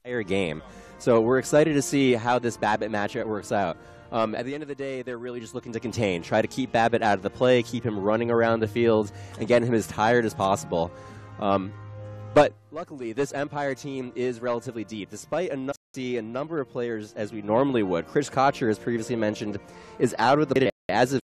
entire game. So we're excited to see how this Babbitt matchup works out. At the end of the day, they're really just looking to contain, try to keep Babbitt out of the play, keep him running around the field, and get him as tired as possible. But luckily, this Empire team is relatively deep. Despite a number of players as we normally would, Chris Kocher, as previously mentioned, is out of the play as of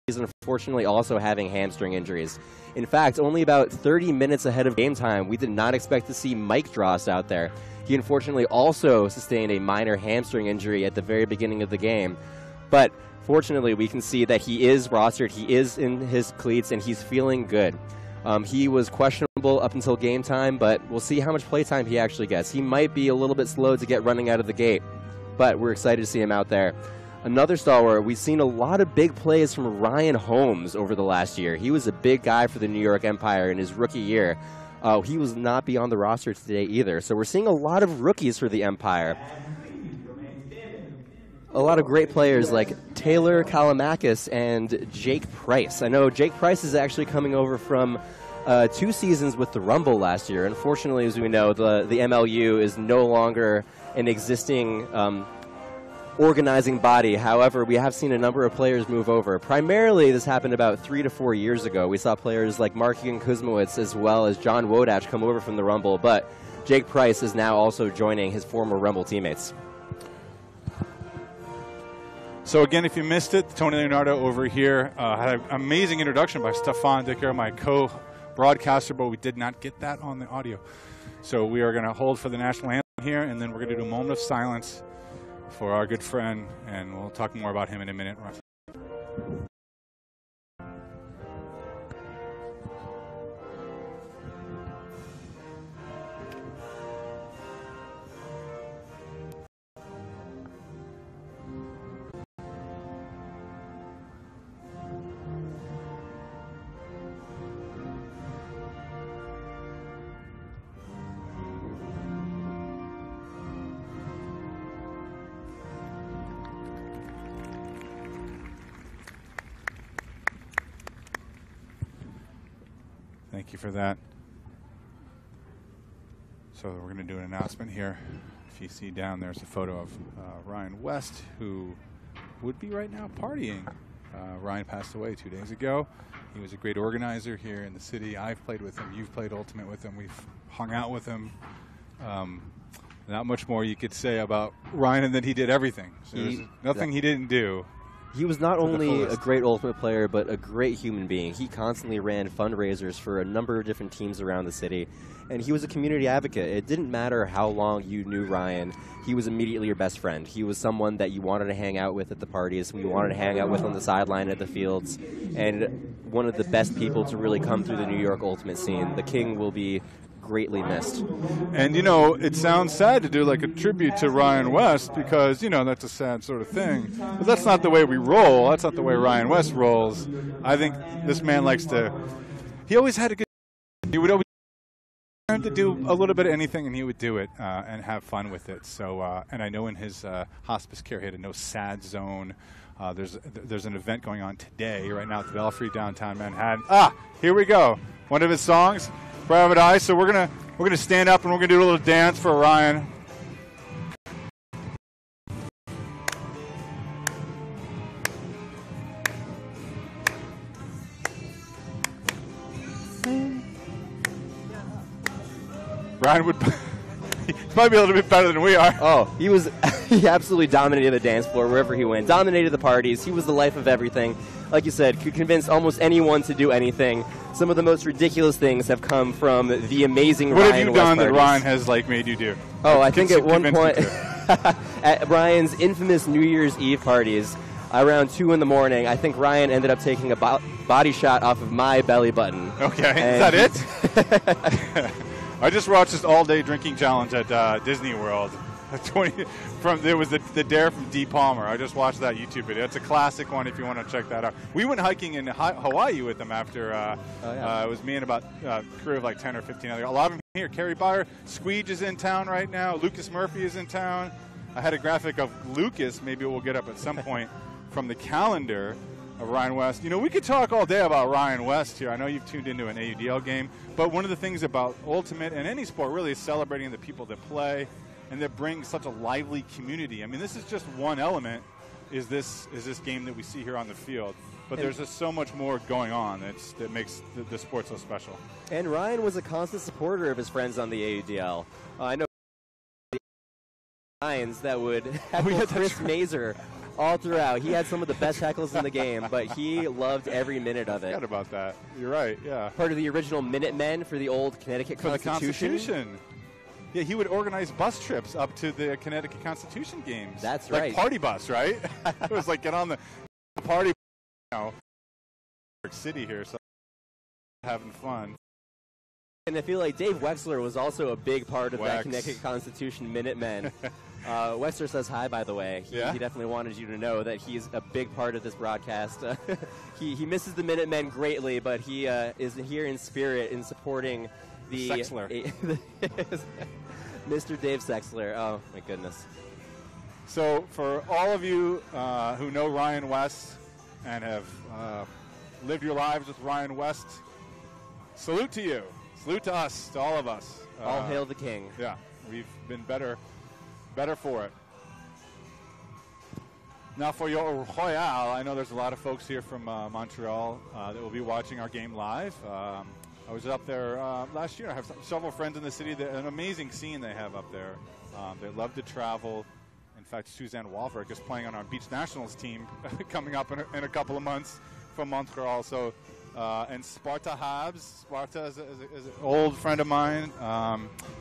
he's unfortunately also having hamstring injuries. In fact, only about 30 minutes ahead of game time, we did not expect to see Mike Drost out there. He unfortunately also sustained a minor hamstring injury at the very beginning of the game. But fortunately, we can see that he is rostered, he is in his cleats, and he's feeling good. He was questionable up until game time, but we'll see how much playtime he actually gets. He might be a little bit slow to get running out of the gate, but we're excited to see him out there. Another stalwart, we've seen a lot of big plays from Ryan Holmes over the last year. He was a big guy for the New York Empire in his rookie year. He was not be on the roster today either. So we're seeing a lot of rookies for the Empire. A lot of great players like Taylor Kalamakis and Jake Price. I know Jake Price is actually coming over from 2 seasons with the Rumble last year. Unfortunately, as we know, the MLU is no longer an existing organizing body. However, we have seen a number of players move over. Primarily, this happened about 3 to 4 years ago. We saw players like Markian Kuzmowicz as well as John Wodach come over from the Rumble, but Jake Price is now also joining his former Rumble teammates. So again, if you missed it, Tony Leonardo over here had an amazing introduction by Stefan Dicker, my co-broadcaster, but we did not get that on the audio. So we are going to hold for the national anthem here, and then we're going to do a moment of silence for our good friend, and we'll talk more about him in a minute. Thank you for that. So we're going to do an announcement here. If you see down, there's a photo of Ryan West, who would be right now partying. Ryan passed away 2 days ago. He was a great organizer here in the city. I've played with him. You've played Ultimate with him. We've hung out with him. Not much more you could say about Ryan, and that he did everything. So there's nothing he didn't do. He was not only a great Ultimate player, but a great human being. He constantly ran fundraisers for a number of different teams around the city, and he was a community advocate. It didn't matter how long you knew Ryan. He was immediately your best friend. He was someone that you wanted to hang out with at the parties, we wanted to hang out with on the sideline at the fields, and one of the best people to really come through the New York Ultimate scene. The King will be greatly missed. And, you know, it sounds sad to do like a tribute to Ryan West because, you know, that's a sad sort of thing. But that's not the way we roll. That's not the way Ryan West rolls. I think this man likes to, he always had a good, he would always learn to do a little bit of anything, and he would do it and have fun with it. So, and I know in his hospice care, he had a no sad zone. There's an event going on today, right now at the Belfry downtown Manhattan. Here we go. One of his songs, Private Eye. So we're gonna stand up and we're gonna do a little dance for Ryan. Ryan would he might be a little bit better than we are. Oh, he absolutely dominated the dance floor wherever he went. Dominated the parties. He was the life of everything. Like you said, could convince almost anyone to do anything. Some of the most ridiculous things have come from the amazing Ryan West. What have you done that Ryan has made you do? Oh, I think at one point at Ryan's infamous New Year's Eve parties, around 2 in the morning, I think Ryan ended up taking a body shot off of my belly button. Okay, is that it? I just watched this all-day drinking challenge at Disney World. There was the Dare from D. Palmer. I just watched that YouTube video. It's a classic one if you want to check that out. We went hiking in Hawaii with them after. It was me and about a crew of like 10 or 15 other. A lot of them here. Kerry Byer, Squeege is in town right now. Lucas Murphy is in town. I had a graphic of Lucas. Maybe we'll get up at some point from the calendar. of Ryan West. You know, we could talk all day about Ryan West here. I know you've tuned into an AUDL game, but one of the things about Ultimate and any sport really is celebrating the people that play and that bring such a lively community. I mean, this is just one element, is this game that we see here on the field. But there's just so much more going on that makes the sport so special. And Ryan was a constant supporter of his friends on the AUDL. I know Lions that would heckle Chris Mazer all throughout. He had some of the best heckles in the game, but he loved every minute of it. I forgot about that. You're right, yeah. Part of the original Minutemen for the old Connecticut Constitution. Yeah, he would organize bus trips up to the Connecticut Constitution games. That's like right. Party bus, right? It was like get on the party, city here, so having fun. And I feel like Dave Wexler was also a big part of that Connecticut Constitution Minutemen. Wexler says hi, by the way. He definitely wanted you to know that he's a big part of this broadcast. He misses the Minutemen greatly, but he is here in spirit in supporting the Sexler. Mr. Dave Sexler. Oh, my goodness. So for all of you who know Ryan West and have lived your lives with Ryan West, salute to you. Salute to us, to all of us. All hail the king. Yeah, we've been better for it. Now for your Royale, I know there's a lot of folks here from Montreal that will be watching our game live. I was up there last year. I have several friends in the city. An amazing scene they have up there. They love to travel. In fact, Suzanne Walberg is playing on our Beach Nationals team coming up in a couple of months from Montreal. So, and Sparta Habs. Sparta is an old friend of mine.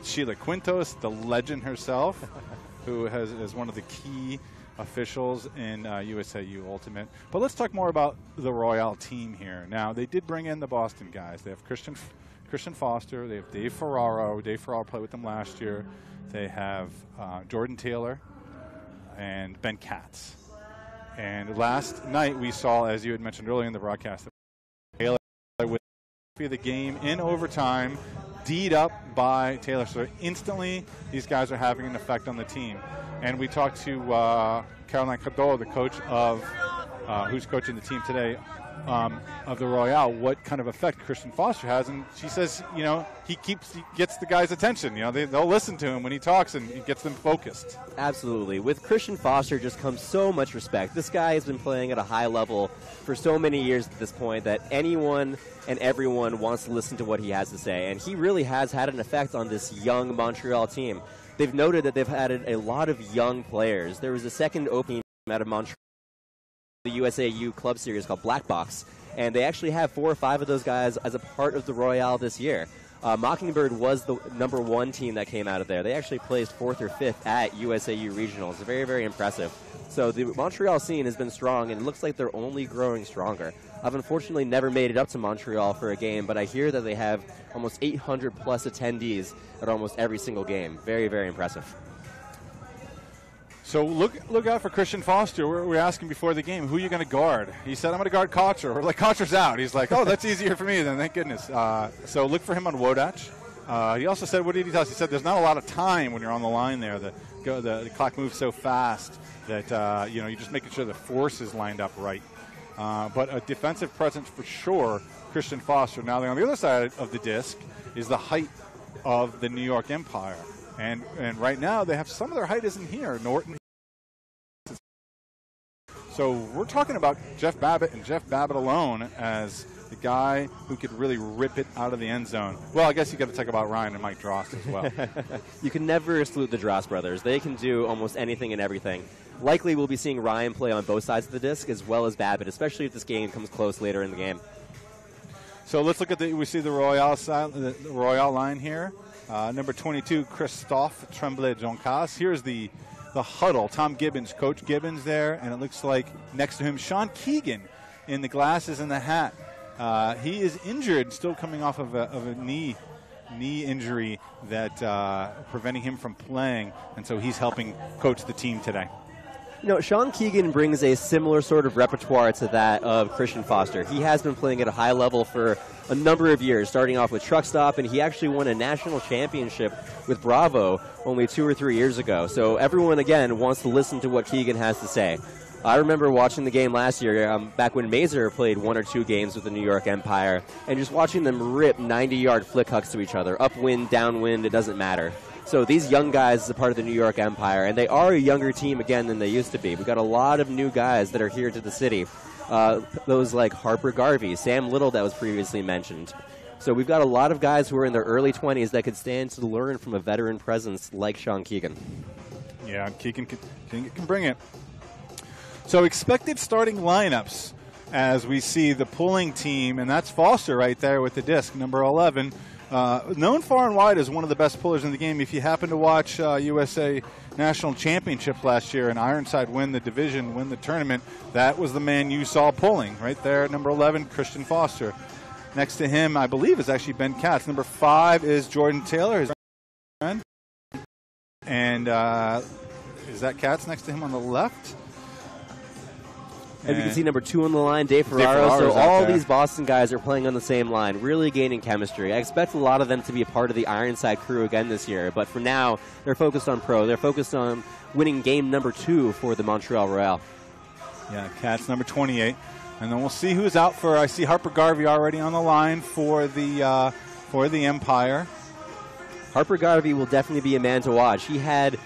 Sheila Quintos, the legend herself, who is one of the key officials in USAU Ultimate. But let's talk more about the Royale team here. Now, they did bring in the Boston guys. They have Christian Foster. They have Dave Ferraro. Dave Ferraro played with them last year. They have Jordan Taylor and Ben Katz. And last night we saw, as you had mentioned earlier in the broadcast, Taylor with the game in overtime, D'd up by Taylor. So instantly these guys are having an effect on the team. And we talked to Caroline Cador, the coach of, who's coaching the team today, of the Royale, what kind of effect Christian Foster has. And she says, you know, he gets the guys' attention. You know, they'll listen to him when he talks and he gets them focused. Absolutely. With Christian Foster just comes so much respect. This guy has been playing at a high level for so many years at this point that anyone and everyone wants to listen to what he has to say. And he really has had an effect on this young Montreal team. They've noted that they've added a lot of young players. There was a second opening out of Montreal, the USAU club series called Black Box, and they actually have 4 or 5 of those guys as a part of the Royale this year. Mockingbird was the #1 team that came out of there. They actually placed 4th or 5th at USAU Regionals. Very, very impressive. So the Montreal scene has been strong, and it looks like they're only growing stronger. I've unfortunately never made it up to Montreal for a game, but I hear that they have almost 800-plus attendees at almost every single game. Very, very impressive. So look out for Christian Foster. We're asking before the game, who are you going to guard? He said, I'm going to guard Kocher. We're like, Kocher's out. He's like, oh, that's easier for me then, thank goodness. So look for him on Wodach. He also said, what did he tell us? He said there's not a lot of time when you're on the line there. The clock moves so fast that you're just making sure the force is lined up right. But a defensive presence for sure, Christian Foster. Now, on the other side of the disc is the height of the New York Empire. And right now, they have some of their height isn't here. Norton. So we're talking about Jeff Babbitt and Jeff Babbitt alone as the guy who could really rip it out of the end zone. Well, I guess you got to talk about Ryan and Mike Drost as well. You can never salute the Drost brothers. They can do almost anything and everything. Likely we'll be seeing Ryan play on both sides of the disc as well as Babbitt, especially if this game comes close later in the game. So let's look at we see the Royale side, the Royale line here. Number 22, Christophe Tremblay-Joncas. Here's the huddle. Tom Gibbons, Coach Gibbons there, and it looks like next to him, Sean Keegan in the glasses and the hat. He is injured, still coming off of a knee injury that preventing him from playing, and so he's helping coach the team today. You know, Sean Keegan brings a similar sort of repertoire to that of Christian Foster. He has been playing at a high level for a number of years, starting off with Truck Stop, and he actually won a national championship with Bravo only 2 or 3 years ago. So everyone, again, wants to listen to what Keegan has to say. I remember watching the game last year, back when Mazer played 1 or 2 games with the New York Empire, and just watching them rip 90-yard flick hucks to each other. Upwind, downwind, it doesn't matter. So these young guys are part of the New York Empire, and they are a younger team again than they used to be. We've got a lot of new guys that are here to the city. Those like Harper Garvey, Sam Little that was previously mentioned. So we've got a lot of guys who are in their early 20s that could stand to learn from a veteran presence like Sean Keegan. Yeah, Keegan can bring it. So expected starting lineups as we see the pulling team, and that's Foster right there with the disc, number 11. Known far and wide as one of the best pullers in the game. If you happen to watch USA National Championship last year and Ironside win the division, win the tournament, that was the man you saw pulling right there, number 11, Christian Foster. Next to him, I believe, is actually Ben Katz. Number 5 is Jordan Taylor, his friend. And is that Katz next to him on the left? And you can see number 2 on the line, Dave Ferraro. So all these Boston guys are playing on the same line, really gaining chemistry. I expect a lot of them to be a part of the Ironside crew again this year. But for now, they're focused on pro. They're focused on winning game number 2 for the Montreal Royale. Yeah, Katz number 28. And then we'll see who's out for. I see Harper Garvey already on the line for the Empire. Harper Garvey will definitely be a man to watch. He had,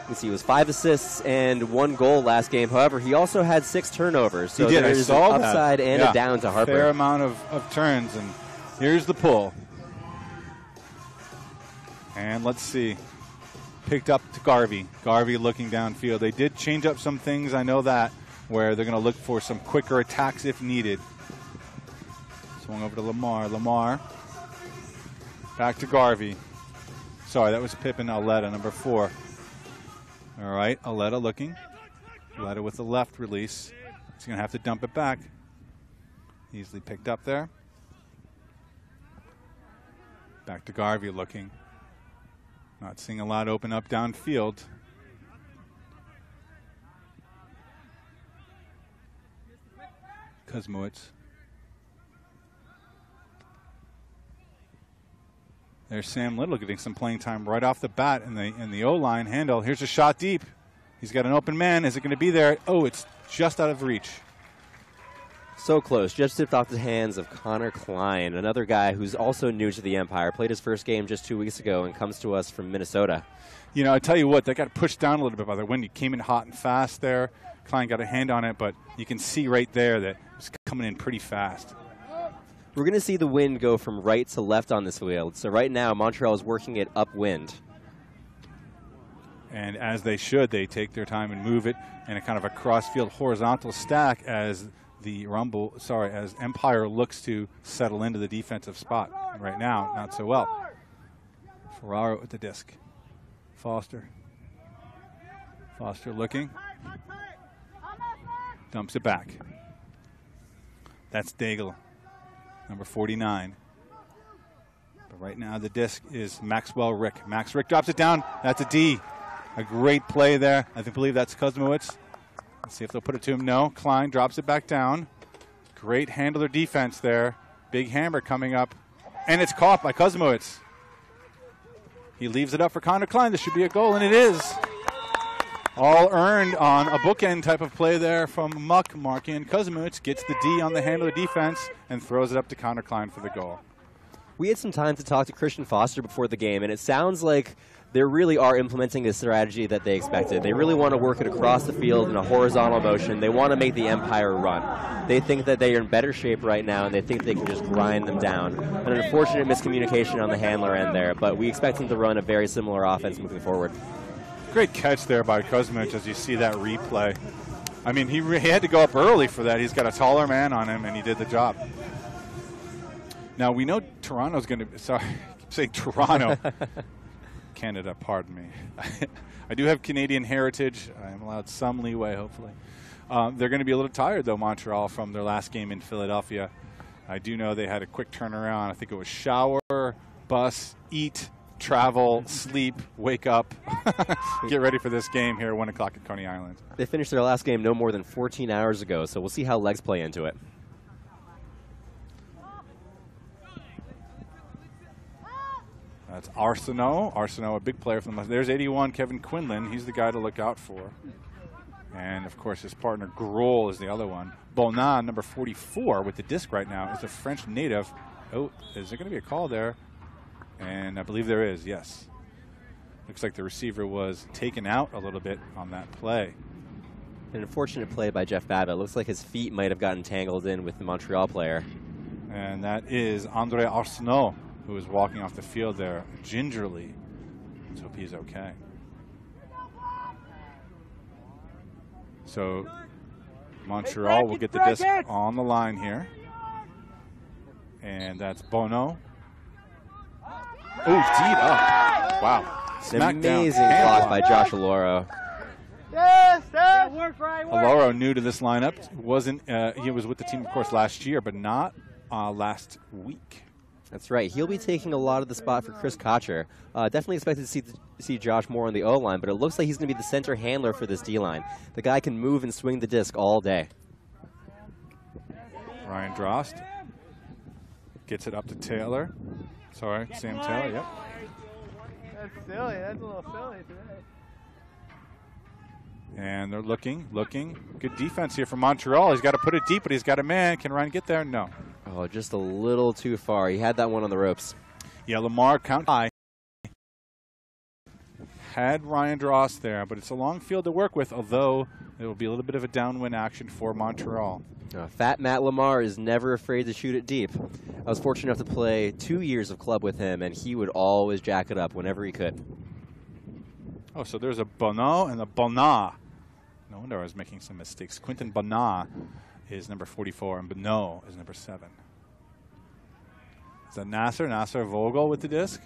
let's see, it was 5 assists and 1 goal last game. However, he also had 6 turnovers. So he did. there's an upside and a down to Harper. Fair amount of turns. And here's the pull. And let's see. Picked up to Garvey. Garvey looking downfield. They did change up some things, I know that, where they're going to look for some quicker attacks if needed. Swung over to Lamar. Lamar. Back to Garvey. Sorry, that was Pippin Aletta, number 4. All right, Aletta looking. Aletta with the left release. He's going to have to dump it back. Easily picked up there. Back to Garvey looking. Not seeing a lot open up downfield. Kuzmowicz. There's Sam Little getting some playing time right off the bat in the O-line handle. Here's a shot deep. He's got an open man. Is it going to be there? Oh, it's just out of reach. So close. Just tipped off the hands of Connor Klein, another guy who's also new to the Empire. Played his first game just 2 weeks ago and comes to us from Minnesota. You know, I tell you what, that got pushed down a little bit by the wind. He came in hot and fast there. Klein got a hand on it, but you can see right there that it's coming in pretty fast. We're going to see the wind go from right to left on this field. So right now, Montreal is working it upwind. And as they should, they take their time and move it in a kind of a cross-field horizontal stack as as Empire looks to settle into the defensive spot. And right now, not so well. Ferraro with the disc. Foster. Foster looking. Dumps it back. That's Daigle. Number 49. But right now the disc is Maxwell Rick. Max Rick drops it down. That's a D. A great play there. I believe that's Kuzmowicz. Let's see if they'll put it to him. No. Klein drops it back down. Great handler defense there. Big hammer coming up. And it's caught by Kuzmowicz. He leaves it up for Connor Klein. This should be a goal, and it is. All earned on a bookend type of play there from Muck. Markian Kuzmowicz gets the D on the handler defense and throws it up to Connor Klein for the goal. We had some time to talk to Christian Foster before the game, and it sounds like they really are implementing a strategy that they expected. They really want to work it across the field in a horizontal motion. They want to make the Empire run. They think that they are in better shape right now, and they think they can just grind them down. An unfortunate miscommunication on the handler end there, but we expect them to run a very similar offense moving forward. Great catch there by Kuzmowicz as you see that replay. I mean, he had to go up early for that. He's got a taller man on him, and he did the job. Now, we know Toronto's going to – sorry, I keep saying Toronto. Canada, pardon me. I do have Canadian heritage. I am allowed some leeway, hopefully. They're going to be a little tired, though, Montreal, from their last game in Philadelphia. I do know they had a quick turnaround. I think it was shower, bus, eat, travel, sleep, wake up, get ready for this game here at 1 o'clock at Coney Island. They finished their last game no more than 14 hours ago, so we'll see how legs play into it. That's Arsenault. Arsenault, a big player from the. There's 81, Kevin Quinlan. He's the guy to look out for. And, of course, his partner, Grohl, is the other one. Bonan, number 44, with the disc right now, is a French native. Oh, is there going to be a call there? And I believe there is, yes. Looks like the receiver was taken out a little bit on that play. An unfortunate play by Jeff Babbitt. Looks like his feet might have gotten tangled in with the Montreal player. And that is Andre Arsenault, who is walking off the field there gingerly. Let's hope he's okay. So Montreal will get the disc on the line here. And that's Bono. Oh, teed up. Wow. An amazing block by Josh Aloro. Yes, yes. Work, Ryan, work. Aloro, new to this lineup. He was with the team, of course, last year, but not last week. That's right. He'll be taking a lot of the spot for Chris Kocher. Definitely expected to see Josh more on the O-line, but it looks like he's going to be the center handler for this D-line. The guy can move and swing the disc all day. Ryan Drost gets it up to Taylor. Sorry, Sam Taylor, yep. That's silly. That's a little silly today. And they're looking. Good defense here from Montreal. He's got to put it deep, but he's got a man. Can Ryan get there? No. Oh, just a little too far. He had that one on the ropes. Yeah, Lamar count high. Had Ryan Drost there, but it's a long field to work with, although it will be a little bit of a downwind action for Montreal. Fat Matt Lamar is never afraid to shoot it deep. I was fortunate enough to play 2 years of club with him, and he would always jack it up whenever he could. Oh, so there's a Bonneau and a Bonnat. No wonder I was making some mistakes. Quentin Bonnat is number 44, and Bonneau is number 7. Is that Nasser? Nasser Vogel with the disc.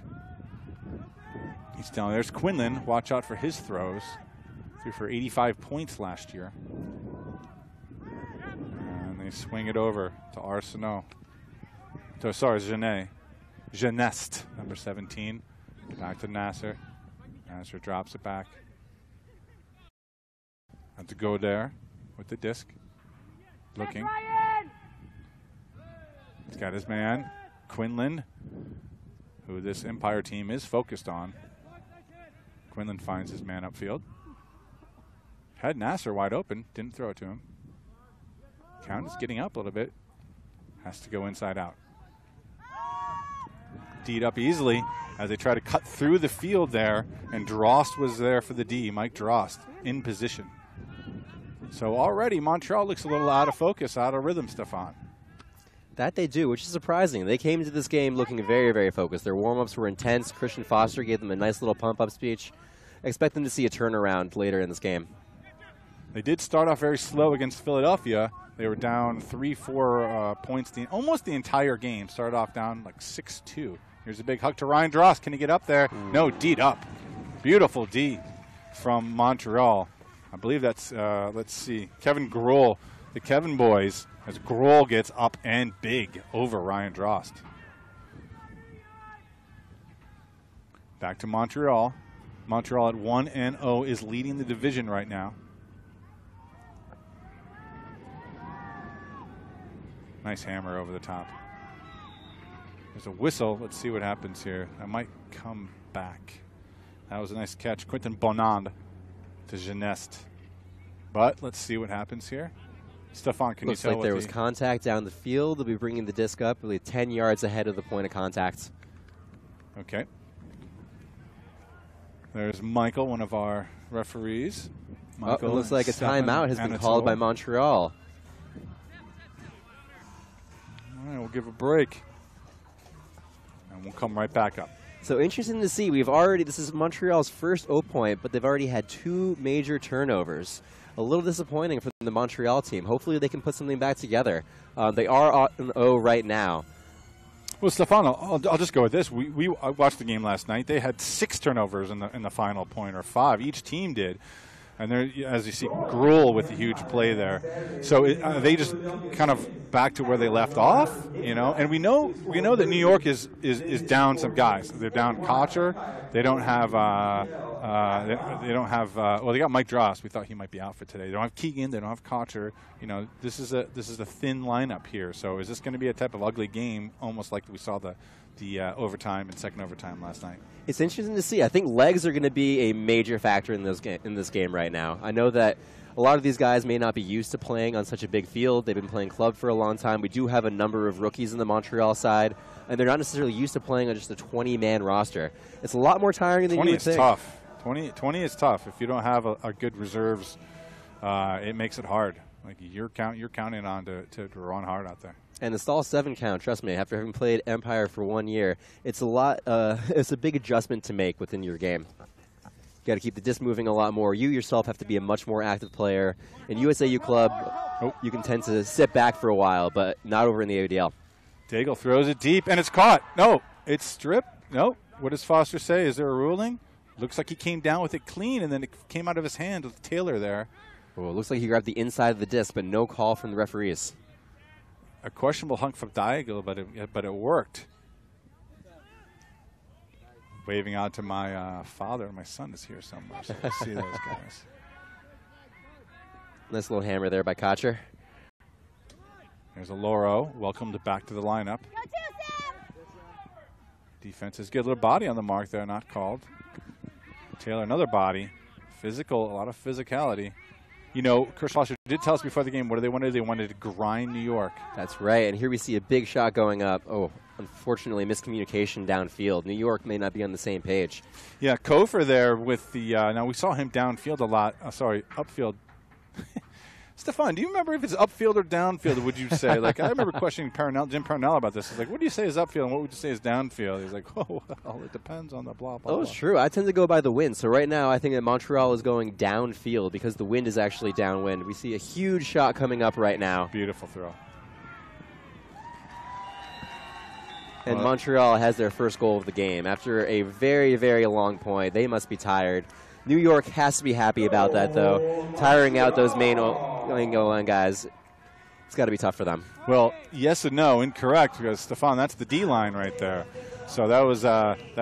He's down. There's Quinlan. Watch out for his throws. Threw for 85 points last year. And they swing it over to Arsenault. Sorry, Genet. Genest, number 17. Back to Nasser. Nasser drops it back. Have to go there with the disc. Looking. He's got his man, Quinlan, who this Empire team is focused on. Quinlan finds his man upfield. Had Nasser wide open, didn't throw it to him. Count is getting up a little bit. Has to go inside out. D'd up easily as they try to cut through the field there, and Drost was there for the D, Mike Drost, in position. So already Montreal looks a little out of focus, out of rhythm, Stefan. That they do, which is surprising. They came into this game looking very, very focused. Their warm-ups were intense. Christian Foster gave them a nice little pump-up speech. I expect them to see a turnaround later in this game. They did start off very slow against Philadelphia. They were down 3-4 points almost the entire game. Started off down like 6-2. Here's a big hug to Ryan Drost. Can he get up there? No, D'd up. Beautiful D from Montreal. I believe that's, let's see, Kevin Grohl, the Kevin boys, as Grohl gets up and big over Ryan Drost. Back to Montreal. Montreal at 1-0 is leading the division right now. Nice hammer over the top. There's a whistle. Let's see what happens here. That might come back. That was a nice catch. Quentin Bonand to Genest. But let's see what happens here. Stefan, can you tell? Looks like there was contact down the field. They'll be bringing the disc up really 10 yards ahead of the point of contact. Okay. There's Michael, one of our referees. Michael, it looks like a timeout has been called by Montreal. All right, we'll give a break. And we'll come right back up. So interesting to see. This is Montreal's first O point, but they've already had 2 major turnovers. A little disappointing for the Montreal team. Hopefully they can put something back together. They are on O right now. Well, Stefano, I'll just go with this. I watched the game last night. They had 6 turnovers in the final point, or 5. Each team did. And there, as you see, Gruel with a huge play there. So they just kind of back to where they left off, you know. And we know that New York is down some guys. They're down Kocher. They don't have well, they got Mike Dross. We thought he might be out for today. They don't have Keegan. They don't have Kocher. You know, this is a thin lineup here. So is this going to be a type of ugly game, almost like we saw the overtime and second overtime last night? It's interesting to see. I think legs are going to be a major factor in this game right now. I know that a lot of these guys may not be used to playing on such a big field. They've been playing club for a long time. We do have a number of rookies in the Montreal side, and they're not necessarily used to playing on just a 20-man roster. It's a lot more tiring than you would think. 20 is tough. If you don't have a good reserves, it makes it hard. Like you're counting on to run hard out there. And the stall 7 count, trust me, after having played Empire for 1 year, it's a lot. It's a big adjustment to make within your game. You got to keep the disc moving a lot more. You yourself have to be a much more active player. In USAU Club, you can tend to sit back for a while, but not over in the AUDL. Daigle throws it deep, and it's caught. No, it's stripped. No. What does Foster say? Is there a ruling? Looks like he came down with it clean, and then it came out of his hand with Taylor there. Well, it looks like he grabbed the inside of the disc, but no call from the referees. A questionable hunk from Daigle, but it worked. Waving out to my father. My son is here somewhere, so we'll see those guys. Nice little hammer there by Kocher. There's a Loro. Welcomed back to the lineup. Defense is good. A little body on the mark there, not called. Taylor, another body. Physical, a lot of physicality. You know, Chris Foster did tell us before the game, what do they want to do? They wanted to grind New York. That's right, and here we see a big shot going up. Oh, unfortunately, miscommunication downfield. New York may not be on the same page. Yeah, Kofer there with the, now we saw him downfield a lot. Upfield. Stefan, do you remember if it's upfield or downfield, would you say? Like, I remember questioning Jim Parnell about this. He's like, what do you say is upfield and what would you say is downfield? He's like, oh, well, it depends on the blah, blah, blah. Oh, it's true. I tend to go by the wind. So right now I think that Montreal is going downfield because the wind is actually downwind. We see a huge shot coming up right now. Beautiful throw. And Montreal has their first goal of the game. After a very, very long point, they must be tired. New York has to be happy about that, though. Tiring out those main O-line guys, it's got to be tough for them. Well, yes and no, incorrect, because, Stefan, that's the D-line right there. So that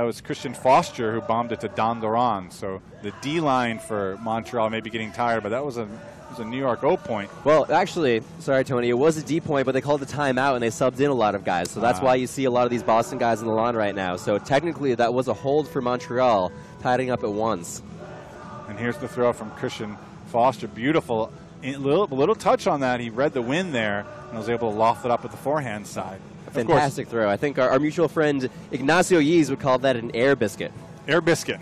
was Christian Foster who bombed it to Don Duran. So the D-line for Montreal may be getting tired, but that was a New York O point. Well, actually, sorry, Tony, it was a D point, but they called the timeout and they subbed in a lot of guys. So that's why you see a lot of these Boston guys in the line right now. So technically that was a hold for Montreal, tidying up at once. And here's the throw from Christian Foster. Beautiful. A little touch on that. He read the wind there and was able to loft it up with the forehand side. Fantastic throw. I think our mutual friend Ignacio Yees would call that an air biscuit. Air biscuit.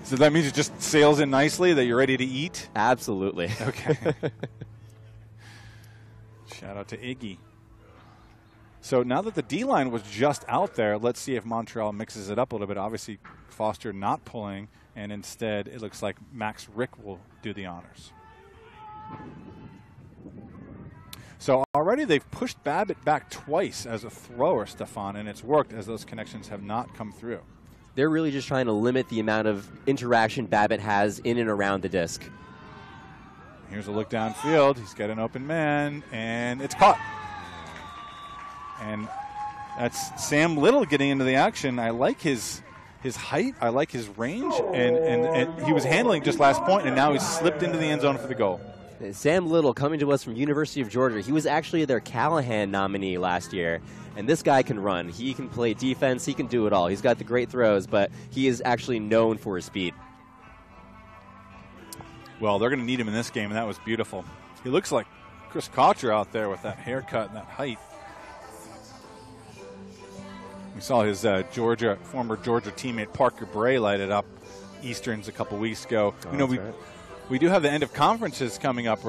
So that means it just sails in nicely, that you're ready to eat? Absolutely. Okay. Shout out to Iggy. So now that the D-line was just out there, let's see if Montreal mixes it up a little bit. Obviously, Foster not pulling, and instead it looks like Max Rick will do the honors. So already they've pushed Babbitt back twice as a thrower, Stefan, and it's worked as those connections have not come through. They're really just trying to limit the amount of interaction Babbitt has in and around the disc. Here's a look downfield. He's got an open man, and it's caught. And that's Sam Little getting into the action. I like his height. I like his range. And he was handling just last point, and now he's slipped into the end zone for the goal. Sam Little coming to us from University of Georgia. He was actually their Callahan nominee last year. And this guy can run. He can play defense. He can do it all. He's got the great throws, but he is actually known for his speed. Well, they're going to need him in this game, and that was beautiful. He looks like Chris Kocher out there with that haircut and that height. We saw his former Georgia teammate Parker Bray light it up Easterns a couple weeks ago. We do have the end of conferences coming up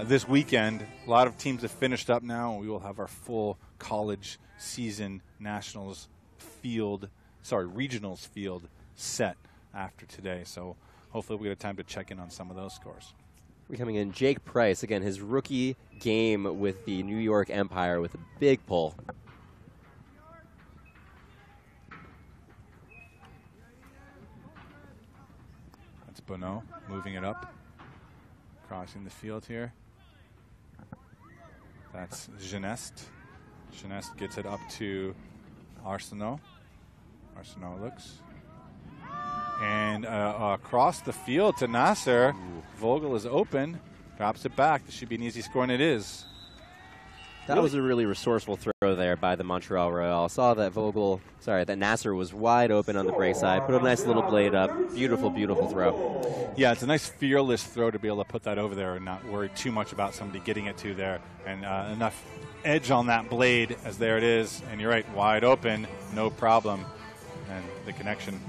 this weekend. A lot of teams have finished up now, and we will have our full college season regionals field set after today. So hopefully we get time to check in on some of those scores. We're coming in Jake Price, again, his rookie game with the New York Empire with a big pull. Bonneau moving it up, crossing the field here. That's Geneste. Geneste gets it up to Arsenault. Arsenault looks. And across the field to Nasser. Vogel is open. Drops it back. This should be an easy score, and it is. That was a really resourceful throw there by the Montreal Royale. Saw that that Nasser was wide open on the break side. Put a nice little blade up. Beautiful, beautiful throw. Yeah, it's a nice fearless throw to be able to put that over there and not worry too much about somebody getting it to there. And enough edge on that blade as there it is. And you're right, wide open, no problem. And the connection.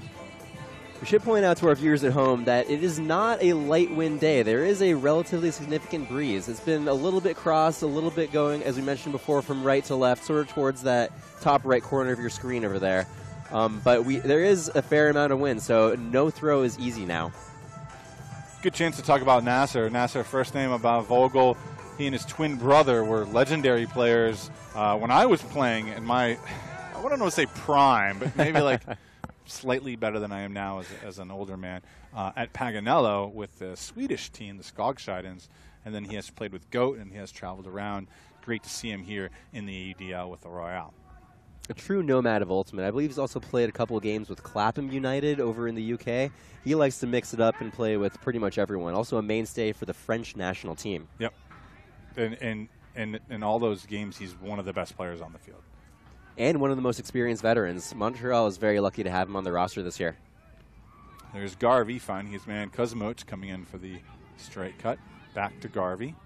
We should point out to our viewers at home that it is not a light wind day. There is a relatively significant breeze. It's been a little bit cross, a little bit going, as we mentioned before, from right to left, sort of towards that top right corner of your screen over there. But there is a fair amount of wind, so no throw is easy now. Good chance to talk about Nasser. Nasser, first name about Vogel. He and his twin brother were legendary players when I was playing in my, I wouldn't want to say prime, but maybe like slightly better than I am now as an older man, at Paganello with the Swedish team, the Skogskidens, and then he has played with Goat and he has traveled around. Great to see him here in the AUDL with the Royale. A true nomad of Ultimate. I believe he's also played a couple of games with Clapham United over in the UK. He likes to mix it up and play with pretty much everyone. Also a mainstay for the French national team. Yep. And in all those games, he's one of the best players on the field. And one of the most experienced veterans. Montreal is very lucky to have him on the roster this year. There's Garvey finding his man Kuzmoch coming in for the straight cut. Back to Garvey.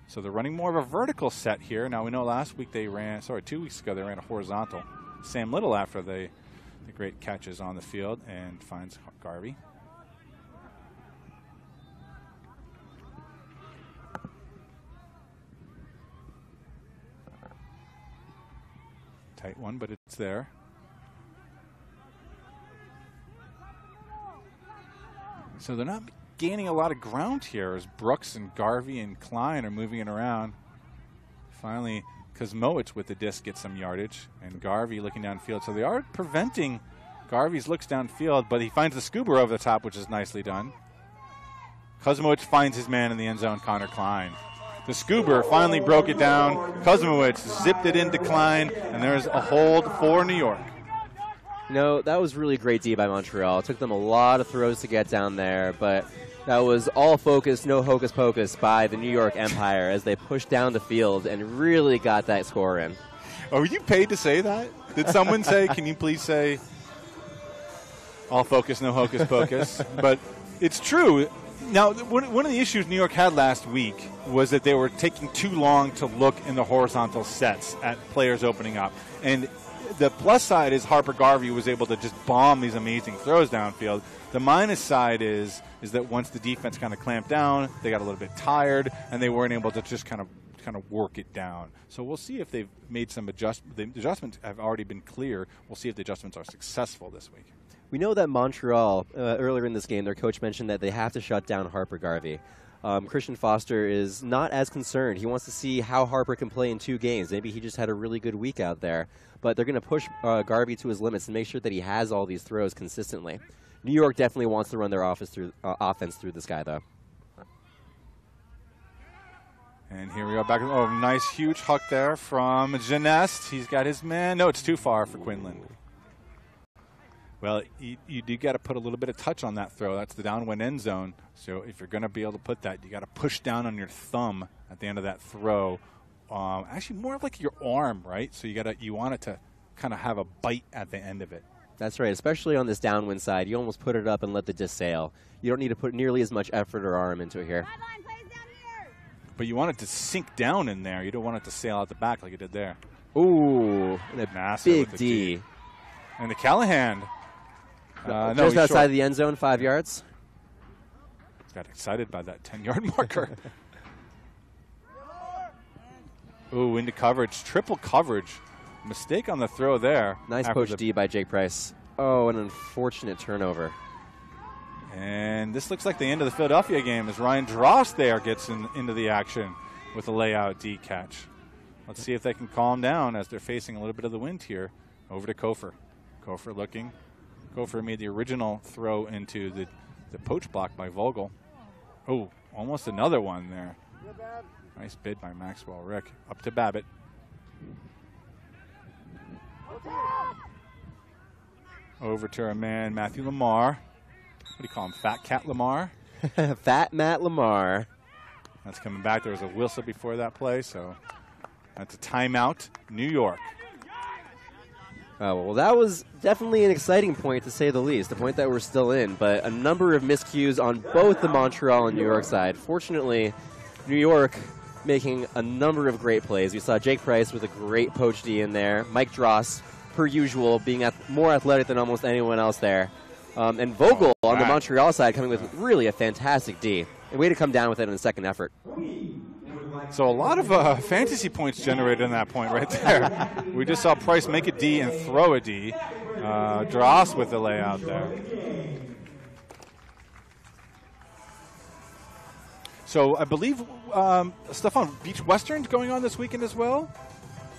So they're running more of a vertical set here. Now we know last week they ran, 2 weeks ago they ran a horizontal. Sam Little after the great catches on the field and finds Garvey. Tight one, but it's there. So they're not gaining a lot of ground here as Brooks and Garvey and Klein are moving it around. Finally, Kuzmowicz with the disc gets some yardage, and Garvey looking downfield. So they are preventing Garvey's looks downfield, but he finds the scuba over the top, which is nicely done. Kuzmowicz finds his man in the end zone, Connor Klein. The scuba finally broke it down. Kuzmowicz zipped it into Klein, and there's a hold for New York. No, that was really great D by Montreal. It took them a lot of throws to get down there, but that was all focus, no hocus pocus by the New York Empire as they pushed down the field and really got that score in. Oh, were you paid to say that? Did someone say, can you please say all focus, no hocus pocus? But it's true. Now, one of the issues New York had last week was that they were taking too long to look in the horizontal sets at players opening up. And the plus side is Harper Garvey was able to just bomb these amazing throws downfield. The minus side is that once the defense kind of clamped down, they got a little bit tired, and they weren't able to just kind of work it down. So we'll see if they've made some adjustments. The adjustments have already been clear. We'll see if the adjustments are successful this week. We know that Montreal, earlier in this game, their coach mentioned that they have to shut down Harper Garvey. Christian Foster is not as concerned. He wants to see how Harper can play in 2 games. Maybe he just had a really good week out there. But they're going to push Garvey to his limits and make sure that he has all these throws consistently. New York definitely wants to run their offense through this guy, though. And here we go back. Oh, nice huge huck there from Geneste. He's got his man. No, it's too far for Quinlan. Well, you do got to put a little bit of touch on that throw. That's the downwind end zone. So if you're going to be able to put that, you got to push down on your thumb at the end of that throw. Actually, more like your arm, right? So you want it to kind of have a bite at the end of it. That's right, especially on this downwind side. You almost put it up and let the disc sail. You don't need to put nearly as much effort or arm into it here. But you want it to sink down in there. You don't want it to sail out the back like it did there. Ooh, and a big D. And the Callahan. Just outside the end zone, 5 yards. Got excited by that 10-yard marker. Ooh, into coverage. Triple coverage. Mistake on the throw there. Nice poach D by Jake Price. Oh, an unfortunate turnover. And this looks like the end of the Philadelphia game as Ryan Dross there gets into the action with a layout D catch. Let's see if they can calm down as they're facing a little bit of the wind here. Over to Kofer. Kofer looking. Kofer made the original throw into the The poach block by Vogel. Oh, almost another one there. Nice bid by Maxwell Rick. Up to Babbitt. Over to our man, Matthew Lamar. What do you call him, Fat Cat Lamar? Fat Matt Lamar. That's coming back. There was a whistle before that play, so that's a timeout, New York. Oh, well, that was definitely an exciting point, to say the least, the point that we're still in, but a number of miscues on both the Montreal and New York side. Fortunately, New York making a number of great plays. We saw Jake Price with a great poach D in there. Mike Dross, per usual, being more athletic than almost anyone else there. And Vogel on the Montreal side coming with really a fantastic D. A way to come down with it in the second effort. So a lot of fantasy points generated in that point right there. We just saw Price make a D and throw a D. Dross with the layout there. So I believe stuff on Beach Westerns going on this weekend as well?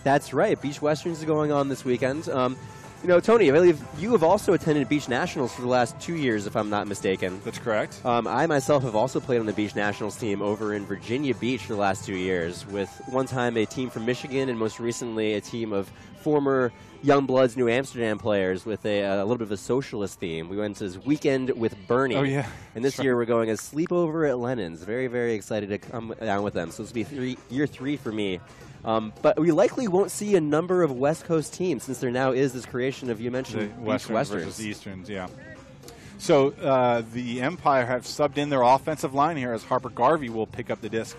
That's right. Beach Westerns is going on this weekend. You know, Tony, I believe you have also attended Beach Nationals for the last 2 years, if I'm not mistaken. That's correct. I myself have also played on the Beach Nationals team over in Virginia Beach for the last 2 years, with one time a team from Michigan and most recently a team of former Youngbloods New Amsterdam players with a little bit of a socialist theme. We went as Weekend with Bernie. Oh, yeah. And this year we're going as Sleepover at Lennon's. Very, very excited to come down with them. So this will be year 3 for me. But we likely won't see a number of West Coast teams since there now is this creation of, you mentioned, Beach Westerns versus Easterns, yeah. So the Empire have subbed in their offensive line here as Harper Garvey will pick up the disc.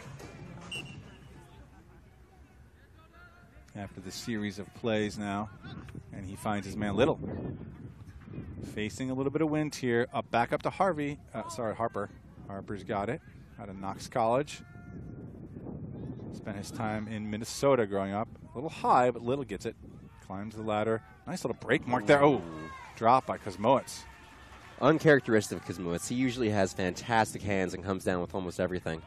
After the series of plays now, and he finds his man Little. Facing a little bit of wind here, back up to Harvey. Harper. Harper's got it out of Knox College. Spent his time in Minnesota growing up. A little high, but Little gets it. Climbs the ladder. Nice little break mark there. Oh, drop by Kosmowitz. Uncharacteristic of Kosmowitz. He usually has fantastic hands and comes down with almost everything.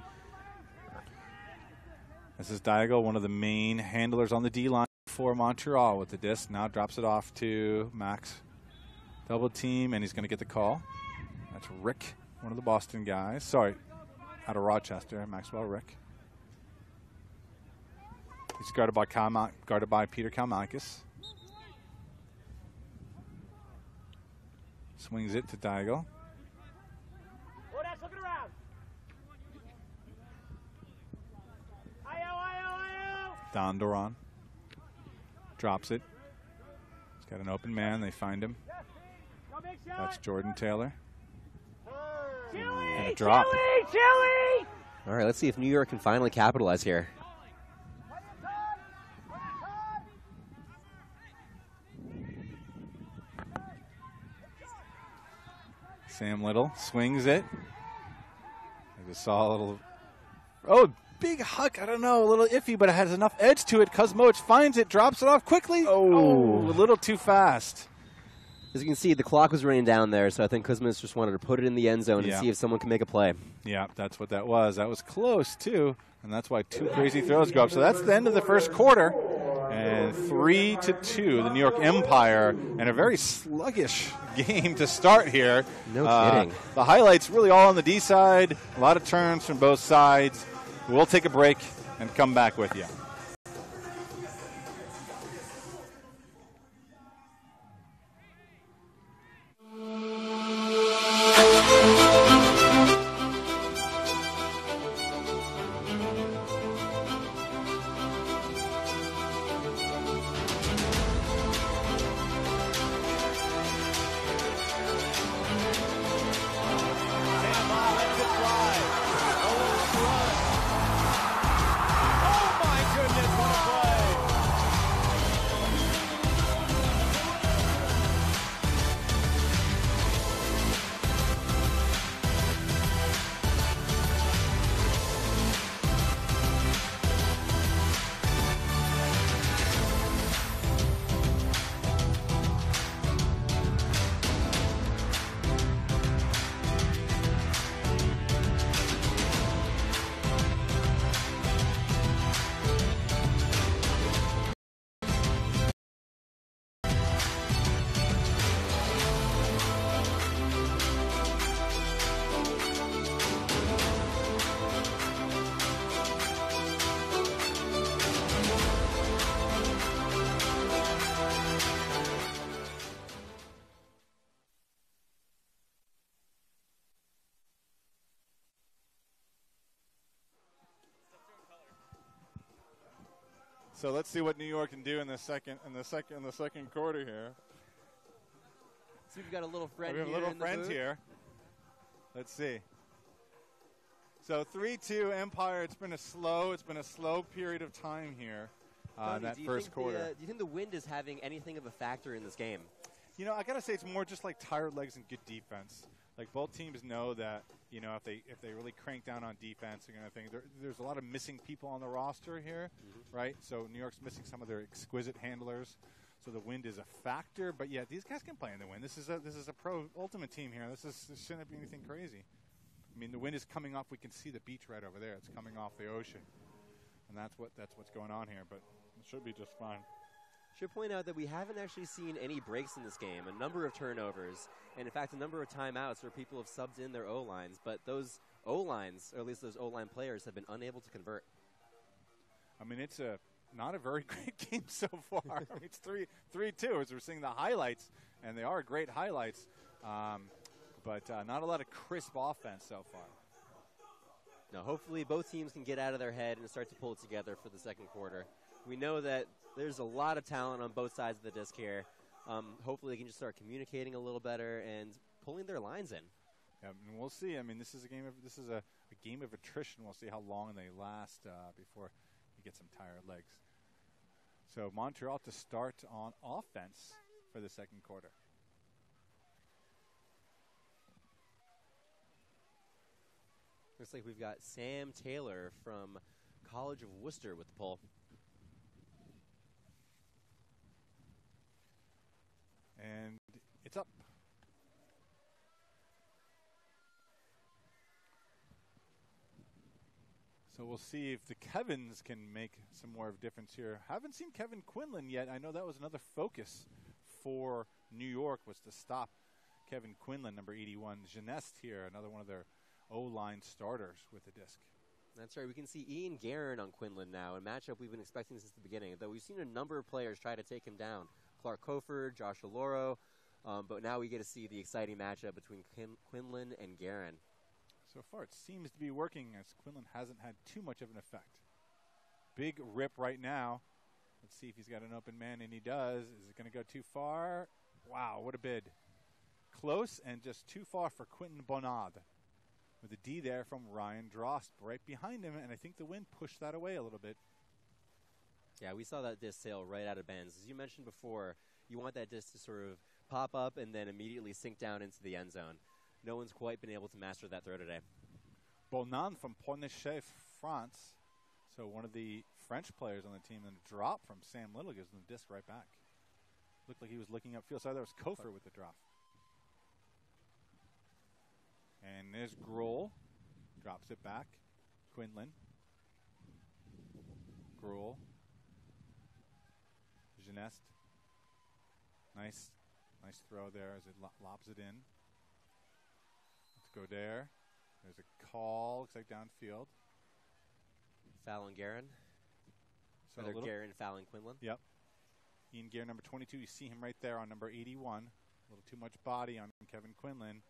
This is Diago, one of the main handlers on the D-line for Montreal with the disc. Now drops it off to Max. Double team, and he's going to get the call. That's Rick, one of the Boston guys. Sorry, out of Rochester, Maxwell Rick. He's guarded by Peter Kalmaikis. Swings it to Diago. Don Duran drops it. He's got an open man. They find him. That's Jordan Taylor. And a drop. All right, let's see if New York can finally capitalize here. Sam Little swings it. I just saw a little... Oh, big huck. I don't know, a little iffy, but it has enough edge to it. Kosmowicz finds it, drops it off quickly. Oh, a little too fast. As you can see, the clock was running down there, so I think Kosmowicz just wanted to put it in the end zone and see if someone can make a play. Yeah, that's what that was. That was close, too, and that's why 2 crazy throws go up. So that's the end of the first quarter, and 3-2, the New York Empire, and a very sluggish game to start here. No kidding. The highlights really all on the D side, a lot of turns from both sides. We'll take a break and come back with you. So let's see what New York can do in the second quarter here. So we've got a little friend we have here. A little friend here. Let's see. So 3-2 Empire. It's been a slow period of time here. Tony, that first quarter. Do you think the wind is having anything of a factor in this game? You know, I gotta say it's more just like tired legs and good defense. Like both teams know that, you know, if they really crank down on defense and everything, there's a lot of missing people on the roster here, right? So New York's missing some of their exquisite handlers. So the wind is a factor, but yeah, these guys can play in the wind. This is a pro ultimate team here. This shouldn't be anything crazy. I mean, the wind is coming off. We can see the beach right over there. It's coming off the ocean, and that's what's going on here. But it should be just fine. Should point out that we haven't actually seen any breaks in this game, a number of turnovers, and in fact a number of timeouts where people have subbed in their O-lines, but those O-lines, or at least those O-line players, have been unable to convert. I mean, it's not a very great game so far. I mean, it's 3-2 as we're seeing the highlights, and they are great highlights, but not a lot of crisp offense so far. Now, hopefully both teams can get out of their head and start to pull it together for the second quarter. We know that there's a lot of talent on both sides of the disc here. Hopefully they can just start communicating a little better and pulling their lines in. Yeah, and we'll see. I mean, this is a game of attrition. We'll see how long they last before you get some tired legs. So Montreal to start on offense for the second quarter. Looks like we've got Sam Taylor from College of Worcester with the pull. And it's up. So we'll see if the Kevins can make some more of a difference here. Haven't seen Kevin Quinlan yet. I know that was another focus for New York, was to stop Kevin Quinlan, number 81. Genest here, another one of their O-line starters with the disc. That's right. We can see Ian Guerin on Quinlan now, a matchup we've been expecting since the beginning, though we've seen a number of players try to take him down. Clark Koford, Josh Aloro, but now we get to see the exciting matchup between Quinlan and Guerin. So far it seems to be working, as Quinlan hasn't had too much of an effect. Big rip right now. Let's see if he's got an open man, and he does. Is it going to go too far? Wow, what a bid. Close and just too far for Quentin Bonad. With a D there from Ryan Drost right behind him, and I think the wind pushed that away a little bit. Yeah, we saw that disc sail right out of bounds. As you mentioned before, you want that disc to sort of pop up and then immediately sink down into the end zone. No one's quite been able to master that throw today. Bonan from Pornichet, France. So one of the French players on the team, and a drop from Sam Little gives them the disc right back. Looked like he was looking upfield. Sorry, that was Kofer with the drop. And there's Grohl. Drops it back. Quinlan. Grohl. Genest. Nice throw there as it lobs it in. Let's go there. There's a call. Looks like downfield. Foul on Guerin. So Either Guerin fouling Quinlan. Yep. Ian Guerin, number 22. You see him right there on number 81. A little too much body on Kevin Quinlan.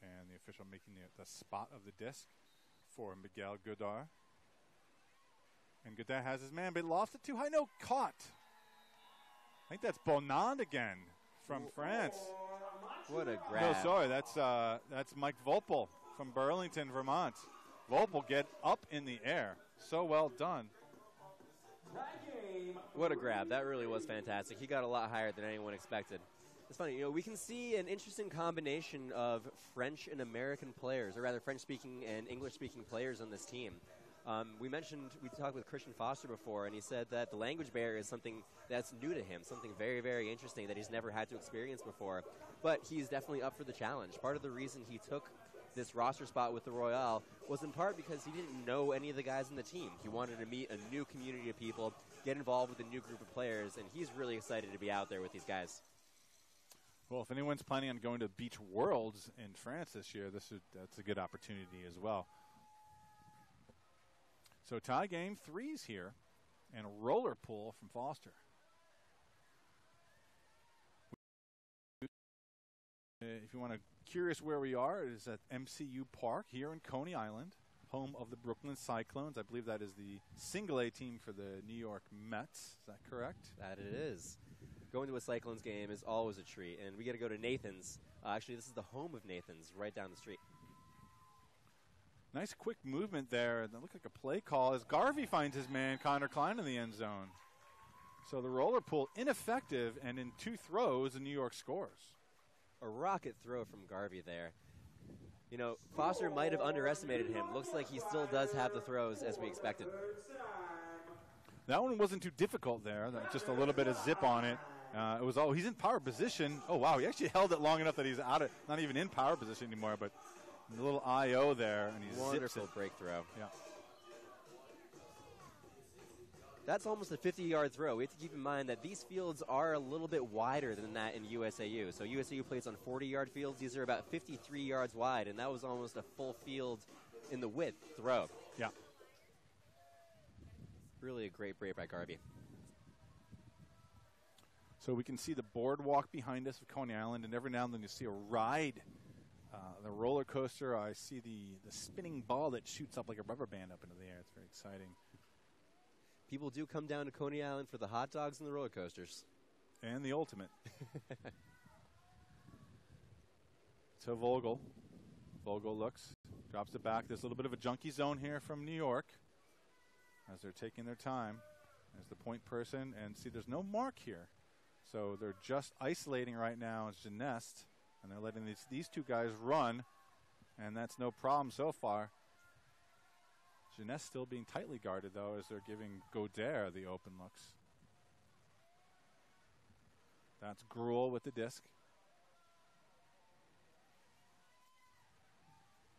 And the official making the spot of the disc for Miguel Godard. And Godard has his man, but lost it too high. No, caught. I think that's Bonand again from France. What a grab. No, sorry, that's Mike Volpel from Burlington, Vermont. Volpel get up in the air. So well done. What a grab. That really was fantastic. He got a lot higher than anyone expected. It's funny, we can see an interesting combination of French and American players, or rather French-speaking and English-speaking players on this team. We talked with Christian Foster before, and he said that the language barrier is something that's new to him, something very, very interesting that he's never had to experience before. But he's definitely up for the challenge. Part of the reason he took this roster spot with the Royale was in part because he didn't know any of the guys in the team. He wanted to meet a new community of people, get involved with a new group of players, and he's really excited to be out there with these guys. Well, if anyone's planning on going to Beach Worlds in France this year, that's a good opportunity as well. So tie game, threes here, and a roller pull from Foster. If you want to curious where we are, it is at MCU Park here in Coney Island. home of the Brooklyn Cyclones. I believe that is the single-A team for the New York Mets. Is that correct? That it is. Going to a Cyclones game is always a treat, and we get to go to Nathan's. Actually, this is the home of Nathan's, right down the street. Nice quick movement there. That looked like a play call as Garvey finds his man, Connor Klein, in the end zone. So the roller pull ineffective, and in 2 throws, the New York scores. A rocket throw from Garvey there. You know, Foster might have underestimated him. Looks like he still does have the throws as we expected. That one wasn't too difficult there. Just a little bit of zip on it. It was he's in power position. Oh, wow, he actually held it long enough that he's not even in power position anymore, but a little I.O. there, and he wonderful zips it. break throw. Yeah. That's almost a 50-yard throw. We have to keep in mind that these fields are a little bit wider than that in USAU. So USAU plays on 40-yard fields. These are about 53 yards wide, and that was almost a full field in the width throw. Yeah. Really a great break by Garvey. So we can see the boardwalk behind us of Coney Island, and every now and then you see a ride. The roller coaster, I see the spinning ball that shoots up like a rubber band up into the air. It's very exciting. People do come down to Coney Island for the hot dogs and the roller coasters. And the ultimate. So Vogel looks, drops it back. There's a little bit of a junkie zone here from New York as they're taking their time. There's the point person, and see there's no mark here. So they're just isolating right now as Genest, and they're letting these 2 guys run, and that's no problem so far. Genest still being tightly guarded, though, as they're giving Godere the open looks. That's Gruel with the disc.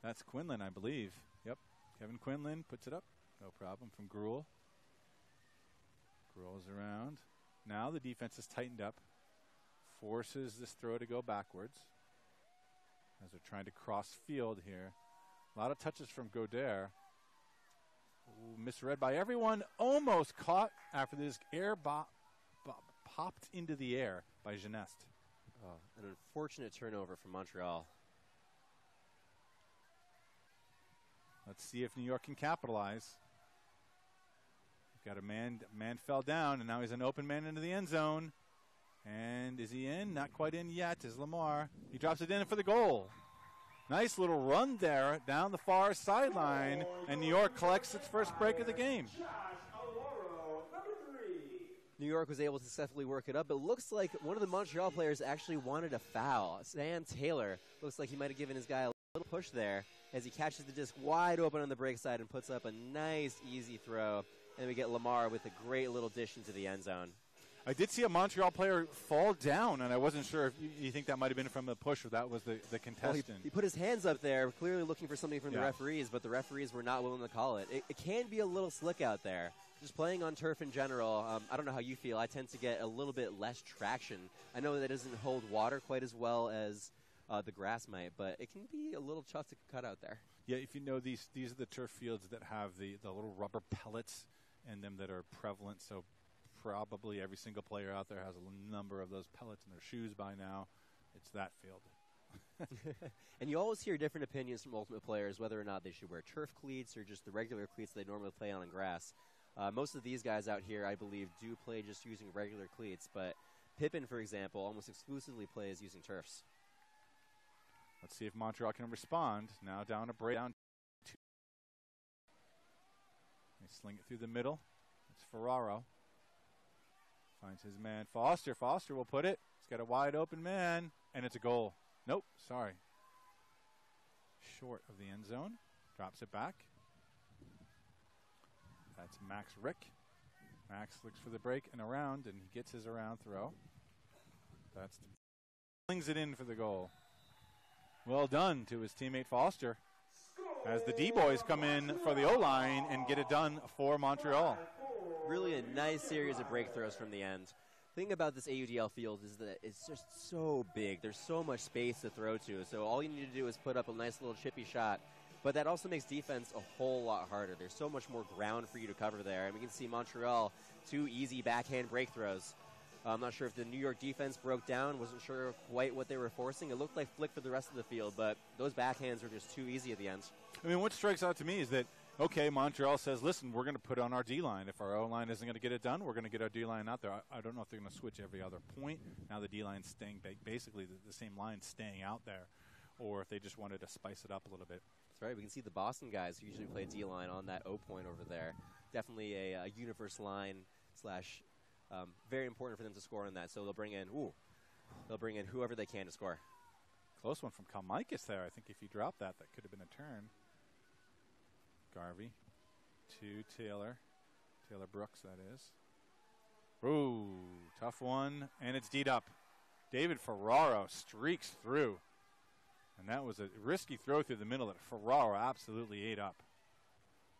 That's Quinlan, I believe. Yep. Kevin Quinlan puts it up. No problem from Gruel. Gruel's around. Now the defense is tightened up. Forces this throw to go backwards as they're trying to cross field here. A lot of touches from Godere. Ooh, misread by everyone. Almost caught after this air popped into the air by Genest. Oh, an unfortunate turnover from Montreal. Let's see if New York can capitalize. We've got a man fell down, and now he's an open man into the end zone. And is he in? Not quite in yet is Lamar. He drops it in for the goal. Nice little run there down the far sideline, and New York collects its first break of the game. New York was able to successfully work it up. It looks like one of the Montreal players actually wanted a foul. Sam Taylor looks like he might have given his guy a little push there as he catches the disc wide open on the break side and puts up a nice, easy throw. And then we get Lamar with a great little dish into the end zone. I did see a Montreal player fall down, and I wasn't sure if you think that might have been from the push or that was the contestant. Well, he put his hands up there, clearly looking for something from the referees, but the referees were not willing to call it. It can be a little slick out there. Just playing on turf in general, I don't know how you feel. I tend to get a little bit less traction. I know that it doesn't hold water quite as well as the grass might, but it can be a little tough to cut out there. Yeah, if you know, these are the turf fields that have the little rubber pellets in them that are prevalent, so probably every single player out there has a number of those pellets in their shoes by now. It's that field. And you always hear different opinions from Ultimate players, whether or not they should wear turf cleats or just the regular cleats they normally play on in grass. Most of these guys out here, I believe, do play just using regular cleats, but Pippin, for example, almost exclusively plays using turfs. Let's see if Montreal can respond. Now down a break. Down 2. They sling it through the middle. It's Ferraro. Finds his man, Foster. Foster will put it. He's got a wide open man, and it's a goal. Nope, sorry. Short of the end zone. Drops it back. That's Max Rick. Max looks for the break and around, and he gets his around throw. Flings it in for the goal. Well done to his teammate Foster as the D-boys come in for the O-line and get it done for Montreal. Really a nice series of breakthrows from the end. The thing about this AUDL field is that it's just so big. There's so much space to throw to. So all you need to do is put up a nice little chippy shot. But that also makes defense a whole lot harder. There's so much more ground for you to cover there. And we can see Montreal, 2 easy backhand breakthrows. I'm not sure if the New York defense broke down. Wasn't sure quite what they were forcing. It looked like flick for the rest of the field, but those backhands were just too easy at the end. I mean, what strikes out to me is that, okay, Montreal says, listen, we're going to put on our D-line. If our O-line isn't going to get it done, we're going to get our D-line out there. I don't know if they're going to switch every other point. Now the D-line's staying, basically the same line staying out there, or if they just wanted to spice it up a little bit. That's right. We can see the Boston guys who usually play D-line on that O point over there. Definitely a universe line slash very important for them to score on that. So they'll bring in whoever they can to score. Close one from Kalmikis there. I think if he dropped that, that could have been a turn. Garvey to Taylor. Taylor Brooks, that is. Ooh, tough one, and it's D'd up. David Ferraro streaks through. And that was a risky throw through the middle that Ferraro absolutely ate up.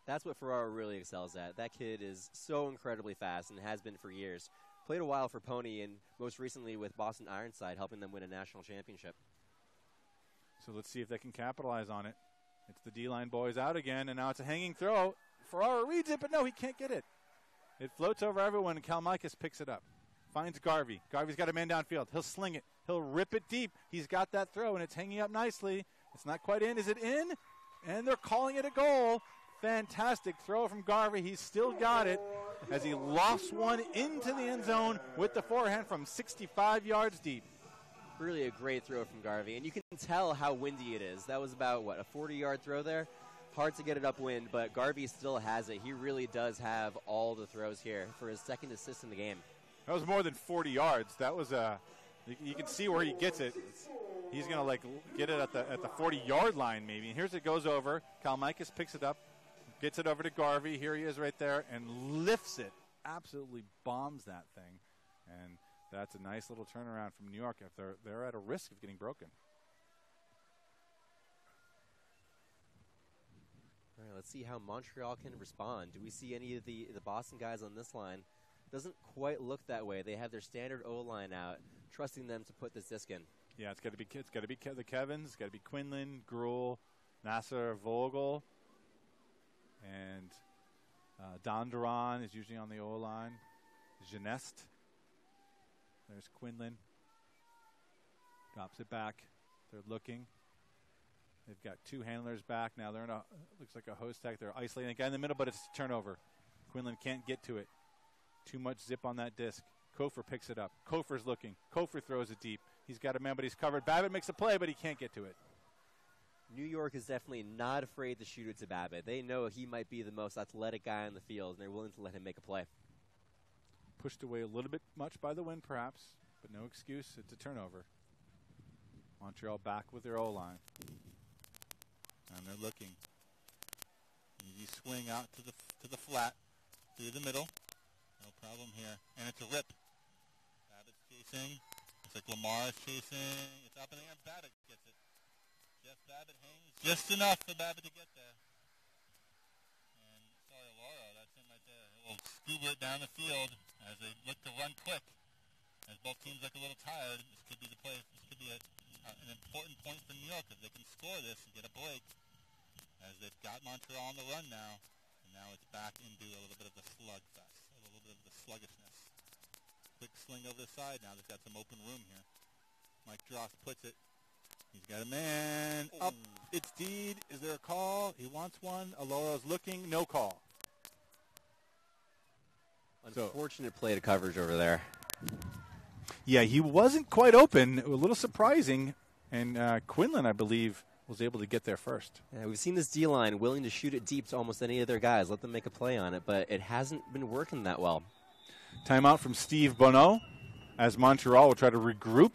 That's what Ferraro really excels at. That kid is so incredibly fast and has been for years. Played a while for Pony and most recently with Boston Ironside, helping them win a national championship. So let's see if they can capitalize on it. It's the D-line boys out again, and now it's a hanging throw. Ferraro reads it, but no, he can't get it. It floats over everyone, and Kalmikis picks it up. Finds Garvey. Garvey's got a man downfield. He'll sling it. He'll rip it deep. He's got that throw, and it's hanging up nicely. It's not quite in. Is it in? And they're calling it a goal. Fantastic throw from Garvey. He's still got it as he lofts one into the end zone with the forehand from 65 yards deep. Really a great throw from Garvey, and you can tell how windy it is. That was about, what, a 40-yard throw there? Hard to get it upwind, but Garvey still has it. He really does have all the throws here for his second assist in the game. That was more than 40 yards. That was you can see where he gets it. He's going to get it at the 40-yard line maybe. And here's it goes over. Kalmikis picks it up, gets it over to Garvey. Here he is right there and lifts it. Absolutely bombs that thing. And that's a nice little turnaround from New York if they're at a risk of getting broken. All right, let's see how Montreal can respond. Do we see any of the Boston guys on this line? Doesn't quite look that way. They have their standard O-line out, trusting them to put this disc in. Yeah, it's got to be the Kevins. It's got to be Quinlan, Gruel, Nasser, Vogel, and Donderon is usually on the O-line. Geneste. There's Quinlan. Drops it back. They're looking. They've got two handlers back now. They're in a looks like a host tag. They're isolating the guy in the middle, but it's a turnover. Quinlan can't get to it. Too much zip on that disc. Kofer picks it up. Kofer's looking. Kofer throws it deep. He's got a man, but he's covered. Babbitt makes a play, but he can't get to it. New York is definitely not afraid to shoot it to Babbitt. They know he might be the most athletic guy on the field, and they're willing to let him make a play. Pushed away a little bit much by the wind, perhaps, but no excuse. It's a turnover. Montreal back with their O-line. And they're looking. Easy swing out to the flat, through the middle. No problem here. And it's a rip. Babbitt's chasing. It's like Lamar is chasing. It's up in the air. Babbitt gets it. Jeff Babbitt hangs just enough for Babbitt to get there. And sorry, Laura, that's him right there. We'll scuba it down the field as they look to run quick. As both teams look a little tired, this could be the play. This could be an important point for New York if they can score this and get a break. As they've got Montreal on the run now, and now it's back into a little bit of the slugfest, a little bit of the sluggishness. Quick sling over the side now. They've got some open room here. Mike Dross puts it. He's got a man up. It's Deed. Is there a call? He wants one. Aloro's looking. No call. Unfortunate play to coverage over there. Yeah, he wasn't quite open. A little surprising. And Quinlan, I believe, was able to get there first. Yeah, we've seen this D-line willing to shoot it deep to almost any of their guys, let them make a play on it, but it hasn't been working that well. Timeout from Steve Bonneau as Montreal will try to regroup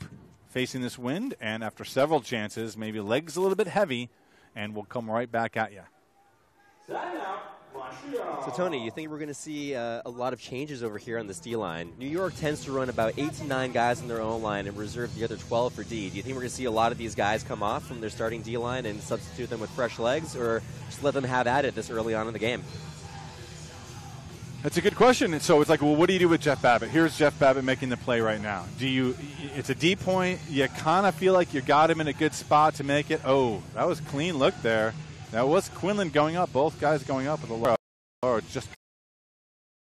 facing this wind, and after several chances, maybe legs a little bit heavy, and we'll come right back at you. So, Tony, you think we're going to see a lot of changes over here on this D-line? New York tends to run about 8 to 9 guys in their own line and reserve the other 12 for D. Do you think we're going to see a lot of these guys come off from their starting D-line and substitute them with fresh legs, or just let them have at it this early on in the game? That's a good question. So it's like, well, what do you do with Jeff Babbitt? Here's Jeff Babbitt making the play right now. It's a D point. You kind of feel like you got him in a good spot to make it. Oh, that was clean look there. That was Quinlan going up. Both guys going up with a low. Or just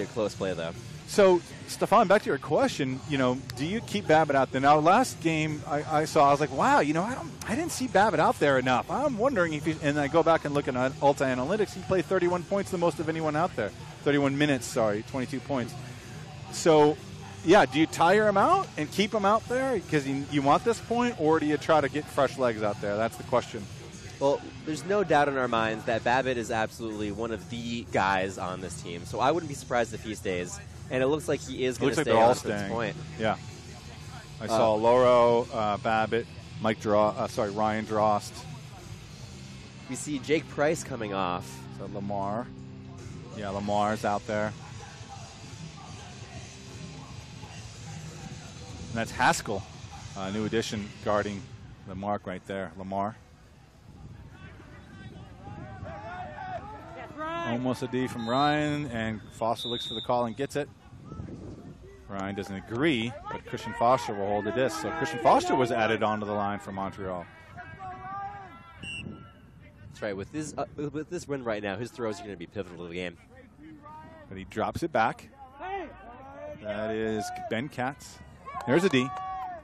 close play, though. So, Stefan, back to your question, you know, do you keep Babbitt out there? Now, last game I saw, I was like, wow, you know, I didn't see Babbitt out there enough. I'm wondering if he, and I go back and look at Ulta Analytics, he played 31 points, the most of anyone out there. 31 minutes, sorry, 22 points. So, yeah, do you tire him out and keep him out there because you want this point, or do you try to get fresh legs out there? That's the question. Well, there's no doubt in our minds that Babbitt is absolutely one of the guys on this team. So I wouldn't be surprised if he stays. And it looks like he is going to stay on at this point. Yeah. I saw Loro, Babbitt, Ryan Drost. We see Jake Price coming off. So Lamar. Yeah, Lamar's out there. And that's Haskell, new addition, guarding the mark right there. Lamar. Almost a D from Ryan, and Foster looks for the call and gets it. Ryan doesn't agree, but Christian Foster will hold the disc. So Christian Foster was added onto the line for Montreal. That's right. With this win right now, his throws are going to be pivotal to the game. But he drops it back. That is Ben Katz. There's a D.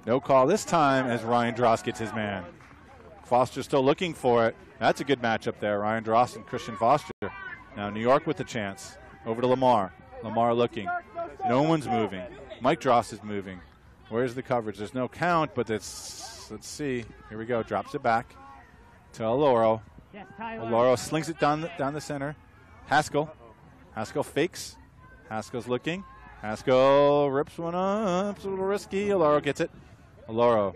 No call this time as Ryan Drost gets his man. Foster still looking for it. That's a good matchup there, Ryan Drost and Christian Foster. Now New York with the chance. Over to Lamar. Lamar looking. No one's moving. Mike Drost is moving. Where's the coverage? There's no count, but let's see. Here we go. Drops it back to Oloro. Oloro slings it down the center. Haskell. Haskell fakes. Haskell's looking. Haskell rips one up. It's a little risky. Oloro gets it. Oloro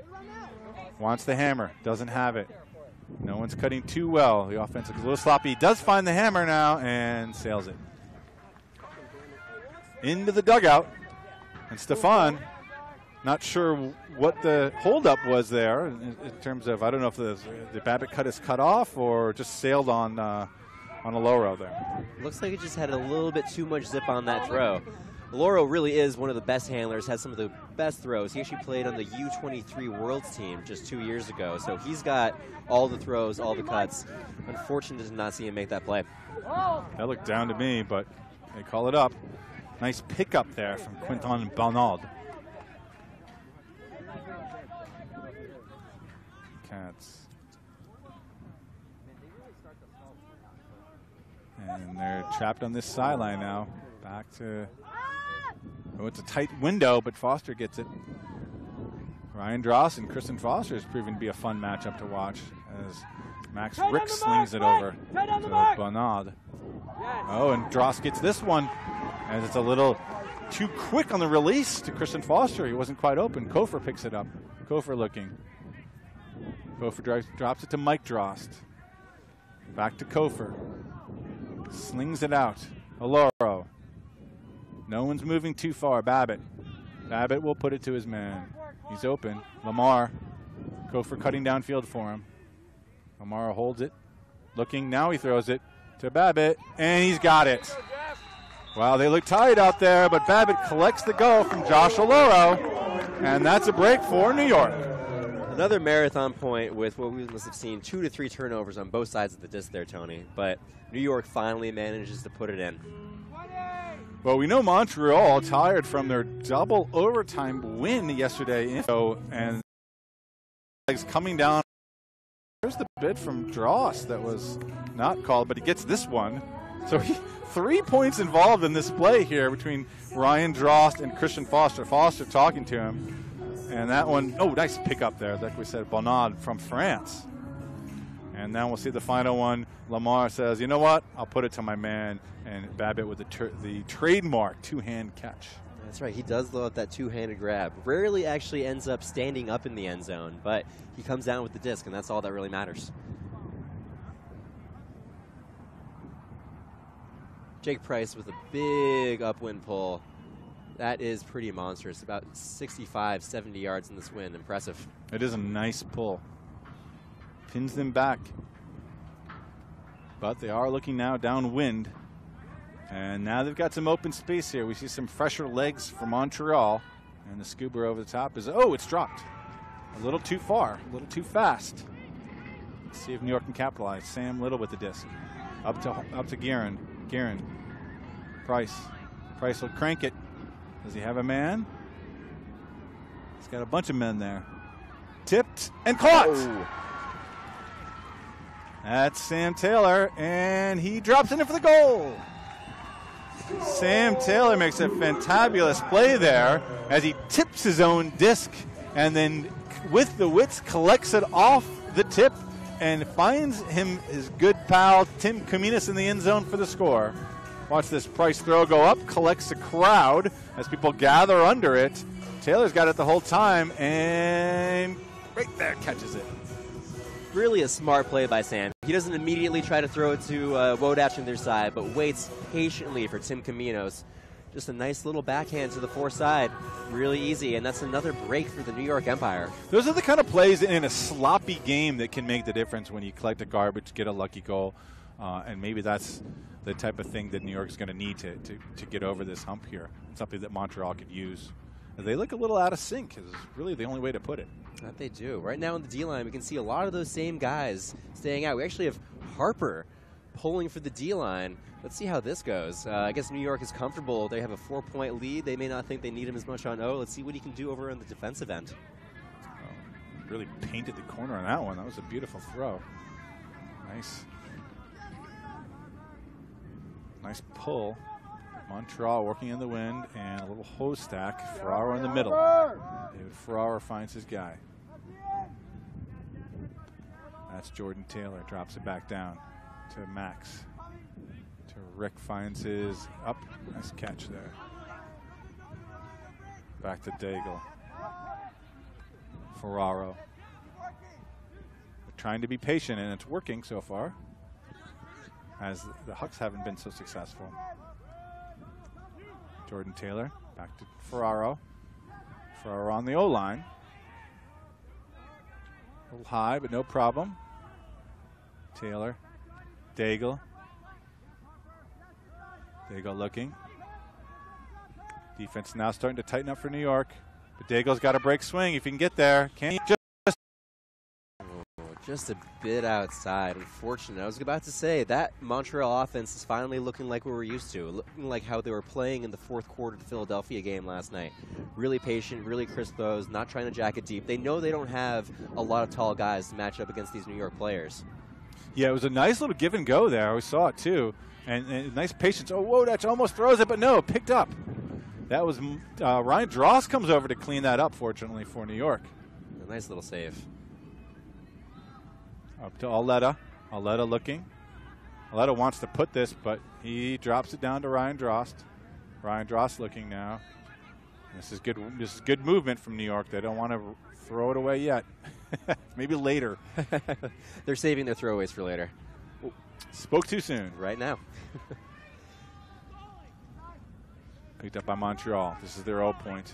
wants the hammer. Doesn't have it. No one's cutting too well. The offense is a little sloppy. He does find the hammer now and sails it into the dugout. And Stefan, not sure what the holdup was there in terms of, I don't know if the Babbitt cut is cut off or just sailed on Oloro there. Looks like it just had a little bit too much zip on that throw. Oloro really is one of the best handlers, has some of the best throws. He actually played on the U23 Worlds team just 2 years ago, so he's got all the throws, all the cuts. Unfortunate to not see him make that play. That looked down to me, but they call it up. Nice pickup there from Quinton Bernard. Cats. And they're trapped on this sideline now. Back to... Oh, it's a tight window, but Foster gets it. Ryan Drost and Kristen Foster has proven to be a fun matchup to watch as Max Rick slings it over to Bernard. Oh, and Drost gets this one as it's a little too quick on the release to Christian Foster. He wasn't quite open. Kofer picks it up. Kofer looking. Kofer drops it to Mike Drost. Back to Kofer. Slings it out. Oloro. No one's moving too far. Babbitt. Babbitt will put it to his man. He's open. Lamar. Kofer cutting downfield for him. Lamar holds it. Looking. Now he throws it to Babbitt. And he's got it. Wow, they look tired out there, but Babbitt collects the go from Josh Oloro. And that's a break for New York. Another marathon point with what we must have seen 2 to 3 turnovers on both sides of the disc there, Tony. But New York finally manages to put it in. Well, we know Montreal tired from their double overtime win yesterday. And coming down. There's the bid from Drost that was not called, but he gets this one. So 3 points involved in this play here between Ryan Drost and Christian Foster. Foster talking to him. And that one, oh, nice pickup there. Like we said, Bonnard from France. And now we'll see the final one. Lamar says, you know what? I'll put it to my man. And Babbitt with the trademark two-hand catch. That's right. He does love that two-handed grab. Rarely actually ends up standing up in the end zone, but he comes down with the disc, and that's all that really matters. Jake Price with a big upwind pull. That is pretty monstrous. About 65, 70 yards in this wind. Impressive. It is a nice pull. Pins them back. But they are looking now downwind. And now they've got some open space here. We see some fresher legs for Montreal. And the scuba over the top is, oh, it's dropped. A little too far, a little too fast. Let's see if New York can capitalize. Sam Little with the disc. Up to Guerin. Price. Price will crank it. Does he have a man? He's got a bunch of men there. Tipped and caught. Oh. That's Sam Taylor, and he drops in it for the goal. Sam Taylor makes a fantabulous play there as he tips his own disc and then with the wits collects it off the tip and finds his good pal Tim Kaminas in the end zone for the score. Watch this Price throw go up, collects the crowd as people gather under it. Taylor's got it the whole time and right there catches it. Really a smart play by Sam. He doesn't immediately try to throw it to Wodach on their side, but waits patiently for Tim Caminos. Just a nice little backhand to the fore side. Really easy, and that's another break for the New York Empire. Those are the kind of plays in a sloppy game that can make the difference when you collect a garbage, get a lucky goal, and maybe that's the type of thing that New York's going to need to get over this hump here. Something that Montreal could use. They look a little out of sync is really the only way to put it. That they do. Right now in the D-line, we can see a lot of those same guys staying out. We actually have Harper pulling for the D-line. Let's see how this goes. I guess New York is comfortable. They have a 4-point lead. They may not think they need him as much on O. Let's see what he can do over on the defensive end. Oh, really painted the corner on that one. That was a beautiful throw. Nice. Nice pull. Montreal working in the wind and a little hose stack. Ferraro in the middle. David Ferraro finds his guy. That's Jordan Taylor. Drops it back down to Max. To Rick, finds his up. Nice catch there. Back to Daigle. Ferraro. They're trying to be patient and it's working so far. As the Hucks haven't been so successful. Jordan Taylor, back to Ferraro. Ferraro on the O-line. A little high, but no problem. Taylor, Daigle. Daigle looking. Defense now starting to tighten up for New York. But Daigle's got a break swing if he can get there. Can he just a bit outside. Unfortunate. I was about to say that Montreal offense is finally looking like what we're used to, looking like how they were playing in the fourth quarter of the Philadelphia game last night. Really patient, really crisp throws, not trying to jack it deep. They know they don't have a lot of tall guys to match up against these New York players. Yeah, it was a nice little give and go there. We saw it too. And nice patience. Oh, Wodach almost throws it, but no, picked up. That was Ryan Dross comes over to clean that up, fortunately, for New York. A nice little save. Up to Auletta. Auletta looking. Auletta wants to put this, but he drops it down to Ryan Drost. Ryan Drost looking now. This is good. This is good movement from New York. They don't want to throw it away yet. Maybe later. They're saving their throwaways for later. Oh, spoke too soon. Right now. Picked up by Montreal. This is their 0 point.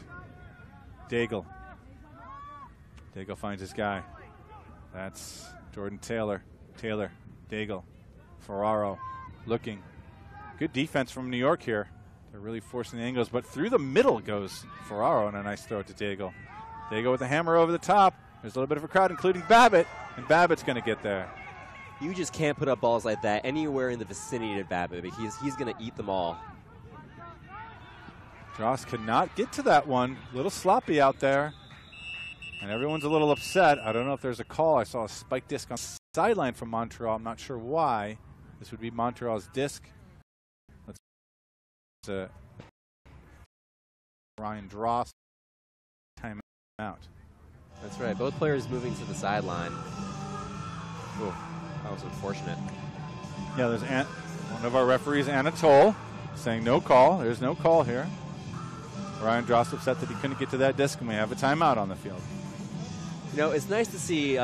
Daigle. Daigle finds his guy. That's Jordan Taylor. Taylor. Daigle. Ferraro. Looking. Good defense from New York here. They're really forcing the angles, but through the middle goes Ferraro, and a nice throw to Daigle. Daigle with the hammer over the top. There's a little bit of a crowd, including Babbitt, and Babbitt's going to get there. You just can't put up balls like that anywhere in the vicinity of Babbitt. He's going to eat them all. Dross could not get to that one. A little sloppy out there. And everyone's a little upset. I don't know if there's a call. I saw a spike disc on the sideline from Montreal. I'm not sure why. This would be Montreal's disc. Let's Ryan Dross time out. That's right. Both players moving to the sideline. Oh, that was unfortunate. Yeah, there's one of our referees, Anatole, saying no call. There's no call here. Ryan Dross upset that he couldn't get to that disc, and we have a timeout on the field. You know, it's nice to see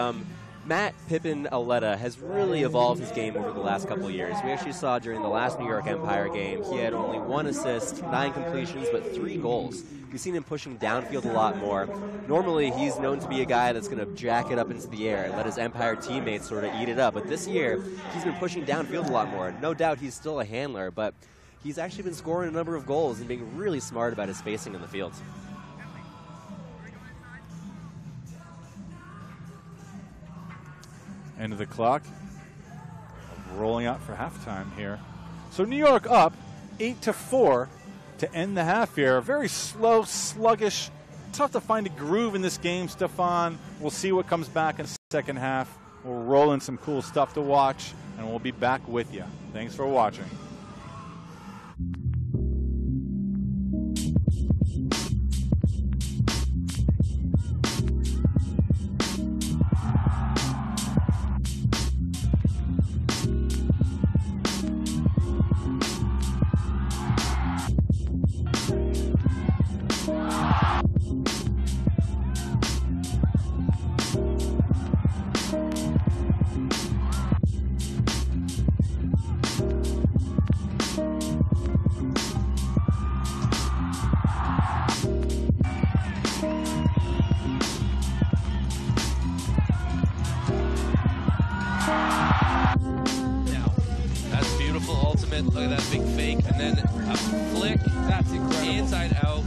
Matt Pippin Auletta has really evolved his game over the last couple of years. We actually saw during the last New York Empire game, he had only 1 assist, 9 completions, but 3 goals. We've seen him pushing downfield a lot more. Normally, he's known to be a guy that's going to jack it up into the air and let his Empire teammates sort of eat it up. But this year, he's been pushing downfield a lot more. No doubt he's still a handler, but he's actually been scoring a number of goals and being really smart about his spacing in the field. End of the clock. Rolling out for halftime here. So New York up 8-4 to end the half here. Very slow, sluggish, tough to find a groove in this game, Stefan. We'll see what comes back in the second half. We'll roll in some cool stuff to watch, and we'll be back with you. Thanks for watching. Look at that big fake, and then a flick. That's incredible. Inside out.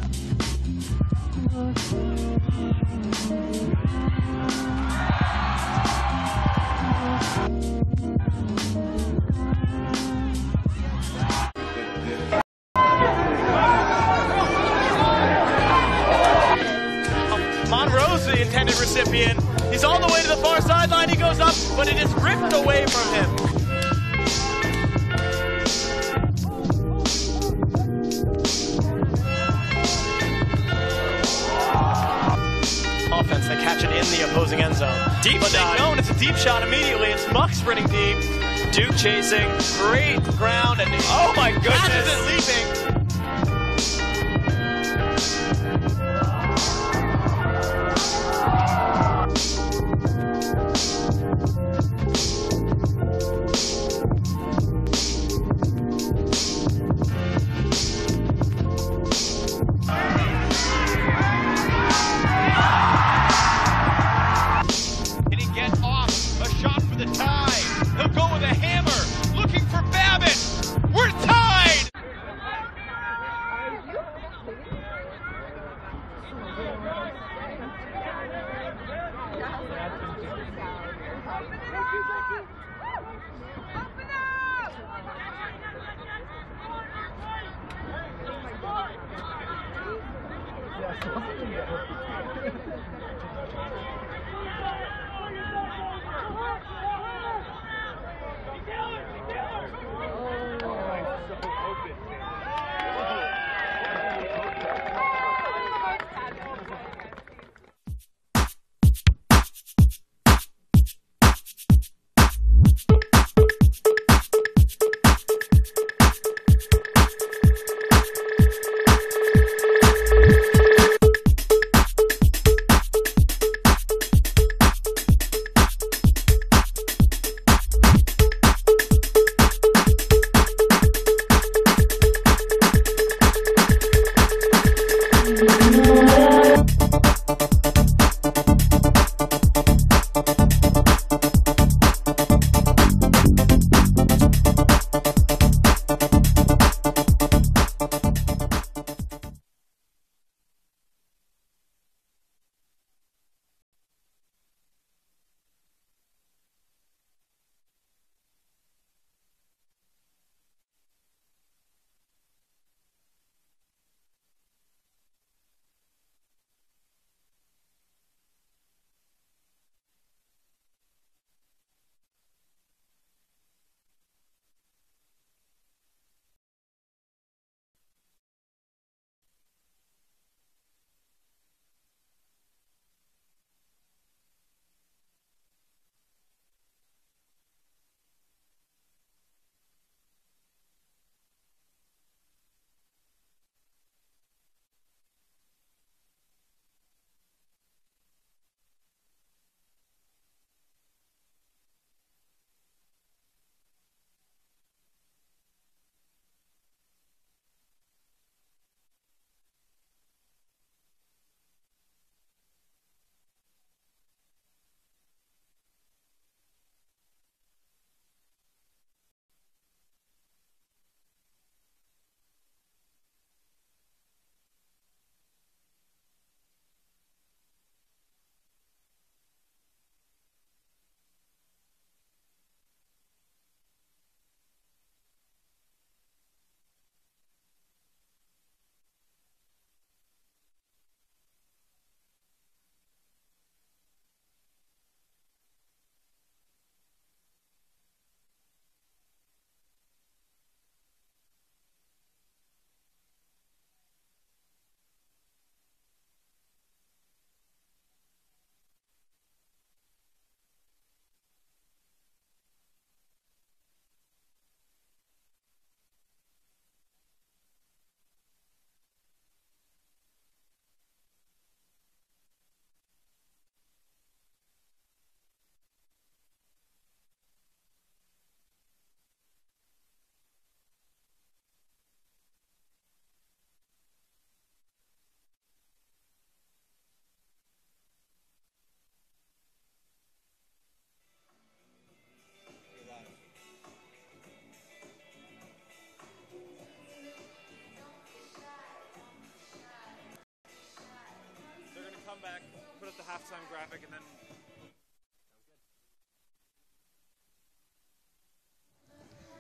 Monroe's the intended recipient. He's all the way to the far sideline. He goes up, but it is ripped away from him. Offense, they catch it in the opposing end zone. Deep shot. No, and it's a deep shot immediately. It's Muck sprinting deep. Duke chasing. Great ground, and oh my goodness. Catches it leaping. the halftime graphic and then.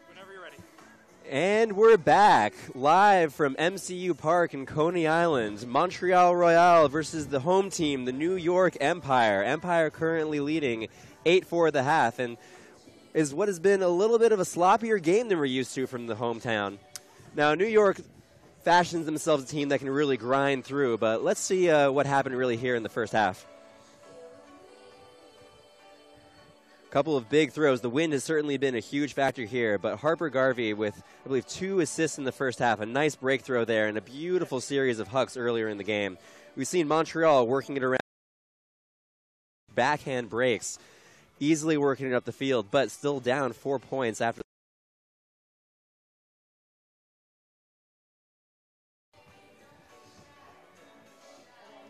Whenever you're ready. And we're back live from MCU Park in Coney Island. Montreal Royale versus the home team, the New York Empire. Empire currently leading 8-4 at the half, and is what has been a little bit of a sloppier game than we're used to from the hometown. Now, New York fashions themselves a team that can really grind through, but let's see what happened really here in the first half. Couple of big throws. The wind has certainly been a huge factor here, but Harper Garvey with, I believe, 2 assists in the first half. A nice break throw there and a beautiful series of hucks earlier in the game. We've seen Montreal working it around backhand breaks, easily working it up the field, but still down 4 points after.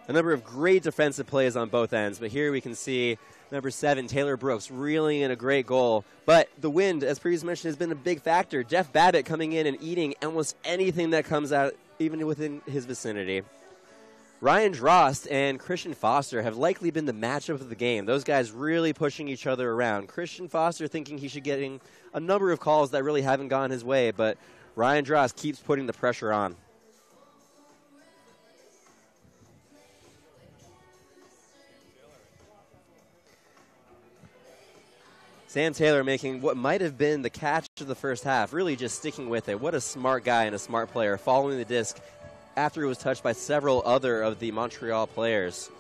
A number of great defensive plays on both ends, but here we can see number 7, Taylor Brooks, reeling in a great goal. But the wind, as previously mentioned, has been a big factor. Jeff Babbitt coming in and eating almost anything that comes out, even within his vicinity. Ryan Drost and Christian Foster have likely been the matchup of the game. Those guys really pushing each other around. Christian Foster thinking he should getting a number of calls that really haven't gone his way, but Ryan Drost keeps putting the pressure on. Sam Taylor making what might have been the catch of the first half, really just sticking with it. What a smart guy and a smart player, following the disc after it was touched by several other of the Montreal players.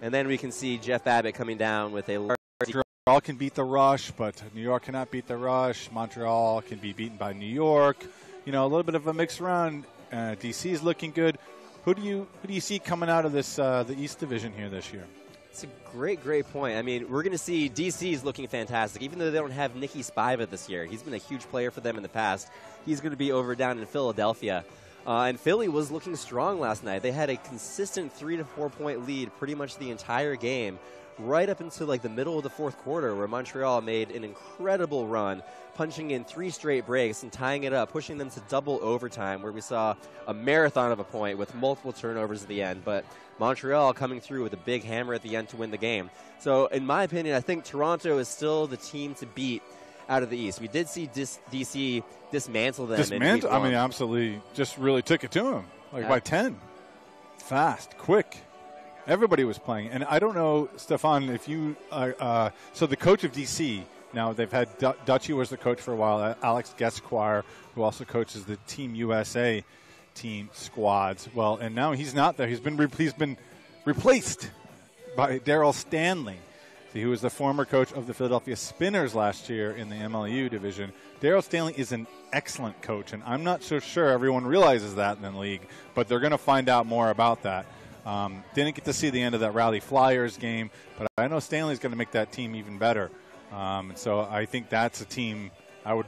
And then we can see Jeff Babbitt coming down with a large... Montreal can beat the rush, but New York cannot beat the rush. Montreal can be beaten by New York. You know, a little bit of a mix run. DC is looking good. Who do you see coming out of this the East Division here this year? It's a great point. I mean, we're going to see DC's looking fantastic, even though they don't have Nicky Spiva this year. He's been a huge player for them in the past. He's going to be over down in Philadelphia. And Philly was looking strong last night. They had a consistent 3 to 4 point lead pretty much the entire game, right up until like the middle of the fourth quarter, where Montreal made an incredible run, punching in 3 straight breaks and tying it up, pushing them to double overtime, where we saw a marathon of a point with multiple turnovers at the end. But Montreal coming through with a big hammer at the end to win the game. So in my opinion, I think Toronto is still the team to beat out of the East. We did see DC dismantle them. I mean, absolutely, just really took it to him, by 10. Fast, quick. Everybody was playing. And I don't know, Stefan, if you so the coach of DC, now they've had Dutchie was the coach for a while, Alex Gesquire, who also coaches the Team USA team squads. Well, and now he's not there. He's been replaced by Daryl Stanley, who was the former coach of the Philadelphia Spinners last year in the MLU division. Daryl Stanley is an excellent coach, and I'm not so sure everyone realizes that in the league, but they're going to find out more about that. Didn't get to see the end of that Raleigh Flyers game, but I know Stanley's going to make that team even better. And so I think that's a team I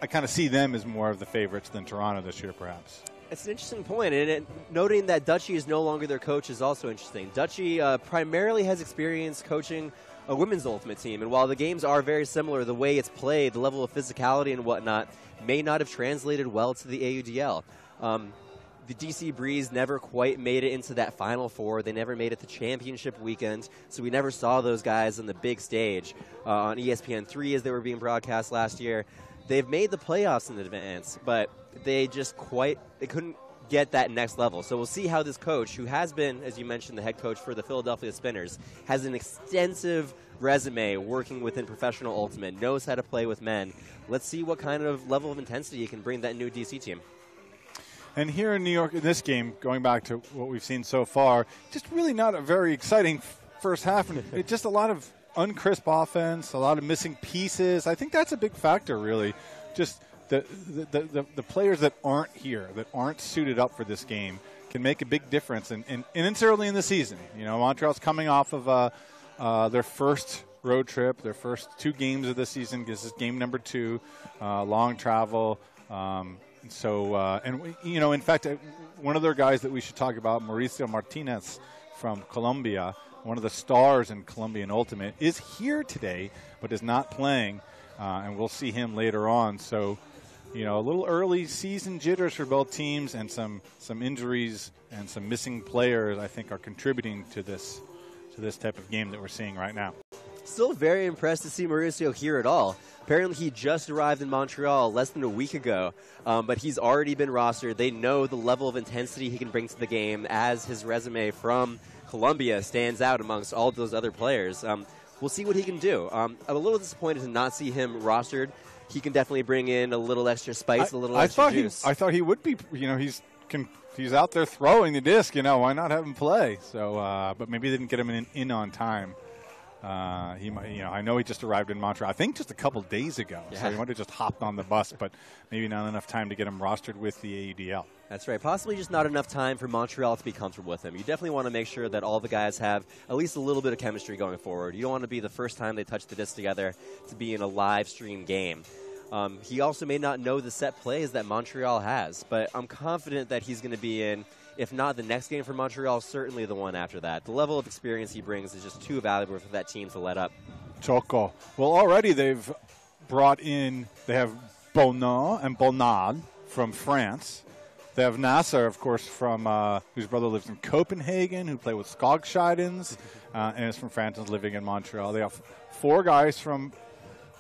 kind of see them as more of the favorites than Toronto this year, perhaps. It's an interesting point, and noting that Dutchie is no longer their coach is also interesting. Dutchie primarily has experience coaching a women's ultimate team, and while the games are very similar, the way it's played, the level of physicality and whatnot, may not have translated well to the AUDL. The DC Breeze never quite made it into that Final Four. They never made it to championship weekend, so we never saw those guys on the big stage on ESPN3 as they were being broadcast last year. They've made the playoffs in advance, but they couldn't get that next level. So we'll see how this coach, who has been, as you mentioned, the head coach for the Philadelphia Spinners, has an extensive resume working within professional ultimate, knows how to play with men. Let's see what kind of level of intensity he can bring that new DC team. And here in New York, in this game, going back to what we've seen so far, just really not a very exciting first half. And it's just a lot of uncrisp offense, a lot of missing pieces. I think that's a big factor, really. Just the players that aren't here, that aren't suited up for this game, can make a big difference. And it's early in the season. You know, Montreal's coming off of their first road trip, their first 2 games of the season. This is game number 2, long travel. So, in fact, one of their guys that we should talk about, Mauricio Martinez from Colombia, one of the stars in Colombian Ultimate, is here today but is not playing, and we'll see him later on. So a little early season jitters for both teams, and some injuries and some missing players, I think, are contributing to this type of game that we're seeing right now. Still very impressed to see Mauricio here at all. Apparently he just arrived in Montreal less than a week ago, but he's already been rostered. They know the level of intensity he can bring to the game, as his resume from Columbia stands out amongst all those other players. We'll see what he can do. I'm a little disappointed to not see him rostered. He can definitely bring in a little extra spice, a little extra juice. I thought he would be. He's out there throwing the disc. Why not have him play? So, but maybe they didn't get him in on time. He might, I know he just arrived in Montreal, I think just a couple days ago. Yeah. So he might have just hopped on the bus, but maybe not enough time to get him rostered with the AUDL. That's right. Possibly just not enough time for Montreal to be comfortable with him. You definitely want to make sure that all the guys have at least a little bit of chemistry going forward. You don't want to be the first time they touch the disc together to be in a live stream game. He also may not know the set plays that Montreal has, but I'm confident that he's going to be in, if not the next game for Montreal, certainly the one after that. The level of experience he brings is just too valuable for that team to let up. Choco. Well, already they've brought in, they have Bonan and Bonad from France. They have Nasser, of course, from whose brother lives in Copenhagen, who play with Skogscheidens, and is from France and is living in Montreal. They have 4 guys from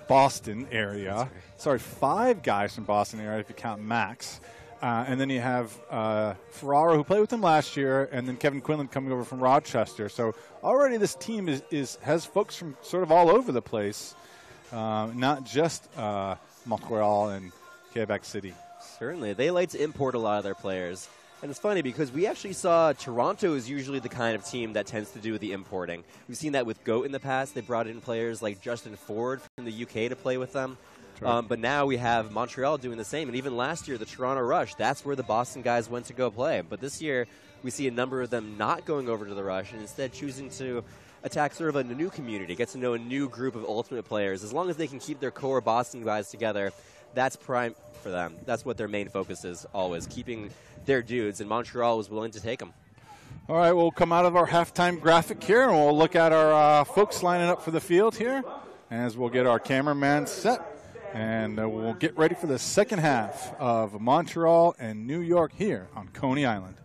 Boston area. Sorry, 5 guys from Boston area if you count Max. And then you have Ferraro, who played with him last year, and then Kevin Quinlan coming over from Rochester. So already this team has folks from sort of all over the place, not just Montreal and Quebec City. Certainly. They like to import a lot of their players. And it's funny because we actually saw Toronto is usually the kind of team that tends to do the importing. We've seen that with GOAT in the past. They brought in players like Justin Ford from the UK to play with them. But now we have Montreal doing the same. And even last year, the Toronto Rush, that's where the Boston guys went to go play. But this year, we see a number of them not going over to the Rush and instead choosing to attack sort of a new community, get to know a new group of Ultimate players. As long as they can keep their core Boston guys together, that's prime for them. That's what their main focus is always, keeping their dudes, and Montreal was willing to take them. All right, we'll come out of our halftime graphic here, and we'll look at our folks lining up for the field here, as we'll get our cameraman set, and we'll get ready for the second half of Montreal and New York here on Coney Island.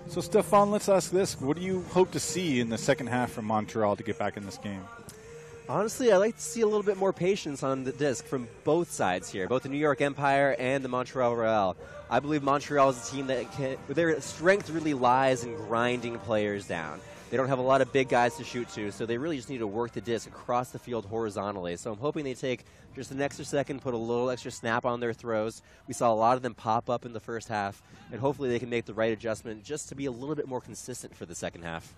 So, Stefan, let's ask this. What do you hope to see in the second half from Montreal to get back in this game? Honestly, I'd like to see a little bit more patience on the disc from both sides here, both the New York Empire and the Montreal Royale. I believe Montreal is a team that their strength really lies in grinding players down. They don't have a lot of big guys to shoot to, so they really just need to work the disc across the field horizontally. So I'm hoping they take just an extra second, put a little extra snap on their throws. We saw a lot of them pop up in the first half, and hopefully they can make the right adjustment just to be a little bit more consistent for the second half.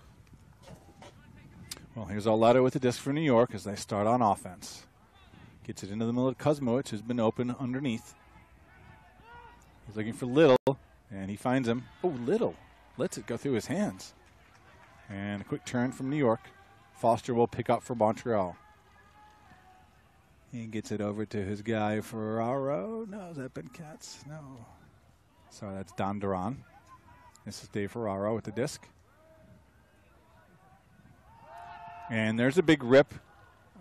Well, here's Auletta with the disc for New York as they start on offense. Gets it into the middle of Kuzmowicz, who's been open underneath. He's looking for Little, and he finds him. Oh, Little lets it go through his hands. And a quick turn from New York. Foster will pick up for Montreal. He gets it over to his guy, Ferraro. No, is that Ben Katz? No. Sorry, that's Don Duran. This is Dave Ferraro with the disc. And there's a big rip.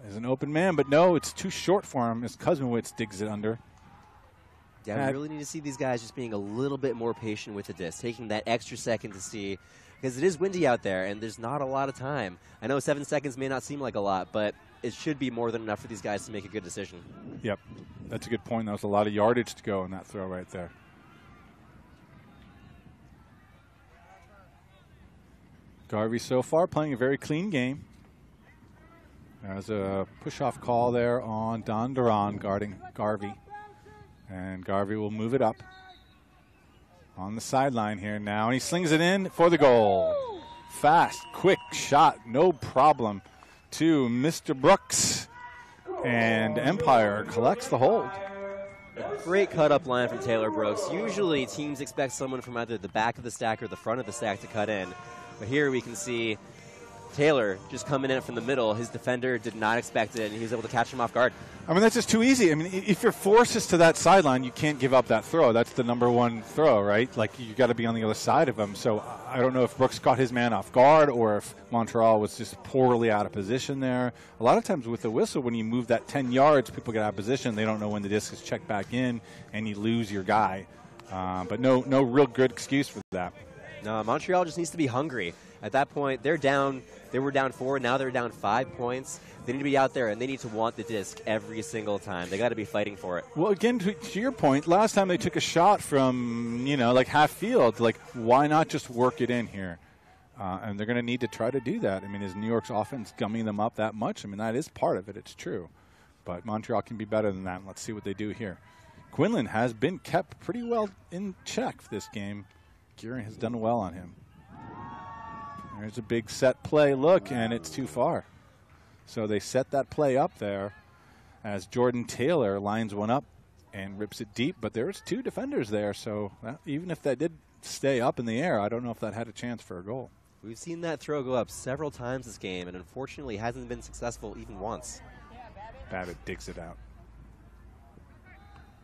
There's an open man, but no, it's too short for him as Kuzmowicz digs it under. Yeah, we really need to see these guys just being a little bit more patient with the disc, taking that extra second to see, because it is windy out there and there's not a lot of time. I know 7 seconds may not seem like a lot, but it should be more than enough for these guys to make a good decision. Yep, that's a good point. That was a lot of yardage to go in that throw right there. Garvey so far playing a very clean game. There's a push-off call there on Don Duran guarding Garvey. And Garvey will move it up on the sideline here now. And he slings it in for the goal. Fast, quick shot, no problem to Mr. Brooks. And Empire collects the hold. Great cut-up line from Taylor Brooks. Usually teams expect someone from either the back of the stack or the front of the stack to cut in. But here we can see Taylor just coming in from the middle. His defender did not expect it, and he was able to catch him off guard. I mean, that's just too easy. I mean, if you're forced to that sideline, you can't give up that throw. That's the #1 throw, right? Like, you got to be on the other side of him. So I don't know if Brooks caught his man off guard or if Montreal was just poorly out of position there. A lot of times with the whistle, when you move that 10 yards, people get out of position. They don't know when the disc is checked back in, and you lose your guy. But no real good excuse for that. No, Montreal just needs to be hungry. At that point, they're down. They were down 4. Now they're down 5 points. They need to be out there, and they need to want the disc every single time. They got to be fighting for it. Well, again, to your point, last time they took a shot from, like half field. Like, why not just work it in here? And they're going to need to try to do that. I mean, is New York's offense gumming them up that much? I mean, that is part of it. It's true. But Montreal can be better than that. Let's see what they do here. Quinlan has been kept pretty well in check for this game. Gearing has done well on him. There's a big set play look, and it's too far. So they set that play up there as Jordan Taylor lines one up and rips it deep. But there's 2 defenders there, so even if that did stay up in the air, I don't know if that had a chance for a goal. We've seen that throw go up several times this game, and unfortunately hasn't been successful even once. Babbitt digs it out.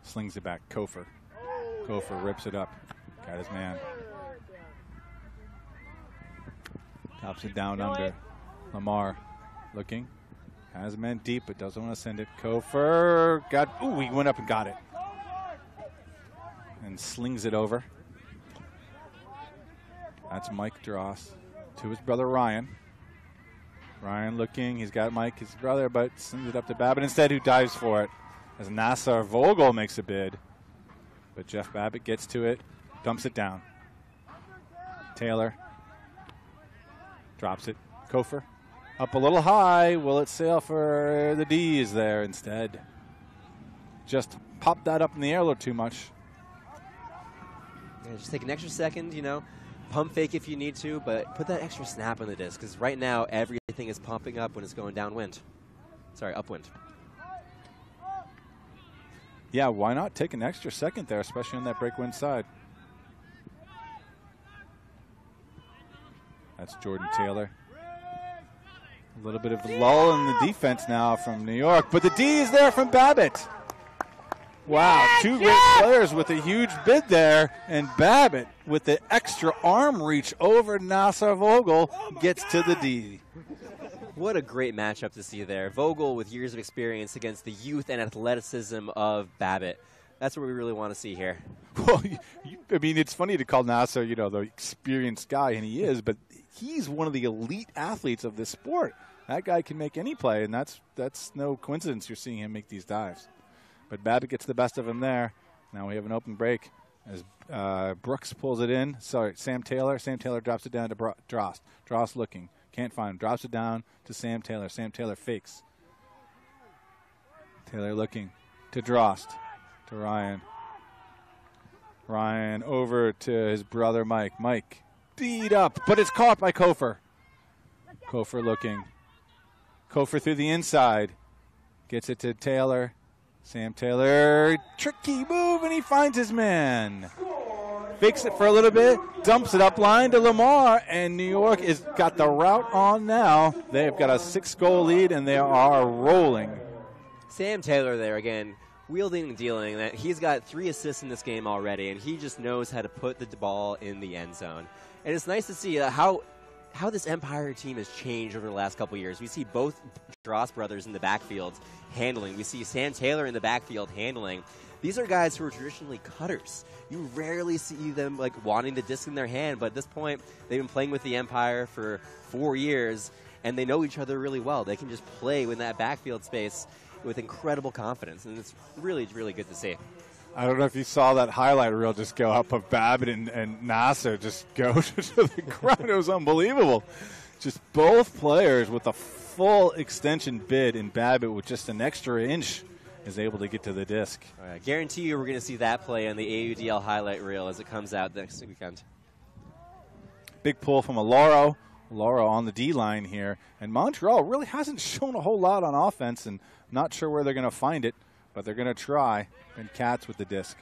Slings it back. Kofer. Kofer rips it up. Got his man. Tops it down under. Lamar looking. Has a man deep, but doesn't want to send it. Kofer he went up and got it. And slings it over. That's Mike Dross to his brother Ryan. Ryan looking. He's got Mike, his brother, but sends it up to Babbitt instead, who dives for it. As Nassar Vogel makes a bid. But Jeff Babbitt gets to it, dumps it down. Taylor drops it. Kofer up a little high. Will it sail for the D's there instead? Just pop that up in the air a little too much. Yeah, just take an extra second, pump fake if you need to, but put that extra snap on the disc, because right now everything is pumping up when it's going downwind. Sorry, upwind. Yeah, why not take an extra second there, especially on that breakwind side? That's Jordan Taylor. A little bit of lull in the defense now from New York, but the D is there from Babbitt. Wow, 2 great players with a huge bid there, and Babbitt with the extra arm reach over Nassar Vogel gets to the D. What a great matchup to see there. Vogel with years of experience against the youth and athleticism of Babbitt. That's what we really want to see here. Well, I mean, it's funny to call Nassar, the experienced guy, and he is, but he's one of the elite athletes of this sport. That guy can make any play, and that's no coincidence you're seeing him make these dives. But Babbitt gets the best of him there. Now we have an open break as Brooks pulls it in. Sorry, Sam Taylor. Sam Taylor drops it down to Drost. Drost looking. Can't find him. Drops it down to Sam Taylor. Sam Taylor fakes. Taylor looking to Drost. To Ryan. Ryan over to his brother Mike. Mike beat up, but it's caught by Kofer. Kofer looking. Kofer through the inside. Gets it to Taylor. Sam Taylor, tricky move, and he finds his man. Fakes it for a little bit, dumps it up line to Lamar, and New York has got the route on now. They've got a 6-goal lead, and they are rolling. Sam Taylor there again, wielding and dealing. That he's got 3 assists in this game already, and he just knows how to put the ball in the end zone. And it's nice to see how this Empire team has changed over the last couple years. We see both Dross brothers in the backfield handling. We see Sam Taylor in the backfield handling. These are guys who are traditionally cutters. You rarely see them wanting the disc in their hand, but at this point, they've been playing with the Empire for 4 years, and they know each other really well. They can just play in that backfield space with incredible confidence, and it's really, really good to see. I don't know if you saw that highlight reel just go up of Babbitt and Nassar just go to the ground. It was unbelievable. Just both players with a full extension bid, and Babbitt with just an extra inch is able to get to the disc. I guarantee you we're going to see that play on the AUDL highlight reel as it comes out next weekend. Big pull from Lauro on the D-line here. And Montreal really hasn't shown a whole lot on offense, and not sure where they're going to find it. but they're going to try. And Cats with the disc.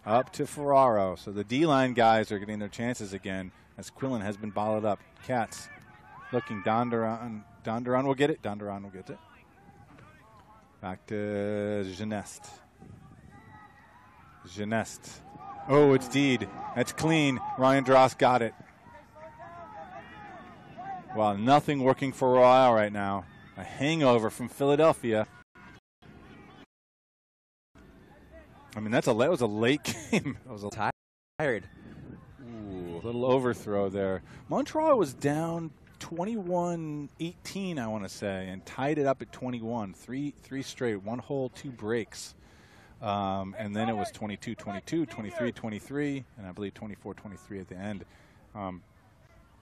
Up to Ferraro. So the D-line guys are getting their chances again as Quinlan has been bottled up. Cats looking. Donderon will get it. Donderon will get it. Back to Geneste. Geneste. Oh, it's Deed. That's clean. Ryan Dross got it. Wow, nothing working for Royale right now. A hangover from Philadelphia. I mean, that was a late game. That was tired. Ooh, a little overthrow there. Montreal was down 21-18, I want to say, and tied it up at 21. Three straight, 1 hole, 2 breaks. And then it was 22-22, 23-23, and I believe 24-23 at the end.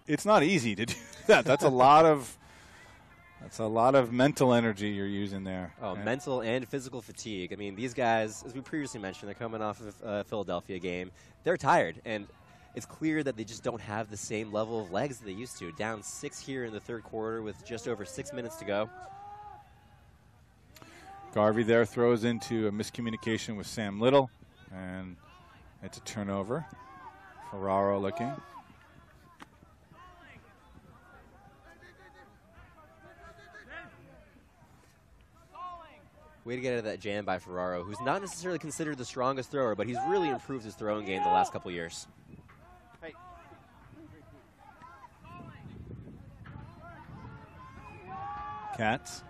It's not easy to do that. That's a lot of mental energy you're using there. Oh, mental and physical fatigue. I mean, these guys, as we previously mentioned, they're coming off of a Philadelphia game. They're tired, and it's clear that they just don't have the same level of legs that they used to. Down 6 here in the third quarter with just over 6 minutes to go. Garvey there throws into a miscommunication with Sam Little, and it's a turnover. Ferraro looking. Way to get out of that jam by Ferraro, who's not necessarily considered the strongest thrower, but he's really improved his throwing game the last couple years. Hey. Cats.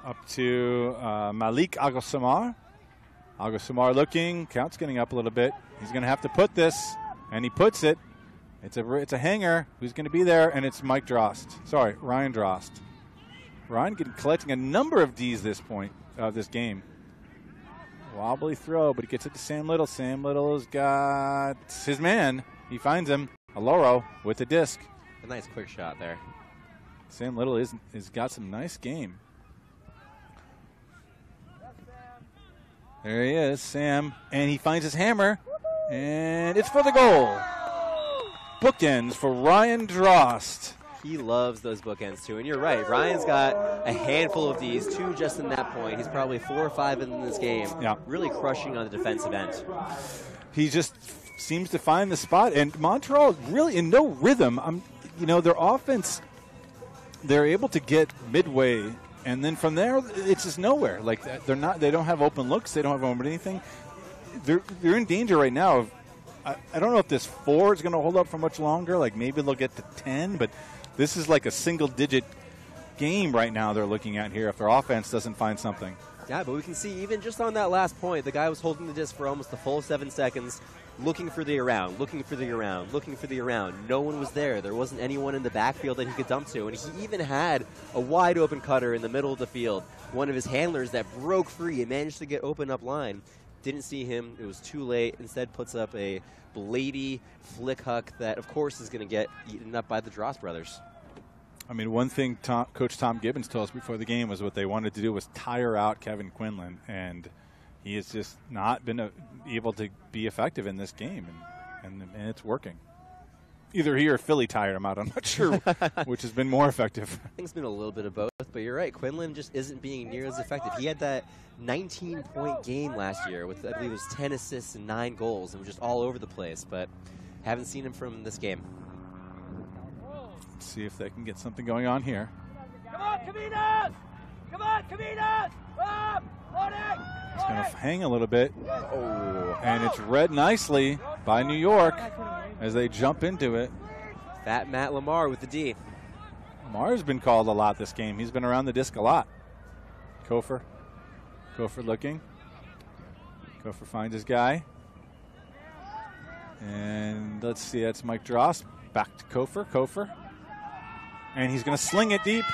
Up to Malik Agosamar. Agosamar looking. Count's getting up a little bit. He's going to have to put this, and he puts it. It's a hanger. Who's going to be there? And it's Mike Drost. Sorry, Ryan Drost. Ryan collecting a number of Ds this point of this game. Wobbly throw, but he gets it to Sam Little. Sam Little's got his man. He finds him. Aloro with the disc. A nice quick shot there. Sam Little has got some nice game. There he is, Sam, and he finds his hammer, and it's for the goal. Bookends for Ryan Drost. He loves those bookends, too. And you're right. Ryan's got a handful of these, 2 just in that point. He's probably 4 or 5 in this game. Yeah. Really crushing on the defensive end. He just seems to find the spot. And Montreal really in no rhythm. Their offense, they're able to get midway. And then from there, it's just nowhere. Like, they don't have open looks. They don't have open anything. They're in danger right now of, I don't know if this 4 is going to hold up for much longer. Like, maybe they'll get to 10, but this is like a single-digit game right now they're looking at here if their offense doesn't find something. Yeah, but we can see even just on that last point, the guy was holding the disc for almost the full 7 seconds, looking for the around, looking for the around, looking for the around. No one was there. There wasn't anyone in the backfield that he could dump to, and he even had a wide-open cutter in the middle of the field. One of his handlers that broke free and managed to get open up line. Didn't see him. It was too late. Instead puts up a Blady flick huck that, of course, is going to get eaten up by the Drost brothers. I mean, one thing Coach Tom Gibbons told us before the game was what they wanted to do was tire out Kevin Quinlan, and he has just not been able to be effective in this game, and it's working. Either he or Philly tired him out. I'm not sure which has been more effective. I think it's been a little bit of both, but you're right. Quinlan just isn't being near as effective. He had that 19-point game last year with, I believe it was 10 assists and 9 goals, and was just all over the place, but haven't seen him from this game. Let's see if they can get something going on here. Come on, Caminas! Come on, Caminas! Up! Loading! It's going to hang a little bit. Oh, and it's read nicely by New York as they jump into it. Fat Matt Lamar with the D. Lamar's been called a lot this game. He's been around the disc a lot. Kofer looking. Kofer finds his guy. And let's see, that's Mike Drost. Back to Kofer. And he's going to sling it deep.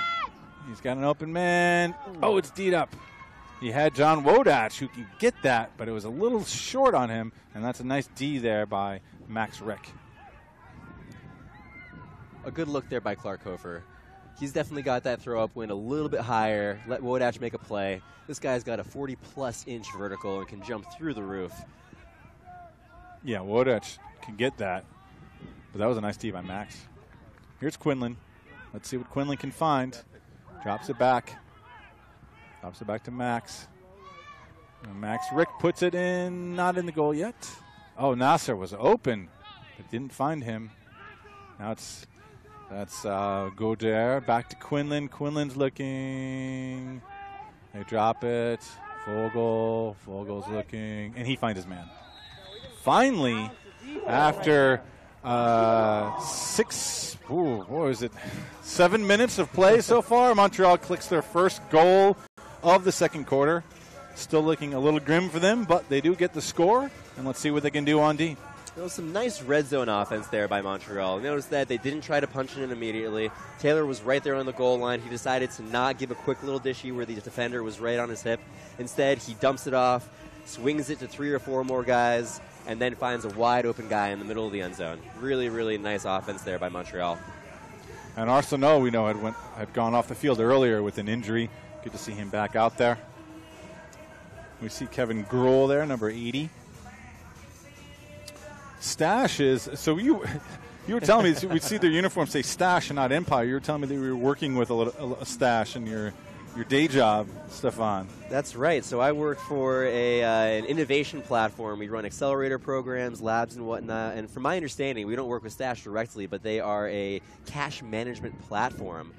He's got an open man. Oh, it's D'd up. He had John Wodach who can get that, but it was a little short on him, and that's a nice D there by Max Rick. A good look there by Clark Hofer. He's definitely got that throw up win a little bit higher, let Wodach make a play. This guy's got a 40-plus inch vertical and can jump through the roof. Yeah, Wodach can get that, but that was a nice D by Max. Here's Quinlan. Let's see what Quinlan can find. Drops it back. Drops it back to Max. And Max Rick puts it in, not in the goal yet. Oh, Nasser was open, but didn't find him. Now that's Goder. Back to Quinlan. Quinlan's looking. They drop it. Vogel's looking, and he finds his man. Finally, after 7 minutes of play so far, Montreal clicks their first goal of the second quarter. Still looking a little grim for them, but they do get the score, and let's see what they can do on D. There was some nice red zone offense there by Montreal. Notice that they didn't try to punch it in immediately. Taylor was right there on the goal line. He decided to not give a quick little dishy where the defender was right on his hip. Instead, he dumps it off, swings it to 3 or 4 more guys, and then finds a wide open guy in the middle of the end zone. Really, really nice offense there by Montreal. And Arsenault, we know, had gone off the field earlier with an injury. Good to see him back out there. We see Kevin Grohl there, number 80. Stash is, so you were telling me we'd see their uniforms say Stash and not Empire. You were telling me that you were working with a Stash in your day job, Stefan. That's right. So I work for an innovation platform. We run accelerator programs, labs, and whatnot. And from my understanding, we don't work with Stash directly, but they are a cash management platform,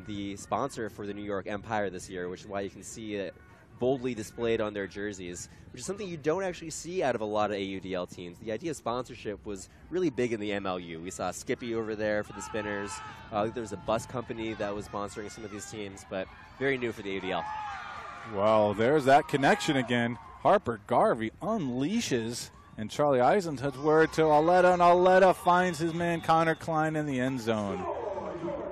the sponsor for the New York Empire this year, which is why you can see it boldly displayed on their jerseys, which is something you don't actually see out of a lot of AUDL teams. The idea of sponsorship was really big in the MLU. We saw Skippy over there for the Spinners. There was a bus company that was sponsoring some of these teams, but very new for the AUDL. Well, there's that connection again. Harper Garvey unleashes, and Charlie Eisen touches word to Aletta, and Aletta finds his man Connor Klein in the end zone.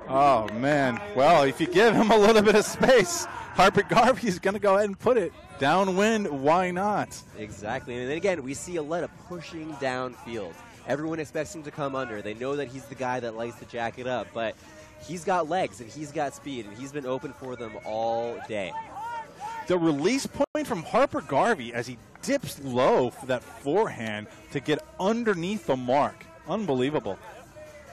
Oh, man. Well, if you give him a little bit of space, Harper Garvey's going to go ahead and put it downwind. Why not? Exactly. And then again, we see Aletta pushing downfield. Everyone expects him to come under. They know that he's the guy that likes to jack it up, but he's got legs and he's got speed, and he's been open for them all day. The release point from Harper Garvey as he dips low for that forehand to get underneath the mark. Unbelievable.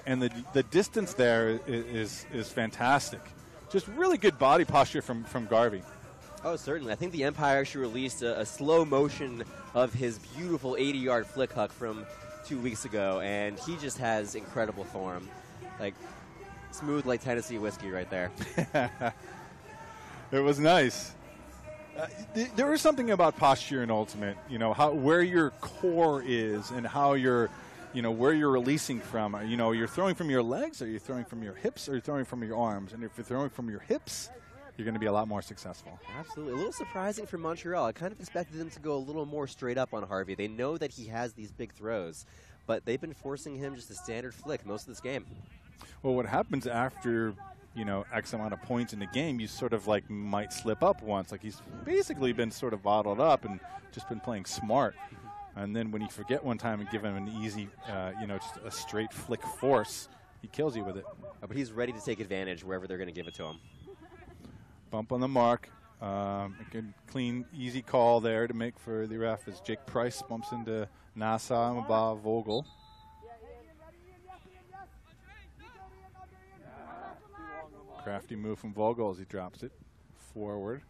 And the distance there is fantastic. Just really good body posture from Garvey. Oh, certainly. I think the Empire actually released a slow motion of his beautiful 80-yard flick huck from 2 weeks ago, and he just has incredible form. Like, smooth like Tennessee whiskey right there. It was nice. There is something about posture in Ultimate, you know, where your core is and how you're, you know, where you're releasing from. You know, you're throwing from your legs, or you're throwing from your hips, or you're throwing from your arms. And if you're throwing from your hips, you're going to be a lot more successful. Absolutely. A little surprising for Montreal. I kind of expected them to go a little more straight up on Harvey. They know that he has these big throws, but they've been forcing him just a standard flick most of this game. Well, what happens after, you know, X amount of points in the game, you sort of like might slip up once. Like he's basically been sort of bottled up and just been playing smart. And then when you forget one time and give him an easy, you know, just a straight flick force, he kills you with it. Oh, but he's ready to take advantage wherever they're going to give it to him. Bump on the mark. A good, clean, easy call there to make for the ref as Jake Price bumps into Nassau and Bob Vogel. Crafty move from Vogel as he drops it forward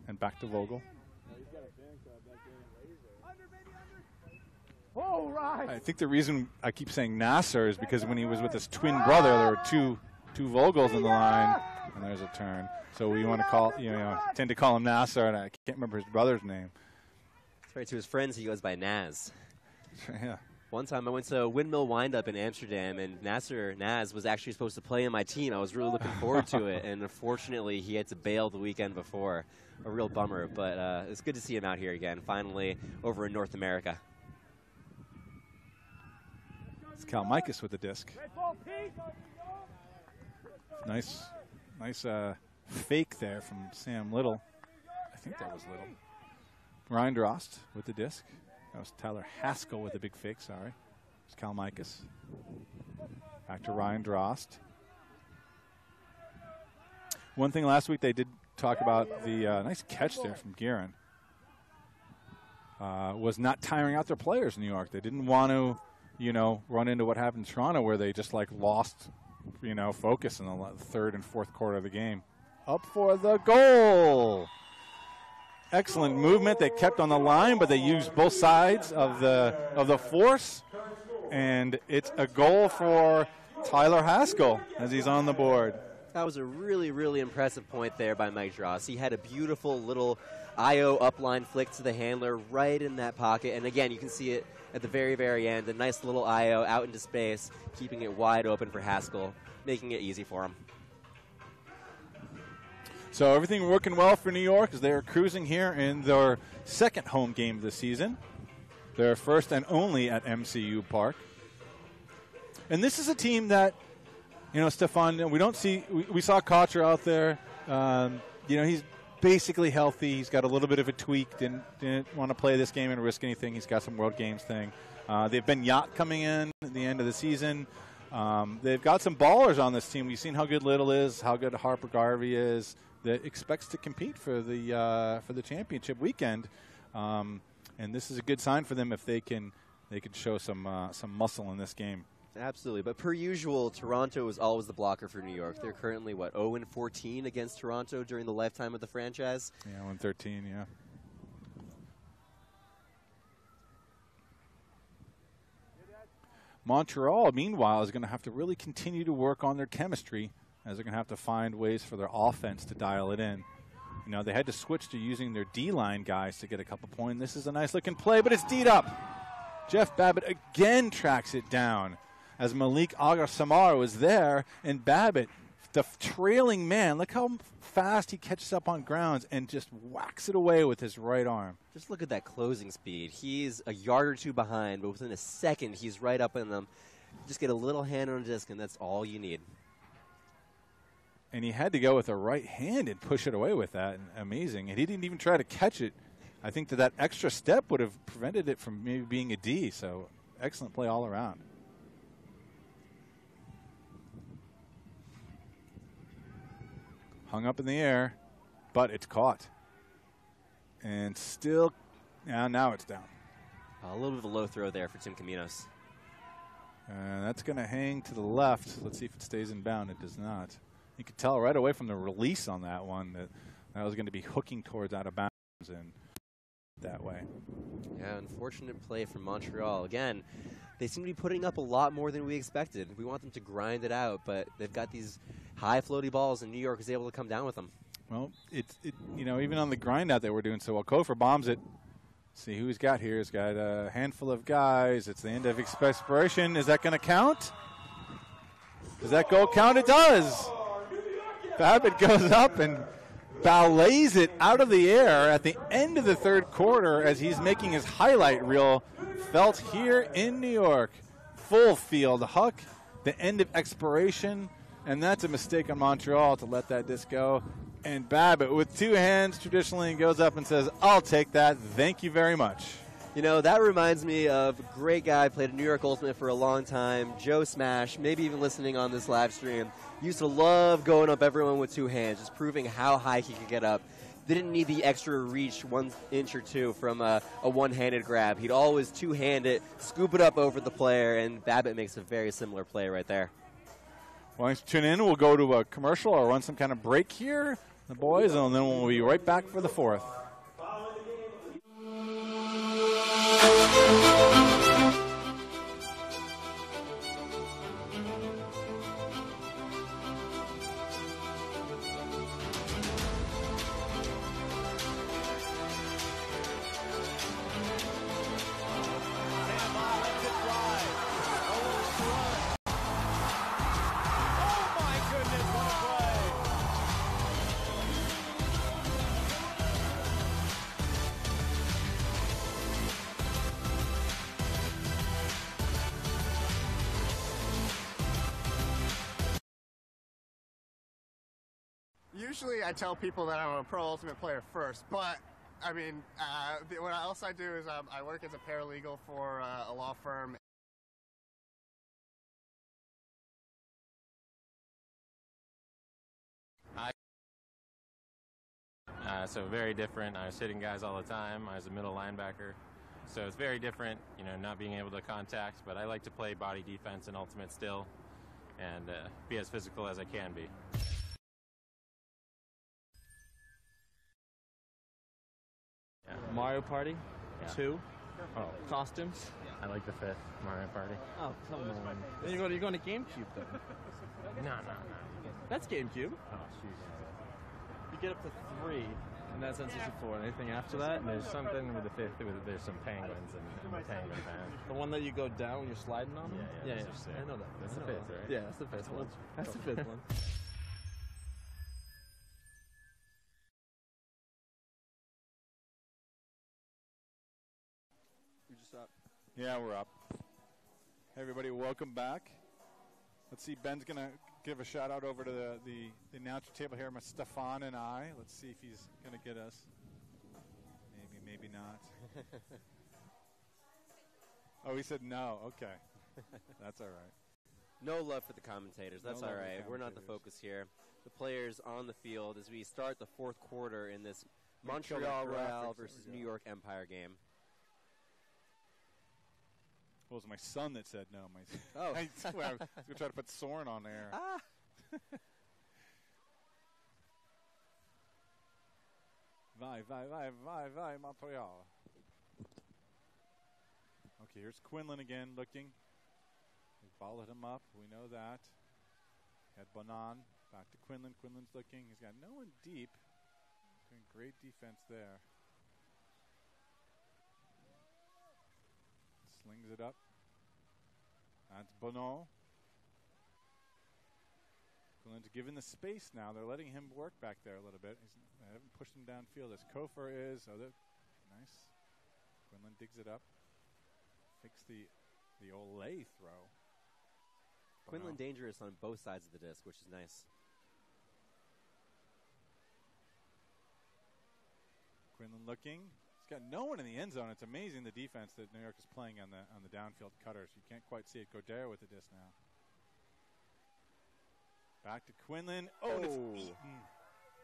and back to Vogel. I think the reason I keep saying Nasser is because when he was with his twin brother, there were two Vogels in the line, and there's a turn. So we want to call, you know, tend to call him Nasser, and I can't remember his brother's name. That's right. To his friends, he goes by Naz. Yeah. One time I went to Windmill Windup in Amsterdam, and Naz was actually supposed to play in my team. I was really looking forward to it, and unfortunately he had to bail the weekend before. A real bummer, but it's good to see him out here again, finally over in North America. It's Kalmikis with the disc. Nice fake there from Sam Little. I think that was Little. Ryan Drost with the disc. That was Tyler Haskell with the big fake, sorry. It's Kalmikis. Back to Ryan Drost. One thing last week they did talk about the nice catch there from Guerin. Was not tiring out their players in New York. They didn't want to, you know, run into what happened in Toronto where they just like lost, you know, focus in the third and fourth quarter of the game. up for the goal. Excellent movement. They kept on the line, but they used both sides of the force, and it's a goal for Tyler Haskell as he's on the board. That was a really, really impressive point there by Mike Dross. He had a beautiful little IO upline flick to the handler right in that pocket. And again, you can see it at the very, very end. A nice little IO out into space, keeping it wide open for Haskell, making it easy for him. So everything working well for New York as they're cruising here in their second home game of the season. Their first and only at MCU Park. And this is a team that, you know, Stefan, we saw Kocher out there. You know, he's basically healthy. He's got a little bit of a tweak. Didn't want to play this game and risk anything. He's got some World Games thing. They've been Yacht coming in at the end of the season. They've got some ballers on this team. We've seen how good Little is, how good Harper Garvey is. That expects to compete for the championship weekend, and this is a good sign for them if they can show some muscle in this game. Absolutely, but per usual, Toronto is always the blocker for New York. They're currently, 0-14 against Toronto during the lifetime of the franchise? Yeah, 1-13, yeah. Montreal, meanwhile, is going to have to really continue to work on their chemistry, as they're going to have to find ways for their offense to dial it in. You know, they had to switch to using their D-line guys to get a couple points. This is a nice-looking play, but it's D'd up. Jeff Babbitt again tracks it down as Malik Agar-Samar was there, and Babbitt, the trailing man, look how fast he catches up on grounds and just whacks it away with his right arm. Just look at that closing speed. He's a yard or two behind, but within a second, he's right up in them. Just get a little hand on a disc, and that's all you need. And he had to go with a right hand and push it away with that. And amazing. And he didn't even try to catch it. I think that extra step would have prevented it from maybe being a D. So excellent play all around. Hung up in the air, but it's caught. And still, now it's down. A little bit of a low throw there for Tim Caminos. And that's going to hang to the left. Let's see if it stays in bound. It does not. You could tell right away from the release on that one that was going to be hooking towards out of bounds and that way. Yeah, unfortunate play from Montreal. Again, they seem to be putting up a lot more than we expected. We want them to grind it out, but they've got these high floaty balls, and New York is able to come down with them. Well, you know, even on the grind out they were doing so well. Kofor bombs it. See who he's got here. He's got a handful of guys. It's the end of expiration. Is that going to count? Does that goal count? It does. Babbitt goes up and ballets it out of the air at the end of the third quarter as he's making his highlight reel felt here in New York. Full field huck, the end of expiration, and that's a mistake on Montreal to let that disc go. And Babbitt, with two hands, traditionally goes up and says, "I'll take that. Thank you very much." You know, that reminds me of a great guy, played in New York Ultimate for a long time, Joe Smash, maybe even listening on this live stream. Used to love going up everyone with two hands, just proving how high he could get up. Didn't need the extra reach, 1 inch or two from a one-handed grab. He'd always two-hand it, scoop it up over the player, and Babbitt makes a very similar play right there. Well, thanks for tuning in. We'll go to a commercial or run some kind of break here, the boys, and then we'll be right back for the fourth. Usually I tell people that I'm a pro ultimate player first, but I mean, what else I do is I work as a paralegal for a law firm. So very different. I was hitting guys all the time. I was a middle linebacker. So it's very different, you know, not being able to contact, but I like to play body defense and ultimate still and be as physical as I can be. Mario Party, Yeah. 2. Oh, Costumes. I like the 5th Mario Party. Oh, come on. Then you're going to GameCube, then. No. That's GameCube. Oh, shoot. You get up to 3, and that's N64. Anything after that? There's something with the 5th. There's some penguins and the penguin band. The one that you go down when you're sliding on them? Yeah, those are sick. I know that. That's I the know 5th, that. right? Yeah, that's the 5th one. That's the 5th one. You're just up. Yeah, we're up. Hey, everybody, welcome back. Let's see, Ben's going to give a shout-out over to the announcer table here, with Stefan and I. Let's see if he's going to get us. Maybe not. Oh, he said no. Okay. That's all right. No love for the commentators. That's No all love for the right. We're not the commentators. focus here. The players on the field as we start the 4th quarter in this We kill the Montreal graphics. Royale There versus we New go. York Empire game. Well, it was my son that said no. Oh. I swear, I was going to try to put Soren on there. Ah. Vai, Montreal. Okay, here's Quinlan again looking. They followed him up. We know that. Had Bonan. Back to Quinlan. Quinlan's looking. He's got no one deep. Doing great defense there. Slings it up. That's Bonan. Quinlan's given the space now. They're letting him work back there a little bit. They haven't pushed him downfield as Kofor is. Oh, nice. Quinlan digs it up. Fix the Olay throw. Quinlan dangerous on both sides of the disc, which is nice. Quinlan looking. He's got no one in the end zone. It's amazing the defense that New York is playing on the downfield cutters. You can't quite see it. Godere with the disc now. Back to Quinlan. Oh, it's eaten.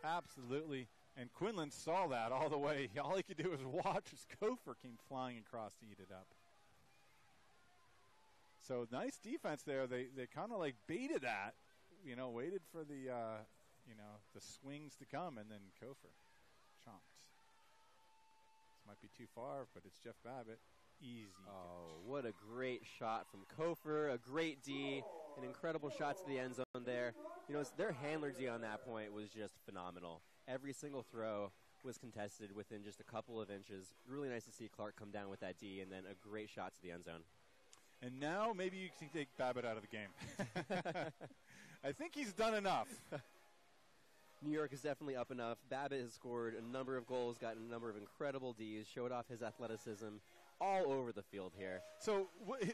Absolutely. And Quinlan saw that all the way. All he could do was watch as Kofor came flying across to eat it up. So nice defense there. They kind of like baited that, waited for the the swings to come, and then Kofor chomped. This might be too far, but it's Jeff Babbitt. Easy. Oh, what a great shot from Kofor. A great D. An incredible shot to the end zone there. Their handler D on that point was just phenomenal. Every single throw was contested within just a couple of inches. Really nice to see Clark come down with that D, and then a great shot to the end zone. And now maybe you can take Babbitt out of the game. I think he's done enough. New York is definitely up enough. Babbitt has scored a number of goals, got a number of incredible Ds, showed off his athleticism all over the field here. So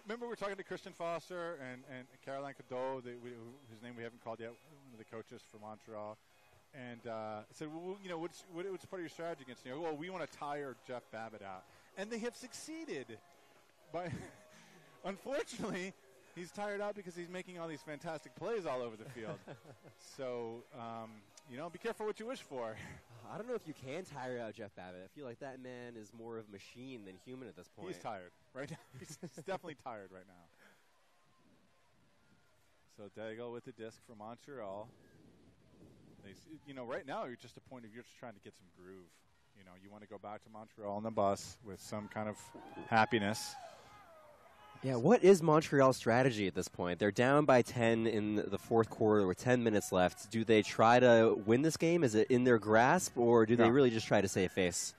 remember we were talking to Christian Foster and Caroline Cadeau, whose name we haven't called yet, one of the coaches for Montreal. And said, well, what's part of your strategy against New York? Well, we want to tire Jeff Babbitt out. And they have succeeded. Unfortunately, he's tired out because he's making all these fantastic plays all over the field. So, be careful what you wish for. I don't know if you can tire out Jeff Babbitt. I feel like that man is more of a machine than human at this point. He's tired right now. He's definitely tired right now. So Daigle with the disc for Montreal. Right now you're just you're just trying to get some groove. You want to go back to Montreal on the bus with some kind of happiness. Yeah, what is Montreal's strategy at this point? They're down by 10 in the 4th quarter with 10 minutes left. Do they try to win this game? Is it in their grasp, or do they really just try to save face?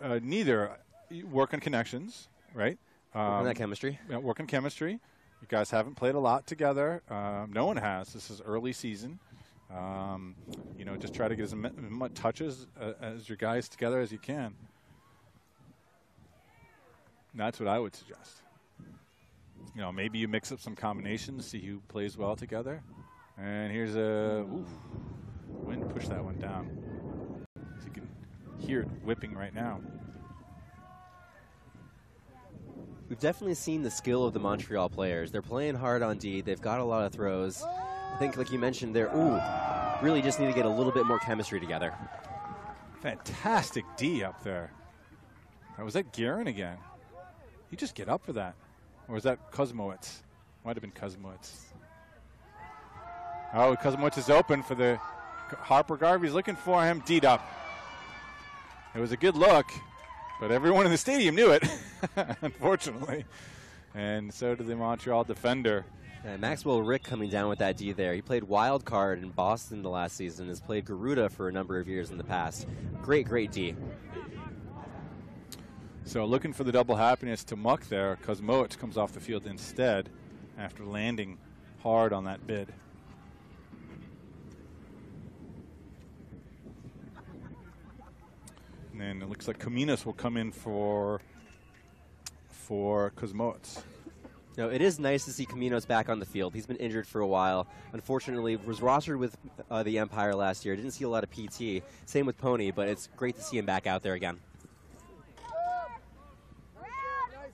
Neither. Work on connections, right? Work on that chemistry. Yeah, work on chemistry. You guys haven't played a lot together. No one has. This is early season. Just try to get as much touches as your guys together as you can. And that's what I would suggest. Maybe you mix up some combinations, see who plays well together. And here's wind push that one down. So you can hear it whipping right now. We've definitely seen the skill of the Montreal players. They're playing hard on D. They've got a lot of throws. I think, like you mentioned, they're really just need to get a little bit more chemistry together. Fantastic D up there. Was that Guerin again? You just get up for that. Or was that Kuzmowicz? Might have been Kuzmowicz. Oh, Kuzmowicz is open for the Harper Garvey's looking for him. D'd up. It was a good look. But everyone in the stadium knew it, unfortunately. And so did the Montreal defender. Maxwell Rick coming down with that D there. He played wild card in Boston the last season, has played Garuda for a number of years in the past. Great, great D. So looking for the double happiness to Muck there. Kuzmowicz comes off the field instead after landing hard on that bid. And then it looks like Kaminas will come in for Kuzmowicz. No, it is nice to see Caminos back on the field. He's been injured for a while. Unfortunately, was rostered with the Empire last year. Didn't see a lot of PT. Same with Pony, but it's great to see him back out there again.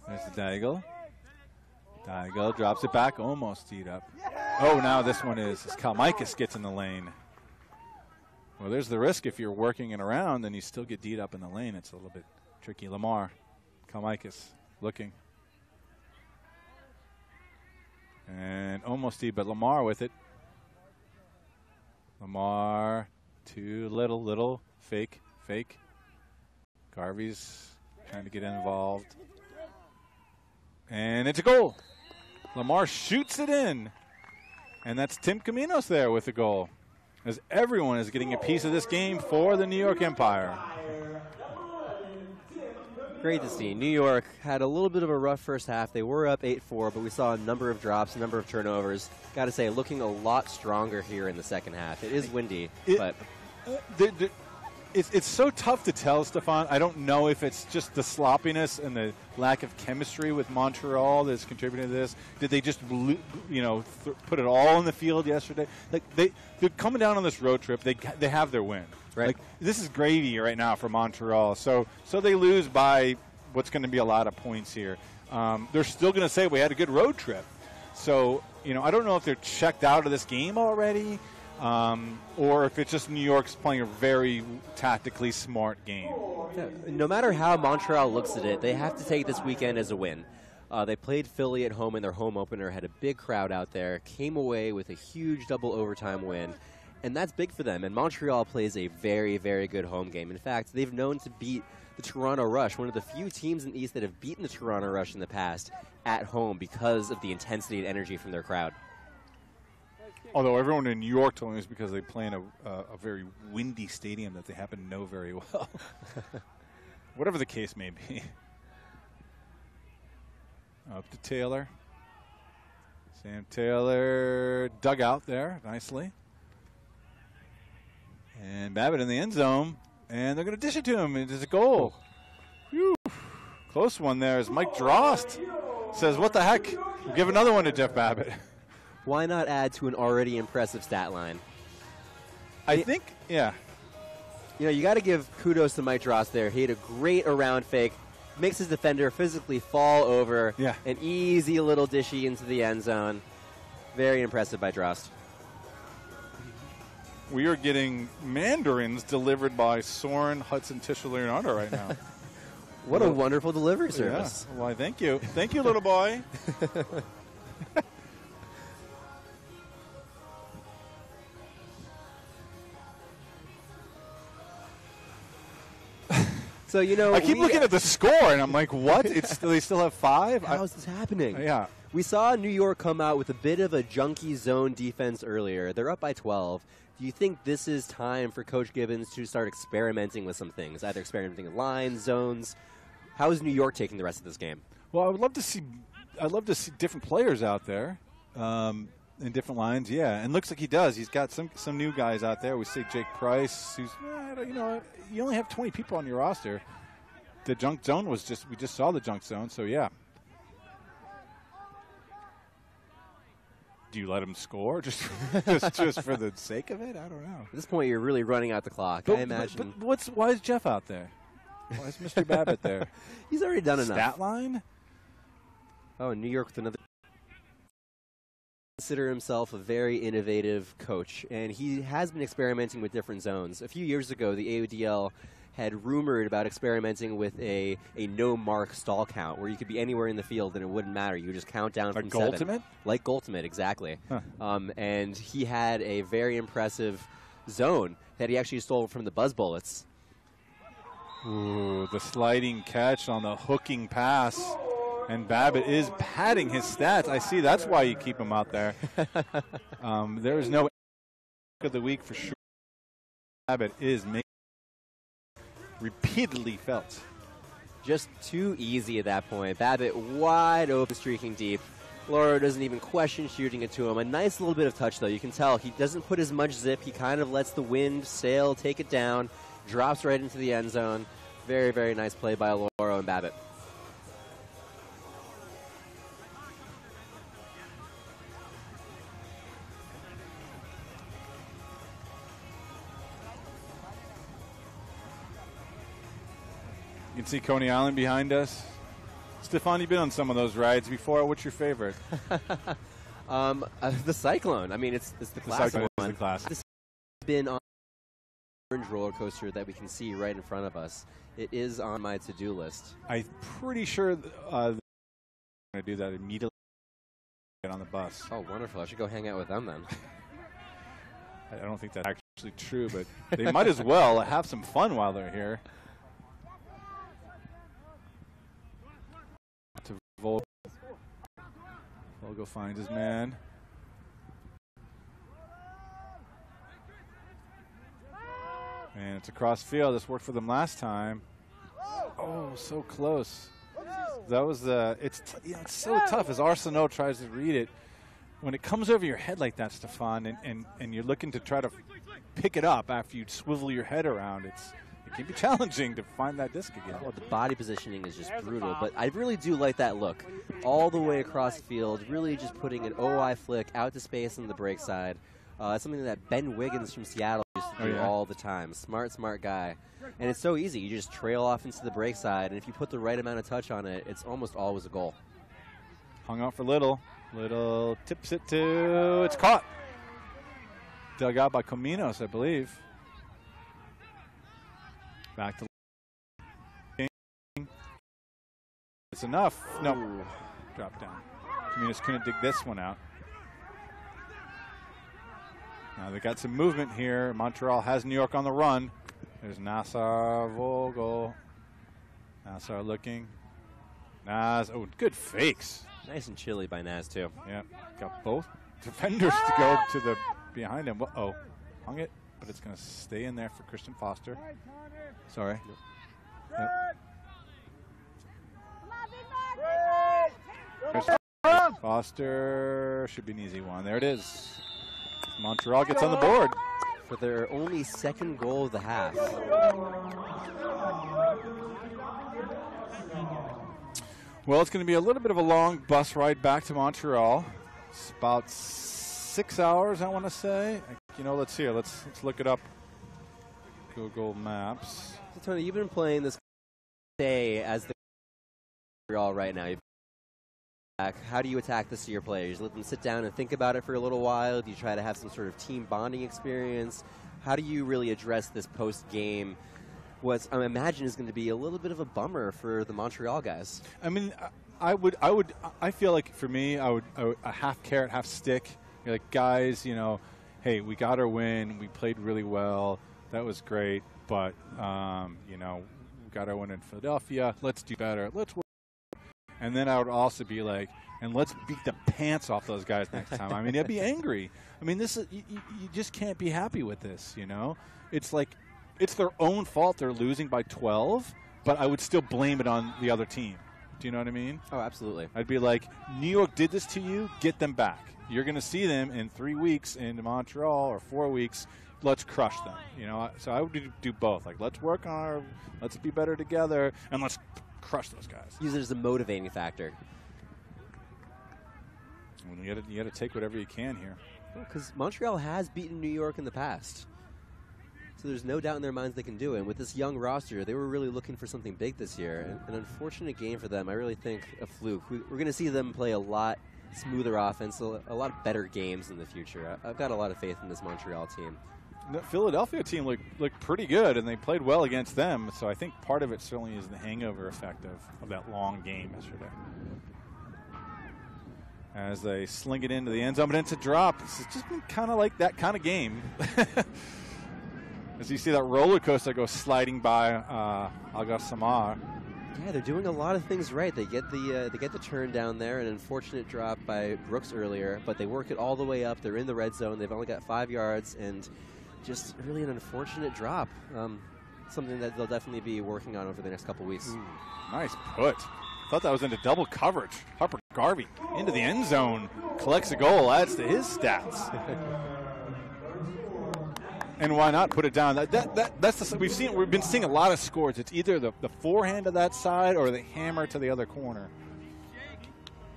There's the Daigle. Daigle drops it back, almost teed up. Oh, now this one is. As Kalmaitis gets in the lane. Well, there's the risk if you're working it around, then you still get D'd up in the lane. It's a little bit tricky. Lamar, Kalmaitis looking. And almost D'd, but Lamar with it. Lamar, too little, fake. Garvey's trying to get involved. And it's a goal. Lamar shoots it in. And that's Tim Caminos there with the goal. As everyone is getting a piece of this game for the New York Empire. Great to see. New York had a little bit of a rough first half. They were up 8-4, but we saw a number of drops, a number of turnovers. Got to say, looking a lot stronger here in the second half. It is windy, but it's so tough to tell, Stefan. I don't know if it's just the sloppiness and the lack of chemistry with Montreal that's contributing to this. Did they just, put it all in the field yesterday? Like they're coming down on this road trip. They have their win. Right. Like this is gravy right now for Montreal. So they lose by what's going to be a lot of points here. They're still going to say we had a good road trip. So I don't know if they're checked out of this game already. Or if it's just New York's playing a very tactically smart game. Yeah, no matter how Montreal looks at it, they have to take this weekend as a win. They played Philly at home in their home opener, had a big crowd out there, came away with a huge double overtime win, and that's big for them. And Montreal plays a very, very good home game. In fact, they've known to beat the Toronto Rush, one of the few teams in the East that have beaten the Toronto Rush in the past at home because of the intensity and energy from their crowd. Although everyone in New York told me it's because they play in a very windy stadium that they happen to know very well. Whatever the case may be. Up to Taylor. Sam Taylor dug out there nicely. And Babbitt in the end zone. And they're going to dish it to him. It is a goal. Whew. Close one there as Mike Drost says, what the heck? We'll give another one to Jeff Babbitt. Why not add to an already impressive stat line? I think, yeah. You got to give kudos to Mike Drost there. He had a great around fake, makes his defender physically fall over, an easy little dishy into the end zone. Very impressive by Drost. We are getting mandarins delivered by Soren Hudson Tischler Leonardo right now. What a wonderful delivery service. Yeah. Why, thank you. Thank you, little boy. So, I keep looking at the score, and I'm like, what? They still have 5? How is this happening? Yeah. We saw New York come out with a bit of a junky zone defense earlier. They're up by 12. Do you think this is time for Coach Gibbons to start experimenting with some things, either experimenting with lines, zones? How is New York taking the rest of this game? Well, I'd love to see different players out there in different lines, yeah. And looks like he does. He's got some new guys out there. We see Jake Price, who's, you only have 20 people on your roster. The junk zone we just saw the junk zone, so yeah. Do you let him score just for the sake of it? I don't know. At this point, you're really running out the clock. I imagine. But why is Jeff out there? Why is Mr. Babbitt there? He's already done enough. Stat line? Oh, New York with another. Consider himself a very innovative coach, and he has been experimenting with different zones. A few years ago, the AUDL had rumored about experimenting with a no-mark stall count, where you could be anywhere in the field and it wouldn't matter. You would just count down from 7. Like Goaltimate? Like Goaltimate, exactly. Huh. And he had a very impressive zone that he actually stole from the Buzz Bullets. Ooh, the sliding catch on the hooking pass. And Babbitt is padding his stats. I see that's why you keep him out there. There is no of the week for sure. Babbitt is making repeatedly felt. Just too easy at that point. Babbitt wide open, streaking deep. Laura doesn't even question shooting it to him. A nice little bit of touch, though. You can tell he doesn't put as much zip. He kind of lets the wind sail, take it down, drops right into the end zone. Very, very nice play by Laura and Babbitt. You can see Coney Island behind us. Stefan, you've been on some of those rides before. What's your favorite? The Cyclone. I mean, it's the classic one. Is the classic. This has been on the orange roller coaster that we can see right in front of us. It is on my to-do list. I'm pretty sure I'm going to do that immediately. Get on the bus. Oh, wonderful. I should go hang out with them then. I don't think that's actually true, but they might as well have some fun while they're here. To Volgo finds his man. And it's across field. This worked for them last time. Oh, so close. That was the. It's so tough as Arsenault tries to read it. When it comes over your head like that, Stefan, and you're looking to try to pick it up after you swivel your head around, it can be challenging to find that disc again. Well, the body positioning is just brutal, but I really do like that look. All the way across the field, really just putting an OI flick out to space on the break side. That's something that Ben Wiggins from Seattle used to do all the time. Smart guy. And it's so easy. You just trail off into the break side, and if you put the right amount of touch on it, it's almost always a goal. Hung out for Little. Little tips it to, it's caught. Dug out by Cominos, I believe. Back to King. It's enough. No. Drop down. Cominos couldn't dig this one out. Now they got some movement here. Montreal has New York on the run. There's Nassar Vogel. Nassar looking. Nas, oh, good fakes. Nice and chilly by Naz, too. Yeah, got both defenders to go to the behind him. Uh-oh, hung it, but it's going to stay in there for Christian Foster. Sorry. Yep. Christian Foster should be an easy one. There it is. Montreal gets on the board. For their only second goal of the half. Well, it's going to be a little bit of a long bus ride back to Montreal. It's about 6 hours, I want to say. You know, let's see. Let's look it up. Google Maps. So, Tony, you've been playing this day as the Montreal right now. How do you attack this to your players? You let them sit down and think about it for a little while? Do you try to have some sort of team bonding experience? How do you really address this post-game? What I imagine is going to be a little bit of a bummer for the Montreal guys. I mean, I feel like for me, I would a half carrot, half stick. You're like, guys, you know, hey, we got our win. We played really well. That was great. But, you know, we got our win in Philadelphia. Let's do better. Let's work. And then I would also be like, and let's beat the pants off those guys next time. I mean, I'd be angry. I mean, this is you just can't be happy with this, you know? It's like, it's their own fault they're losing by 12, but I would still blame it on the other team. Do you know what I mean? Oh, absolutely. I'd be like, New York did this to you, get them back. You're going to see them in 3 weeks in Montreal or 4 weeks. Let's crush them. You know, so I would do both. Like, let's work on let's be better together, and let's crush those guys. Use it as a motivating factor. You got to take whatever you can here. Because Montreal has beaten New York in the past. So there's no doubt in their minds they can do it. And with this young roster, they were really looking for something big this year. An unfortunate game for them. I really think a fluke. We're going to see them play a lot smoother offense, a lot of better games in the future. I've got a lot of faith in this Montreal team. The Philadelphia team looked pretty good, and they played well against them. So I think part of it certainly is the hangover effect of that long game yesterday. As they sling it into the end zone, but it's a drop. It's just been kind of like that kind of game. As you see that roller coaster go sliding by Algar Samar. Yeah, they're doing a lot of things right. They get the turn down there, an unfortunate drop by Brooks earlier, but they work it all the way up. They're in the red zone. They've only got 5 yards, and just really an unfortunate drop. Something that they'll definitely be working on over the next couple weeks. Ooh, nice put. Thought that was into double coverage. Harper Garvey into the end zone, collects a goal, adds to his stats. And why not put it down? That's the, we've been seeing a lot of scores. It's either the forehand to that side or the hammer to the other corner.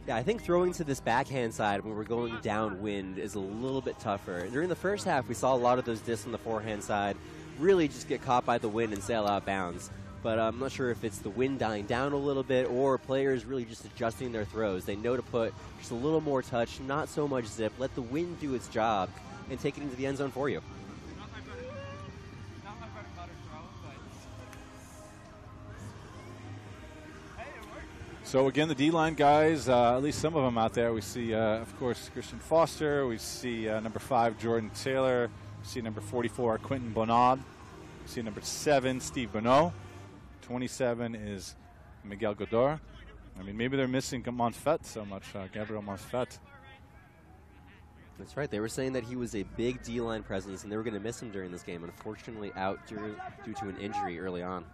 Yeah, I think throwing to this backhand side when we're going downwind is a little bit tougher. During the first half, we saw a lot of those discs on the forehand side really just get caught by the wind and sail out of bounds. But I'm not sure if it's the wind dying down a little bit or players really just adjusting their throws. They know to put just a little more touch, not so much zip, let the wind do its job, and take it into the end zone for you. So again, the D-line guys, at least some of them out there. We see, of course, Christian Foster. We see number 5, Jordan Taylor. We see number 44, Quentin Bonad. We see number 7, Steve Bonneau. 27 is Miguel Godor. I mean, maybe they're missing Monfett so much, Gabriel Monfett. That's right. They were saying that he was a big D-line presence, and they were going to miss him during this game. Unfortunately, out due to an injury early on.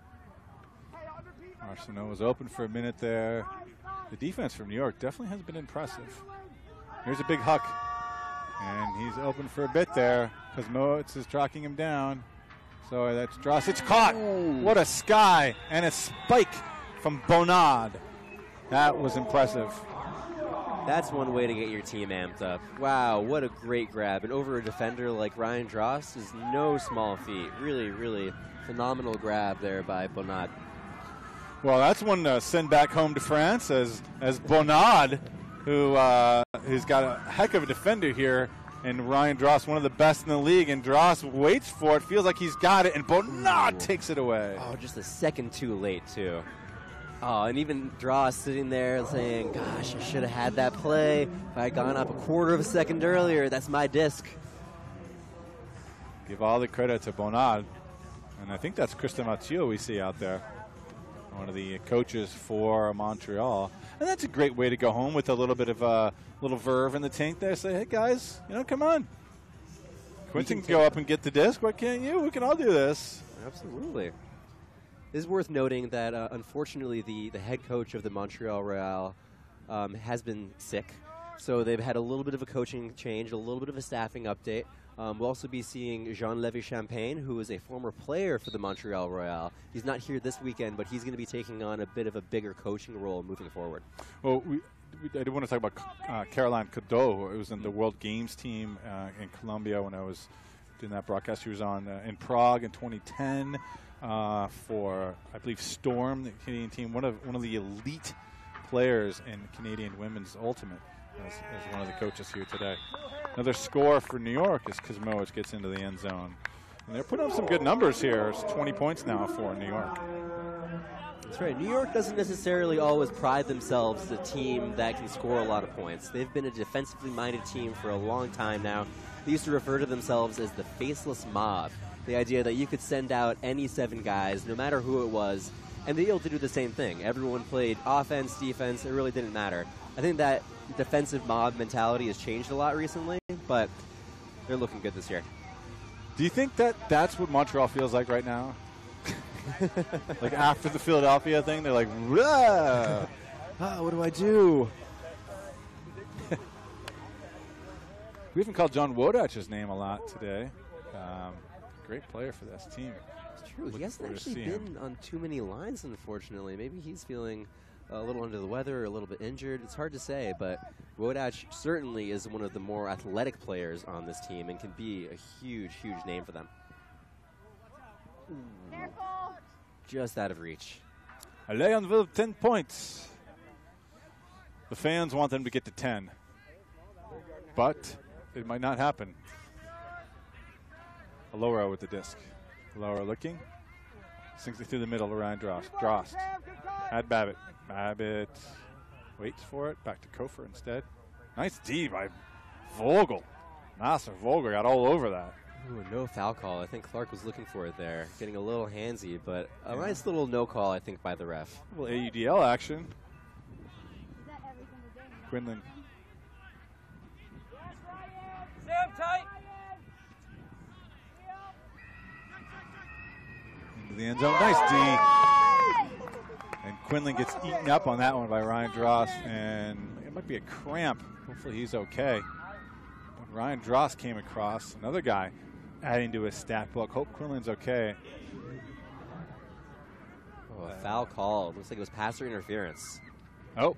Arsenault was open for a minute there. The defense from New York definitely has been impressive. Here's a big huck. And he's open for a bit there because Moitz is tracking him down. So that's Dross. It's caught. Ooh. What a sky. And a spike from Bonad. That was impressive. That's one way to get your team amped up. Wow, what a great grab. And over a defender like Ryan Dross is no small feat. Really, really phenomenal grab there by Bonad. Well, that's one to send back home to France as Bonad, who's got a heck of a defender here, and Ryan Dross, one of the best in the league, and Dross waits for it, feels like he's got it, and Bonad takes it away. Oh, just a second too late, too. Oh, and even Dross sitting there saying, gosh, I should have had that play. If I had gone up a quarter of a second earlier, that's my disc. Give all the credit to Bonad, and I think that's Christian Mathieu we see out there. One of the coaches for Montreal. And that's a great way to go home with a little bit of a little verve in the tank there. Say, hey, guys, come on. Quentin can go up and get the disc. Why can't you? We can all do this. Absolutely. It is worth noting that, unfortunately, the head coach of the Montreal Royale has been sick. So they've had a little bit of a coaching change, a little bit of a staffing update. We'll also be seeing Jean-Lévy Champagne, who is a former player for the Montreal Royale. He's not here this weekend, but he's going to be taking on a bit of a bigger coaching role moving forward. Well, I do want to talk about Caroline Cadeau, who was in the World Games team in Colombia when I was doing that broadcast. She was on in Prague in 2010 for, I believe, Storm, the Canadian team, one of the elite players in Canadian women's ultimate. As one of the coaches here today. Another score for New York as Kuzmowicz gets into the end zone. And they're putting up some good numbers here. It's 20 points now for New York. That's right. New York doesn't necessarily always pride themselves as a team that can score a lot of points. They've been a defensively minded team for a long time now. They used to refer to themselves as the faceless mob. The idea that you could send out any 7 guys, no matter who it was, and they'd be able to do the same thing. Everyone played offense, defense, it really didn't matter. I think that defensive mob mentality has changed a lot recently, but they're looking good this year. Do you think that that's what Montreal feels like right now? Like after the Philadelphia thing, they're like, what do I do? We haven't called John Wodach's name a lot today. Great player for this team. It's true. He hasn't actually been on too many lines, unfortunately. Maybe he's feeling a little under the weather or a little bit injured. It's hard to say, but Wodach certainly is one of the more athletic players on this team and can be a huge, huge name for them. Ooh. Just out of reach. Leonville, 10 points. The fans want them to get to 10, but it might not happen. Alora with the disc. Alora looking. Sinks it through the middle to Ryan Drost. Drost. Had Babbitt. Babbitt waits for it. Back to Kofer instead. Nice D by Vogel. Master Vogel got all over that. Ooh, no foul call. I think Clark was looking for it there. Getting a little handsy, but a nice little no call, I think, by the ref. Well, AUDL action. Quinlan. Sam, tight. Into the end zone. Nice D. And Quinlan gets eaten up on that one by Ryan Dross, and it might be a cramp. Hopefully he's okay. But Ryan Dross came across, another guy adding to his stat book. Hope Quinlan's okay. Oh, a foul call. Looks like it was passer interference. Oh.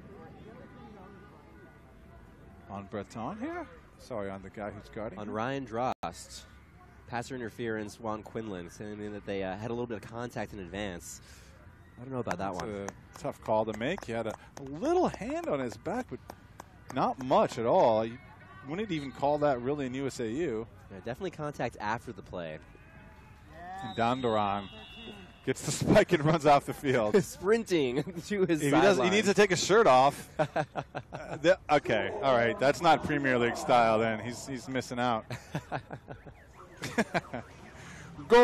On Breton here? Sorry, on the guy who's guarding On him. Ryan Drost. Passer interference, Juan Quinlan, saying that they had a little bit of contact in advance. I don't know about that one. It's a tough call to make. He had a little hand on his back, but not much at all. You wouldn't even call that really in USAU. Yeah, definitely contact after the play. And Dondoran gets the spike and runs off the field. Sprinting to his If sideline. he needs to take his shirt off. Okay, all right. That's not Premier League style then. He's missing out. Goal!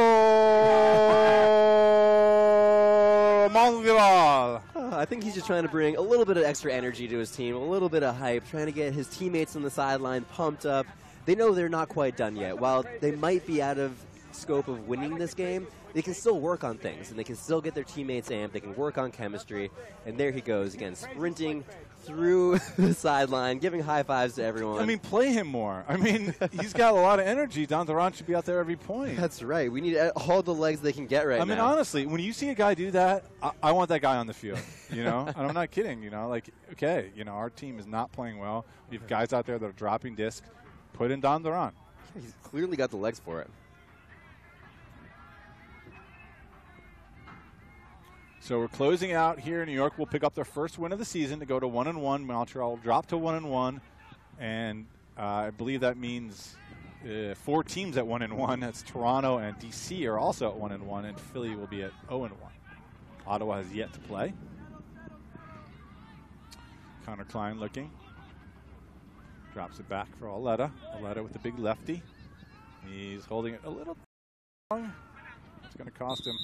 Montreal! I think he's just trying to bring a little bit of extra energy to his team, a little bit of hype, trying to get his teammates on the sideline pumped up. They know they're not quite done yet. While they might be out of scope of winning this game, they can still work on things, and they can still get their teammates amped. They can work on chemistry, and there he goes again, sprinting through the sideline, giving high fives to everyone. I mean, play him more. I mean, he's got a lot of energy. Dondoran should be out there every point. That's right. We need all the legs they can get right now. I mean, honestly, when you see a guy do that, I want that guy on the field, you know? And I'm not kidding, you know? Like, okay, you know, our team is not playing well. We have guys out there that are dropping discs. Put in Dondoran. He's clearly got the legs for it. So we're closing out here in New York. We'll pick up their first win of the season to go to 1-1. Montreal will drop to 1-1, and I believe that means 4 teams at 1-1. That's Toronto and DC are also at 1-1, and Philly will be at 0-1. Ottawa has yet to play. Connor Klein looking. Drops it back for Aletta. Aletta with the big lefty. He's holding it a little long. It's going to cost him.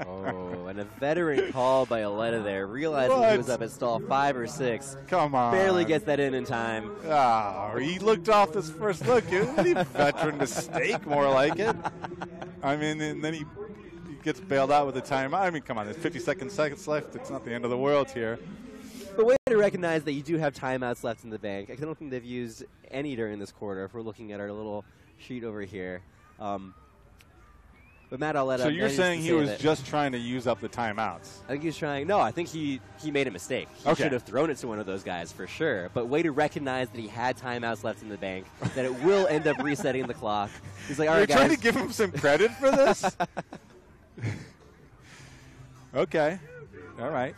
Oh, and a veteran call by Aletta there, realizing he was up at stall 5 or 6. Come on. Barely gets that in time. Oh, he looked off this first look. It was a veteran mistake, more like it. I mean, and then he gets bailed out with a timeout. I mean, come on, there's 50 seconds left. It's not the end of the world here. But way to recognize that you do have timeouts left in the bank. I don't think they've used any during this quarter if we're looking at our little sheet over here. But Matt Aletta. So you're saying he was just trying to use up the timeouts? I think he was trying. No, I think he made a mistake. He should have thrown it to one of those guys for sure. But way to recognize that he had timeouts left in the bank, that it will end up resetting the clock. He's like, all right, You're guys. trying to give him some credit for this? Okay. All right.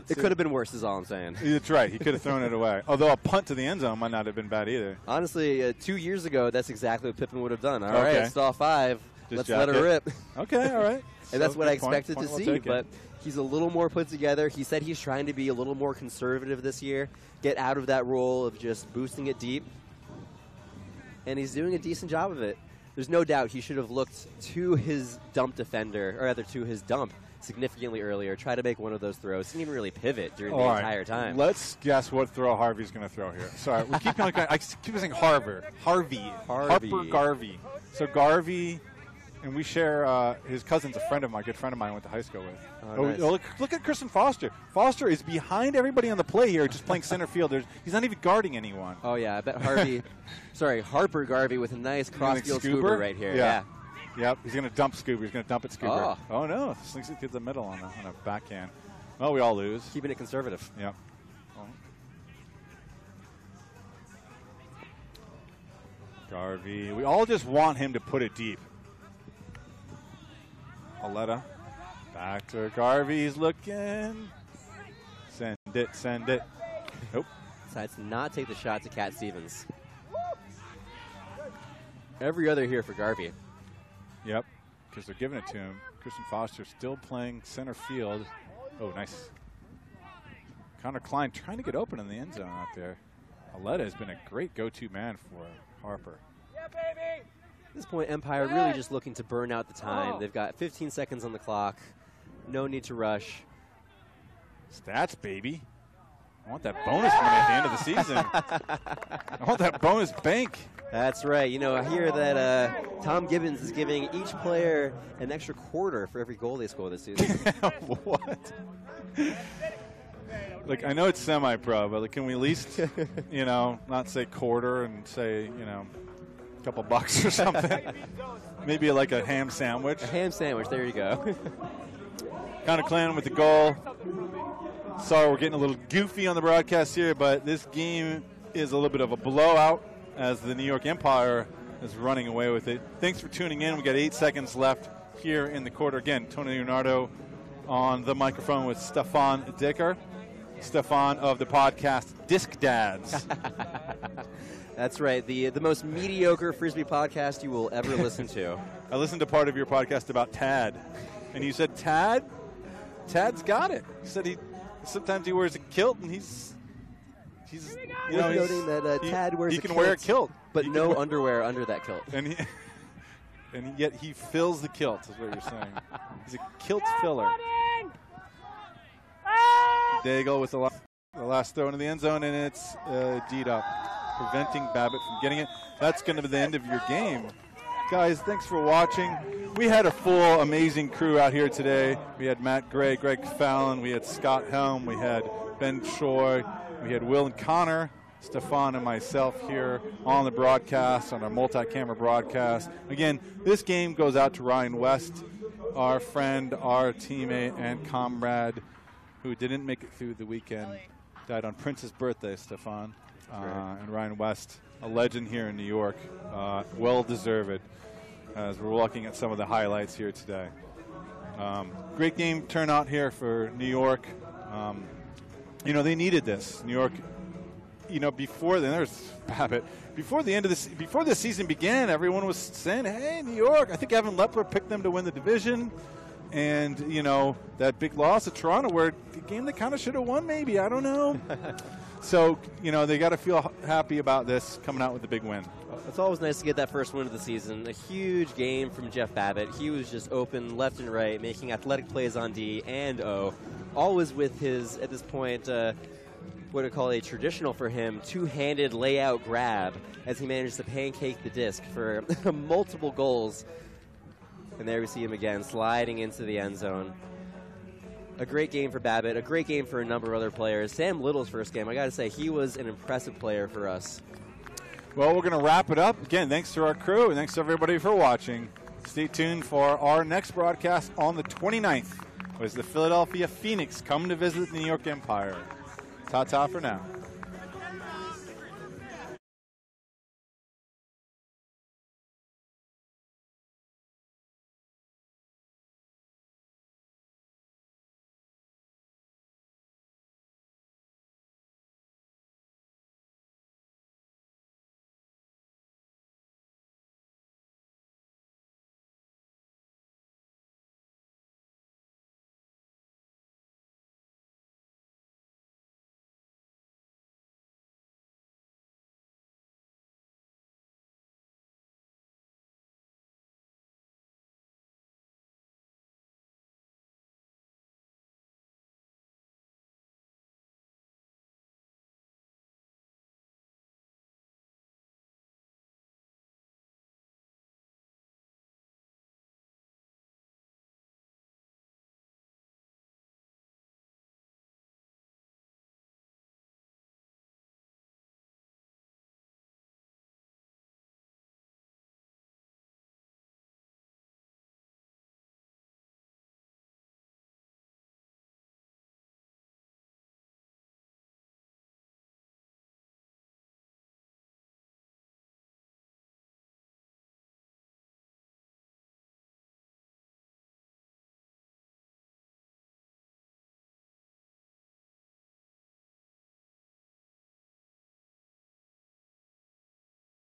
It could have been worse, is all I'm saying. That's right. He could have thrown it away. Although a punt to the end zone might not have been bad either. Honestly, 2 years ago, that's exactly what Pippen would have done. All right, stall 5. Let's let her rip. Okay, all right. And that's what I expected to see, but he's a little more put together. He said he's trying to be a little more conservative this year, get out of that role of just boosting it deep. And he's doing a decent job of it. There's no doubt he should have looked to his dump defender, or rather to his dump, significantly earlier, try to make one of those throws. Didn't even really pivot during the entire time. Let's guess what throw Harvey's going to throw here. Sorry, we keep I keep saying Harper Garvey. So Garvey, and we share his cousin's a friend of mine, a good friend of mine I went to high school with. Nice. Look at Kristen Foster. Foster is behind everybody on the play here, just playing center field. He's not even guarding anyone. Oh, yeah, I bet Harper Garvey with a nice cross-field scooper right here. Yeah. Yep, he's going to dump Scooper. He's going to dump it Scooper. Oh no, slings it to the middle on a backhand. Well, we all lose. Keeping it conservative. Yep. Garvey. We all just want him to put it deep. Aletta. Back to Garvey. He's looking. Send it. Nope. Decides to not take the shot to Cat Stevens. Every other here for Garvey. Yep, because they're giving it to him. Kristen Foster still playing center field. Oh, nice. Connor Klein trying to get open in the end zone out there. Aletta has been a great go-to man for Harper. baby! At this point, Empire really just looking to burn out the time. They've got 15 seconds on the clock. No need to rush. Stats, baby. I want that bonus money at the end of the season. I want that bonus bank. That's right. You know, I hear that Tom Gibbons is giving each player an extra quarter for every goal they score this season. What? Like, I know it's semi-pro, but like, can we at least, you know, not say quarter and say, you know, a couple bucks or something? Maybe like a ham sandwich. A ham sandwich. There you go. Kind of Clan with the goal. Sorry, we're getting a little goofy on the broadcast here, but this game is a little bit of a blowout as the New York Empire is running away with it. Thanks for tuning in. We got 8 seconds left here in the quarter. Again, Tony Leonardo on the microphone with Stefan Dicker. Stefan of the podcast Disc Dads. That's right. The most mediocre Frisbee podcast you will ever listen to. I listened to part of your podcast about Tad, and you said Tad? Tad's got it. You said sometimes he wears a kilt, and he's you know, noting that Tad wears he a can kilt, wear a kilt, but no underwear under that kilt. And yet he fills the kilt, is what you're saying. He's a kilt filler. Daigle with the last throw into the end zone, and it's D'd up, preventing Babbitt from getting it. That's going to be the end of your game. Guys, thanks for watching. We had a full, amazing crew out here today. We had Matt Gray, Greg Fallon, we had Scott Helm, we had Ben Choi, we had Will and Connor, Stefan and myself here on the broadcast, on our multi-camera broadcast. Again, this game goes out to Ryan West, our friend, our teammate, and comrade who didn't make it through the weekend. Died on Prince's birthday, Stefan. And Ryan West, a legend here in New York. Well-deserved, as we're looking at some of the highlights here today. Great game turnout here for New York. You know, they needed this. New York, you know, before the end of this, before the season began, everyone was saying, hey, New York, I think Evan Lepper picked them to win the division. And, you know, that big loss at Toronto, where the game they kind of should have won, maybe. I don't know. So, you know, they got to feel happy about this, coming out with a big win. It's always nice to get that first win of the season. A huge game from Jeff Babbitt. He was just open left and right, making athletic plays on D and O. Always with his, at this point, what I call a traditional for him, two-handed layout grab as he manages to pancake the disc for multiple goals. And there we see him again, sliding into the end zone. A great game for Babbitt, a great game for a number of other players. Sam Little's first game, I got to say, he was an impressive player for us. Well, we're going to wrap it up. Again, thanks to our crew, and thanks to everybody for watching. Stay tuned for our next broadcast on the 29th, as the Philadelphia Phoenix come to visit the New York Empire. Ta-ta for now.